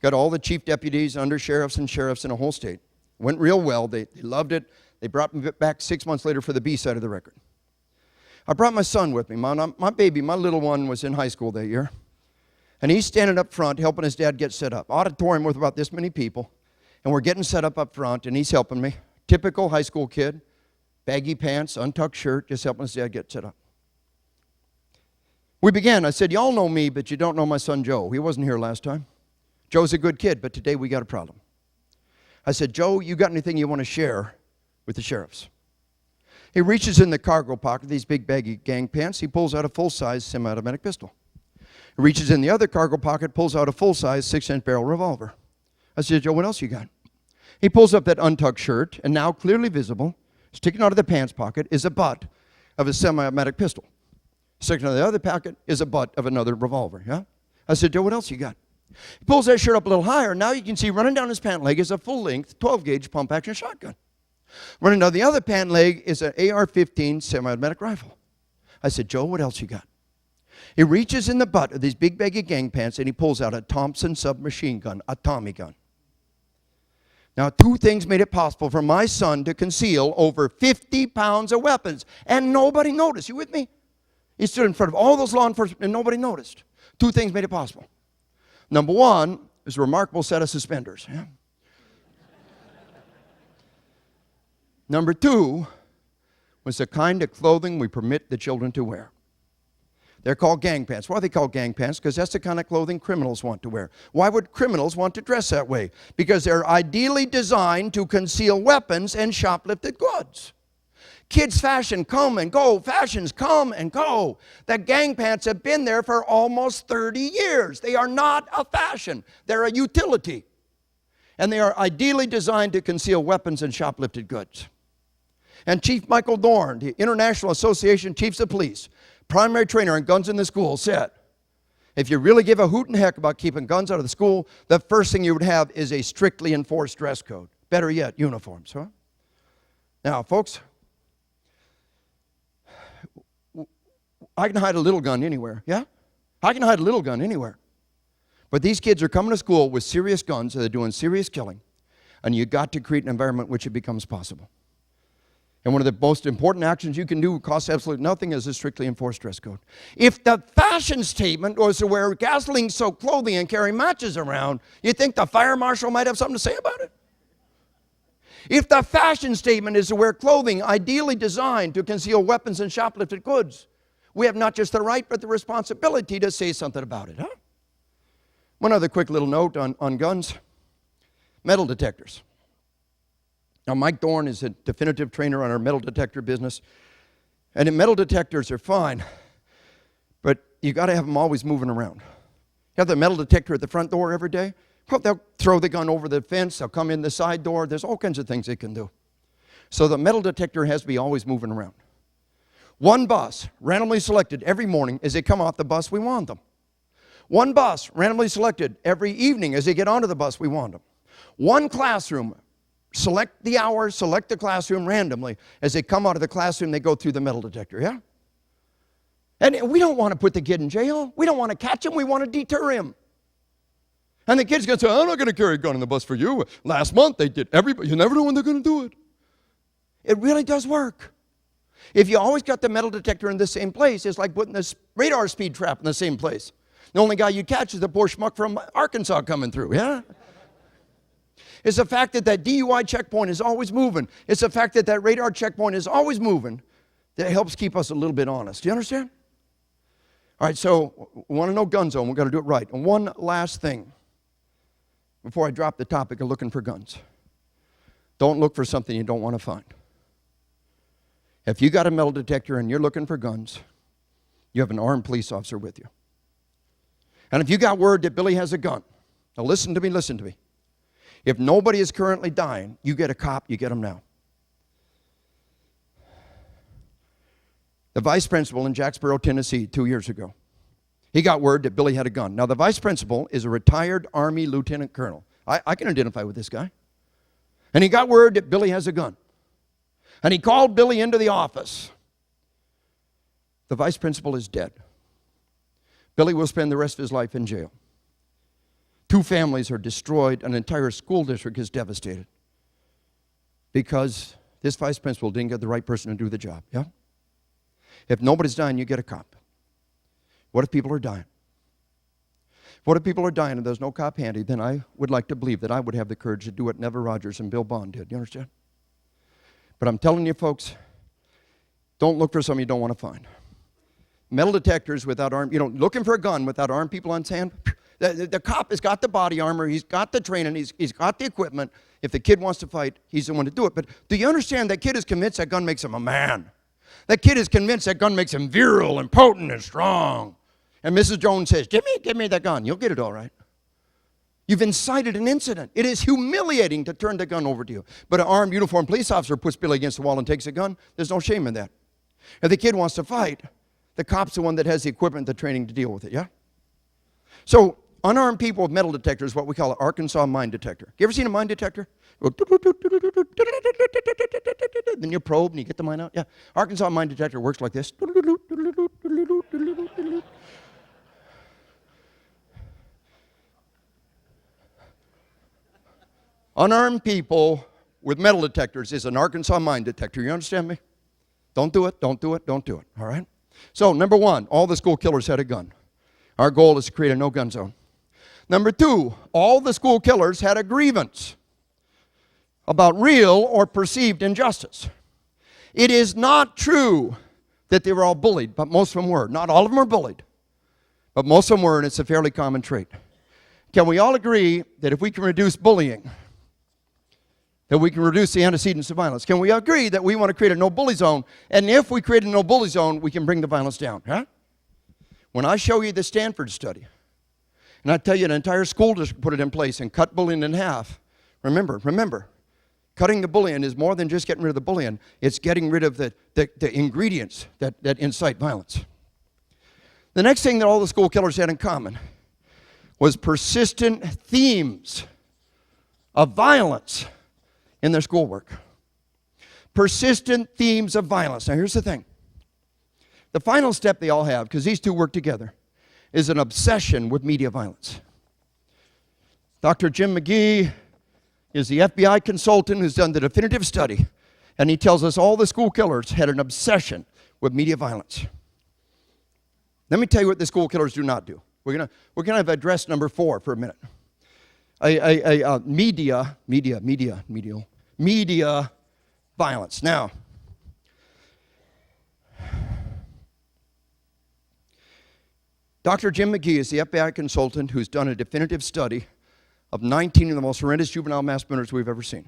Got all the chief deputies, under sheriffs, and sheriffs in a whole state. Went real well. They loved it. They brought me back 6 months later for the B side of the record. I brought my son with me. My baby, my little one, was in high school that year. And he's standing up front helping his dad get set up. Auditorium with about this many people. And we're getting set up front, and he's helping me. Typical high school kid. Baggy pants, untucked shirt, just helping his dad get set up. We began. I said, y'all know me, but you don't know my son Joe. He wasn't here last time. Joe's a good kid, but today we got a problem. I said, Joe, you got anything you want to share with the sheriffs? He reaches in the cargo pocket, these big baggy gang pants. He pulls out a full-size semi-automatic pistol. He reaches in the other cargo pocket, pulls out a full-size 6-inch barrel revolver. I said, Joe, what else you got? He pulls up that untucked shirt, and now clearly visible, sticking out of the pants pocket, is a butt of a semi-automatic pistol. Sticking out of the other pocket is a butt of another revolver, yeah? I said, Joe, what else you got? He pulls that shirt up a little higher. Now you can see running down his pant leg is a full-length 12-gauge pump-action shotgun. Running down the other pant leg is an AR-15 semi-automatic rifle. I said, Joe, what else you got? He reaches in the butt of these big baggy gang pants and he pulls out a Thompson submachine gun, a Tommy gun. Now, 2 things made it possible for my son to conceal over 50 pounds of weapons, and nobody noticed. You with me? He stood in front of all those law enforcement and nobody noticed. 2 things made it possible. Number 1 is a remarkable set of suspenders. Yeah? Number 2 was the kind of clothing we permit the children to wear. They're called gang pants. Why are they called gang pants? Because that's the kind of clothing criminals want to wear. Why would criminals want to dress that way? Because they're ideally designed to conceal weapons and shoplifted goods. Kids' fashion come and go. Fashions come and go. The gang pants have been there for almost 30 years. They are not a fashion. They're a utility. And they are ideally designed to conceal weapons and shoplifted goods. And Chief Michael Dorn, the International Association of Chiefs of Police, primary trainer on guns in the school, said, if you really give a hoot and heck about keeping guns out of the school, the first thing you would have is a strictly enforced dress code. Better yet, uniforms, huh? Now, folks, I can hide a little gun anywhere, yeah? I can hide a little gun anywhere. But these kids are coming to school with serious guns, they're doing serious killing, and you got to create an environment in which it becomes possible. And one of the most important actions you can do, costs absolutely nothing, is a strictly enforced dress code. If the fashion statement was to wear gasoline-soaked clothing and carry matches around, you think the fire marshal might have something to say about it? If the fashion statement is to wear clothing ideally designed to conceal weapons and shoplifted goods, we have not just the right but the responsibility to say something about it, huh? One other quick little note on guns. Metal detectors. Now, Mike Dorn is a definitive trainer on our metal detector business. And the metal detectors are fine, but you got to have them always moving around. You have the metal detector at the front door every day. Well, they'll throw the gun over the fence. They'll come in the side door. There's all kinds of things they can do. So the metal detector has to be always moving around. One bus, randomly selected every morning as they come off the bus, we want them. One bus, randomly selected every evening as they get onto the bus, we want them. One classroom, select the hour, select the classroom randomly. As they come out of the classroom, they go through the metal detector, yeah? And we don't want to put the kid in jail. We don't want to catch him. We want to deter him. And the kid's going to say, I'm not going to carry a gun on the bus for you. Last month they did. Everybody, you never know when they're going to do it. It really does work. If you always got the metal detector in the same place, it's like putting this radar speed trap in the same place. The only guy you catch is the poor schmuck from Arkansas coming through, yeah? It's the fact that that DUI checkpoint is always moving. It's the fact that that radar checkpoint is always moving that helps keep us a little bit honest. Do you understand? All right, so we want to know gun zone. We've got to do it right. And one last thing before I drop the topic of looking for guns. Don't look for something you don't want to find. If you got a metal detector and you're looking for guns, you have an armed police officer with you. And if you got word that Billy has a gun, now listen to me, listen to me. If nobody is currently dying, you get a cop, you get them now. The vice principal in Jacksboro, Tennessee, 2 years ago, he got word that Billy had a gun. Now, the vice principal is a retired Army lieutenant colonel. I can identify with this guy. And he got word that Billy has a gun. And he called Billy into the office. The vice principal is dead. Billy will spend the rest of his life in jail. 2 families are destroyed. An entire school district is devastated because this vice principal didn't get the right person to do the job. Yeah? If nobody's dying, you get a cop. What if people are dying? What if people are dying and there's no cop handy? Then I would like to believe that I would have the courage to do what Neville Rogers and Bill Bond did. You understand? But I'm telling you, folks, don't look for something you don't want to find. Metal detectors without armed, looking for a gun without armed people on hand. The cop has got the body armor, he's got the training, he's got the equipment. If the kid wants to fight, he's the one to do it. But do you understand that kid is convinced that gun makes him a man? That kid is convinced that gun makes him virile and potent and strong. And Mrs. Jones says, give me that gun. You'll get it all right. You've incited an incident. It is humiliating to turn the gun over to you. But an armed, uniformed police officer puts Billy against the wall and takes a gun. There's no shame in that. If the kid wants to fight, the cop's the one that has the equipment, the training to deal with it, yeah? So, unarmed people with metal detectors, what we call an Arkansas mine detector. You ever seen a mine detector? Then you probe and you get the mine out. Yeah. Arkansas mine detector works like this. Unarmed people with metal detectors is an Arkansas mine detector. You understand me? Don't do it, don't do it, don't do it. All right? So, number 1, all the school killers had a gun. Our goal is to create a no-gun zone. Number 2, all the school killers had a grievance about real or perceived injustice. It is not true that they were all bullied, but most of them were. Not all of them are bullied, but most of them were, and it's a fairly common trait. Can we all agree that if we can reduce bullying, that we can reduce the antecedents of violence? Can we agree that we want to create a no-bully zone, and if we create a no-bully zone, we can bring the violence down? Huh? When I show you the Stanford study, and I tell you an entire school district put it in place and cut bullying in half, remember, cutting the bullying is more than just getting rid of the bullying. It's getting rid of the ingredients that incite violence. The next thing that all the school killers had in common was persistent themes of violence in their schoolwork. Persistent themes of violence. Now, here's the thing. The final step they all have, because these two work together, is an obsession with media violence. Dr. Jim McGee is the FBI consultant who's done the definitive study, and he tells us all the school killers had an obsession with media violence. Let me tell you what the school killers do not do. We're gonna have address number 4 for a minute. Media violence. Now, Dr. Jim McGee is the FBI consultant who's done a definitive study of 19 of the most horrendous juvenile mass murders we've ever seen.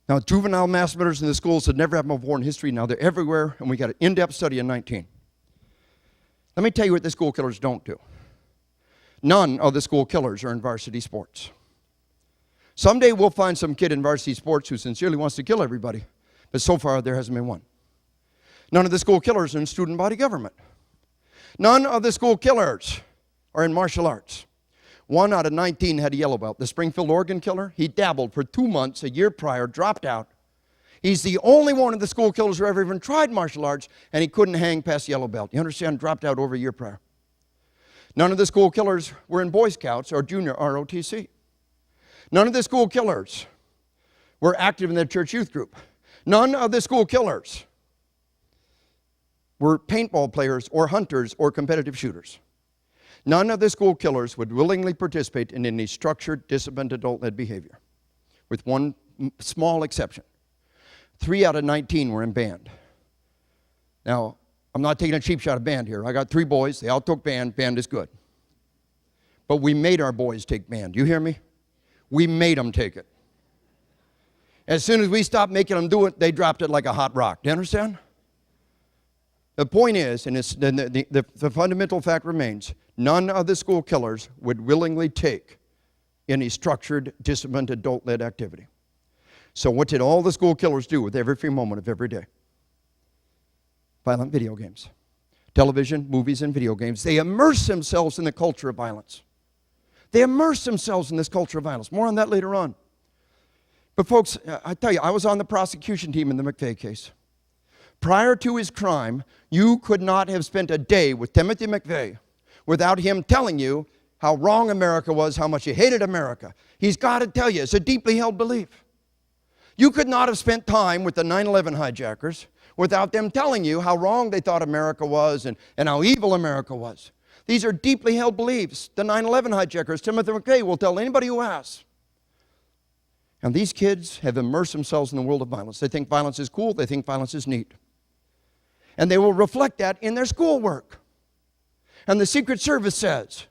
Now, juvenile mass murders in the schools had never happened before in history. Now they're everywhere, and we got an in-depth study in 19. Let me tell you what the school killers don't do. None of the school killers are in varsity sports. Someday we'll find some kid in varsity sports who sincerely wants to kill everybody, but so far there hasn't been one. None of the school killers are in student body government. None of the school killers are in martial arts. 1 out of 19 had a yellow belt. The Springfield, Oregon killer, he dabbled for 2 months a year prior, dropped out. He's the only one of the school killers who ever even tried martial arts, and he couldn't hang past yellow belt. You understand? Dropped out over a year prior. None of the school killers were in Boy Scouts or junior ROTC. None of the school killers were active in the church youth group. None of the school killers were paintball players or hunters or competitive shooters. None of the school killers would willingly participate in any structured, disciplined, adult-led behavior, with one small exception. 3 out of 19 were in band. Now, I'm not taking a cheap shot at band here. I got 3 boys. They all took band. Band is good. But we made our boys take band. Do you hear me? We made them take it. As soon as we stopped making them do it, they dropped it like a hot rock. Do you understand? The point is, and the fundamental fact remains, none of the school killers would willingly take any structured, disciplined, adult-led activity. So what did all the school killers do with every free moment of every day? Violent video games. Television, movies, and video games. They immerse themselves in the culture of violence. They immerse themselves in this culture of violence. More on that later on. But folks, I tell you, I was on the prosecution team in the McVeigh case. Prior to his crime, you could not have spent a day with Timothy McVeigh without him telling you how wrong America was, how much he hated America. He's got to tell you, it's a deeply held belief. You could not have spent time with the 9/11 hijackers without them telling you how wrong they thought America was and how evil America was. These are deeply held beliefs. The 9/11 hijackers, Timothy McVeigh, will tell anybody who asks. And these kids have immersed themselves in the world of violence. They think violence is cool. They think violence is neat. And they will reflect that in their schoolwork. And the Secret Service says,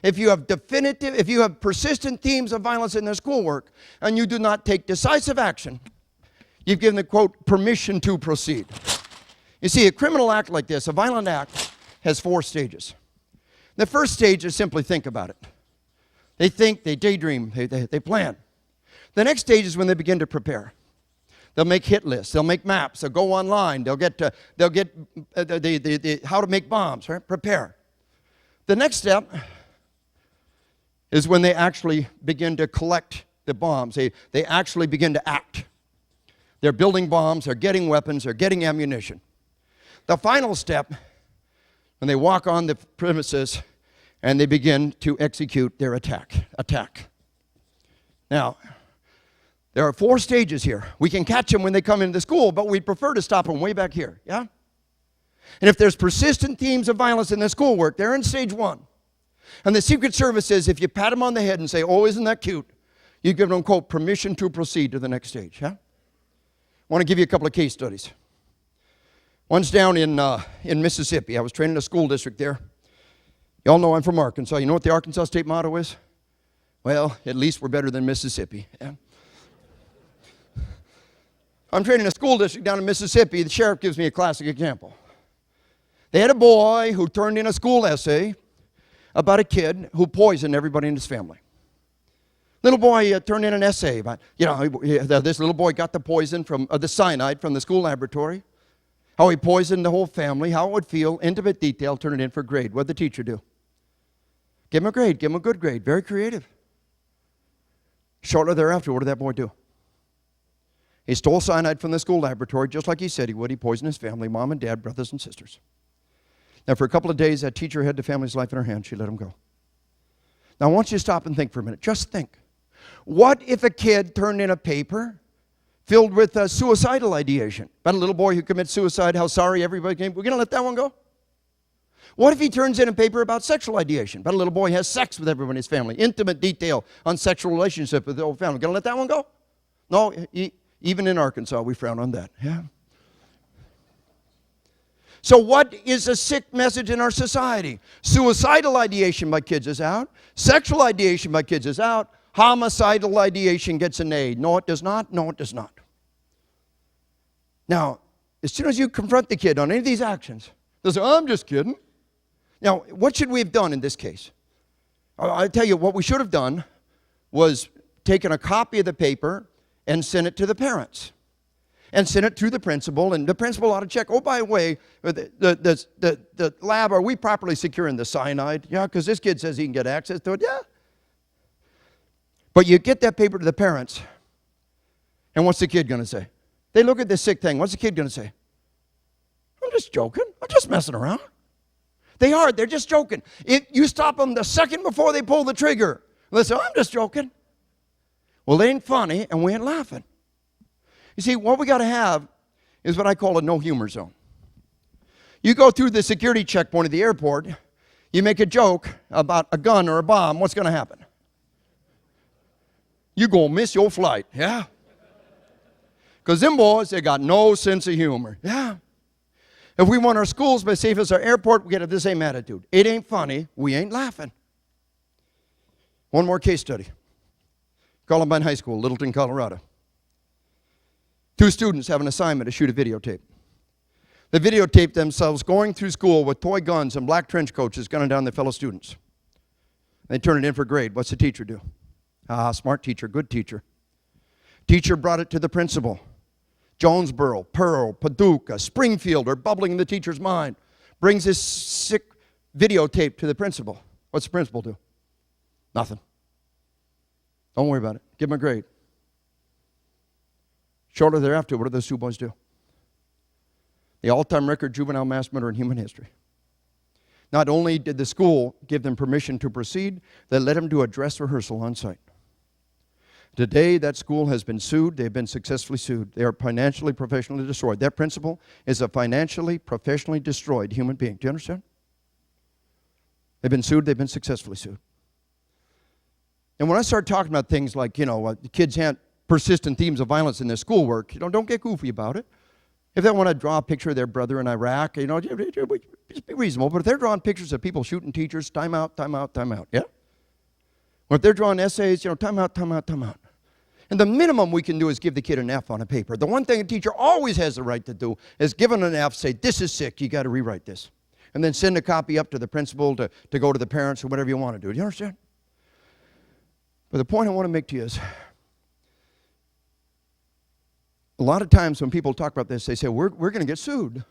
if you have persistent themes of violence in their schoolwork and you do not take decisive action, you've given the, quote, permission to proceed. You see, a criminal act like this, a violent act, has 4 stages. The first stage is simply think about it. They think, they daydream, they plan. The next stage is when they begin to prepare. They'll make hit lists. They'll make maps. They'll go online. They'll get how to make bombs, right? Prepare. The next step is when they actually begin to collect the bombs. They actually begin to act. They're building bombs. They're getting weapons. They're getting ammunition. The final step, when they walk on the premises and they begin to execute their attack. Now, there are 4 stages here. We can catch them when they come into the school, but we'd prefer to stop them way back here, yeah? And if there's persistent themes of violence in their schoolwork, they're in stage 1. And the Secret Service says if you pat them on the head and say, oh, isn't that cute, you give them, quote, permission to proceed to the next stage, yeah? I want to give you a couple of case studies. One's down in Mississippi. I was training a school district there. Y'all know I'm from Arkansas. You know what the Arkansas state motto is? Well, at least we're better than Mississippi, yeah? I'm training a school district down in Mississippi. The sheriff gives me a classic example. They had a boy who turned in a school essay about a kid who poisoned everybody in his family. Little boy turned in an essay about, this little boy got the poison from the cyanide from the school laboratory, how he poisoned the whole family, how it would feel, intimate detail, turn it in for a grade. What did the teacher do? Give him a grade, give him a good grade. Very creative. Shortly thereafter, what did that boy do? He stole cyanide from the school laboratory, just like he said he would. He poisoned his family, mom and dad, brothers and sisters. Now, for a couple of days, that teacher had the family's life in her hands. She let him go. Now, I want you to stop and think for a minute. Just think. What if a kid turned in a paper filled with suicidal ideation about a little boy who commits suicide, how sorry everybody came? We're going to let that one go? What if he turns in a paper about sexual ideation about a little boy who has sex with everyone in his family, intimate detail on sexual relationship with the whole family? Going to let that one go? No, even in Arkansas, we frown on that. Yeah. So what is a sick message in our society? Suicidal ideation by kids is out. Sexual ideation by kids is out. Homicidal ideation gets an A. No, it does not. No, it does not. Now, as soon as you confront the kid on any of these actions, they'll say, I'm just kidding. Now, what should we have done in this case? I'll tell you, what we should have done was taken a copy of the paper and sent it to the parents. And sent it to the principal, and the principal ought to check, oh, by the way, the lab, are we properly securing the cyanide? Yeah, because this kid says he can get access to it. Yeah. But you get that paper to the parents, and what's the kid going to say? They look at this sick thing. What's the kid going to say? I'm just joking. I'm just messing around. They're just joking. If you stop them the second before they pull the trigger, they say, I'm just joking. Well, they ain't funny, and we ain't laughing. You see, what we got to have is what I call a no humor zone. You go through the security checkpoint at the airport, you make a joke about a gun or a bomb, what's going to happen? You're going to miss your flight, yeah? Because them boys, they got no sense of humor, yeah? If we want our schools to be safe as our airport, we got to have the same attitude. It ain't funny, we ain't laughing. One more case study. Columbine High School, Littleton, Colorado. 2 students have an assignment to shoot a videotape. They videotape themselves going through school with toy guns and black trench coats gunning down their fellow students. They turn it in for grade. What's the teacher do? Smart teacher, good teacher. Teacher brought it to the principal. Jonesboro, Pearl, Paducah, Springfield are bubbling in the teacher's mind. Brings this sick videotape to the principal. What's the principal do? Nothing. Don't worry about it. Give him a grade. Shortly thereafter, what do those 2 boys do? The all-time record juvenile mass murder in human history. Not only did the school give them permission to proceed, they let them do a dress rehearsal on site. Today, that school has been sued. They've been successfully sued. They are financially, professionally destroyed. That principal is a financially, professionally destroyed human being. Do you understand? They've been sued. They've been successfully sued. And when I start talking about things like, the kids have persistent themes of violence in their schoolwork, don't get goofy about it. If they want to draw a picture of their brother in Iraq, just be reasonable. But if they're drawing pictures of people shooting teachers, time out, time out, time out, yeah? Or if they're drawing essays, time out, time out, time out. And the minimum we can do is give the kid an F on a paper. The one thing a teacher always has the right to do is give an F, say, this is sick, you got to rewrite this. And then send a copy up to the principal to go to the parents or whatever you want to do. Do you understand? But the point I want to make to you is, a lot of times when people talk about this, they say, we're going to get sued.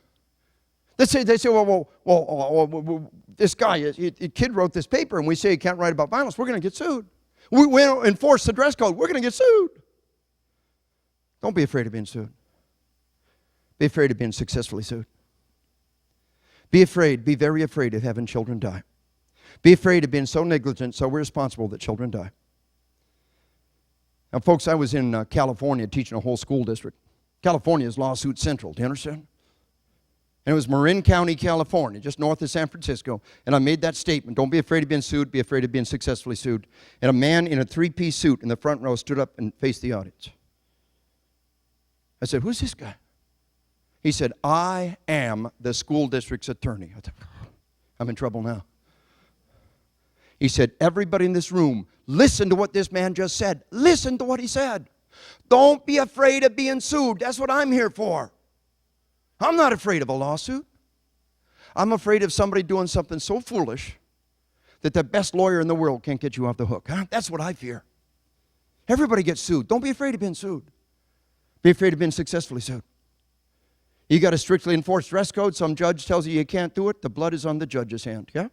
They say, well, this guy, a kid wrote this paper, and we say he can't write about violence. We're going to get sued. We don't enforce the dress code. We're going to get sued. Don't be afraid of being sued. Be afraid of being successfully sued. Be very afraid of having children die. Be afraid of being so negligent, so irresponsible that children die. Now, folks, I was in California teaching a whole school district. California is lawsuit central. Do you understand? And it was Marin County, California, just north of San Francisco. And I made that statement. Don't be afraid of being sued. Be afraid of being successfully sued. And a man in a 3-piece suit in the front row stood up and faced the audience. I said, who's this guy? He said, I am the school district's attorney. I thought, I'm in trouble now. He said, everybody in this room, listen to what this man just said. Listen to what he said. Don't be afraid of being sued. That's what I'm here for. I'm not afraid of a lawsuit. I'm afraid of somebody doing something so foolish that the best lawyer in the world can't get you off the hook. Huh? That's what I fear. Everybody gets sued. Don't be afraid of being sued. Be afraid of being successfully sued. You got a strictly enforced dress code. Some judge tells you can't do it. The blood is on the judge's hand. Yeah?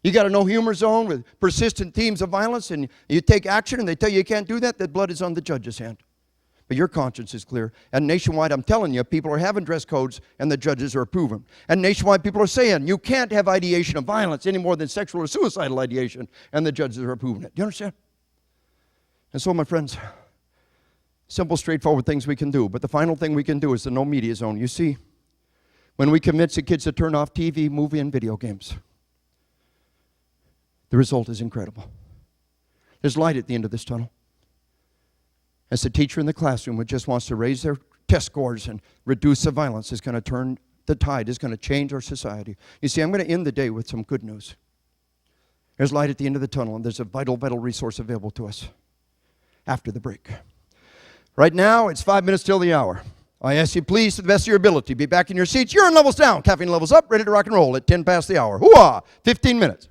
You got a no humor zone with persistent themes of violence, and you take action and they tell you can't do that, the blood is on the judge's hand. But your conscience is clear. And nationwide, I'm telling you, people are having dress codes and the judges are approving. And nationwide, people are saying you can't have ideation of violence any more than sexual or suicidal ideation, and the judges are approving it. Do you understand? And so, my friends, simple, straightforward things we can do. But the final thing we can do is the no media zone. You see, when we convince the kids to turn off TV, movie, and video games, the result is incredible. There's light at the end of this tunnel. As the teacher in the classroom who just wants to raise their test scores and reduce the violence is going to turn the tide, is going to change our society. You see, I'm going to end the day with some good news. There's light at the end of the tunnel, and there's a vital, vital resource available to us after the break. Right now, it's 5 minutes till the hour. I ask you, please, to the best of your ability, be back in your seats. Urine levels down, caffeine levels up, ready to rock and roll at 10 past the hour. Hooah! 15 minutes.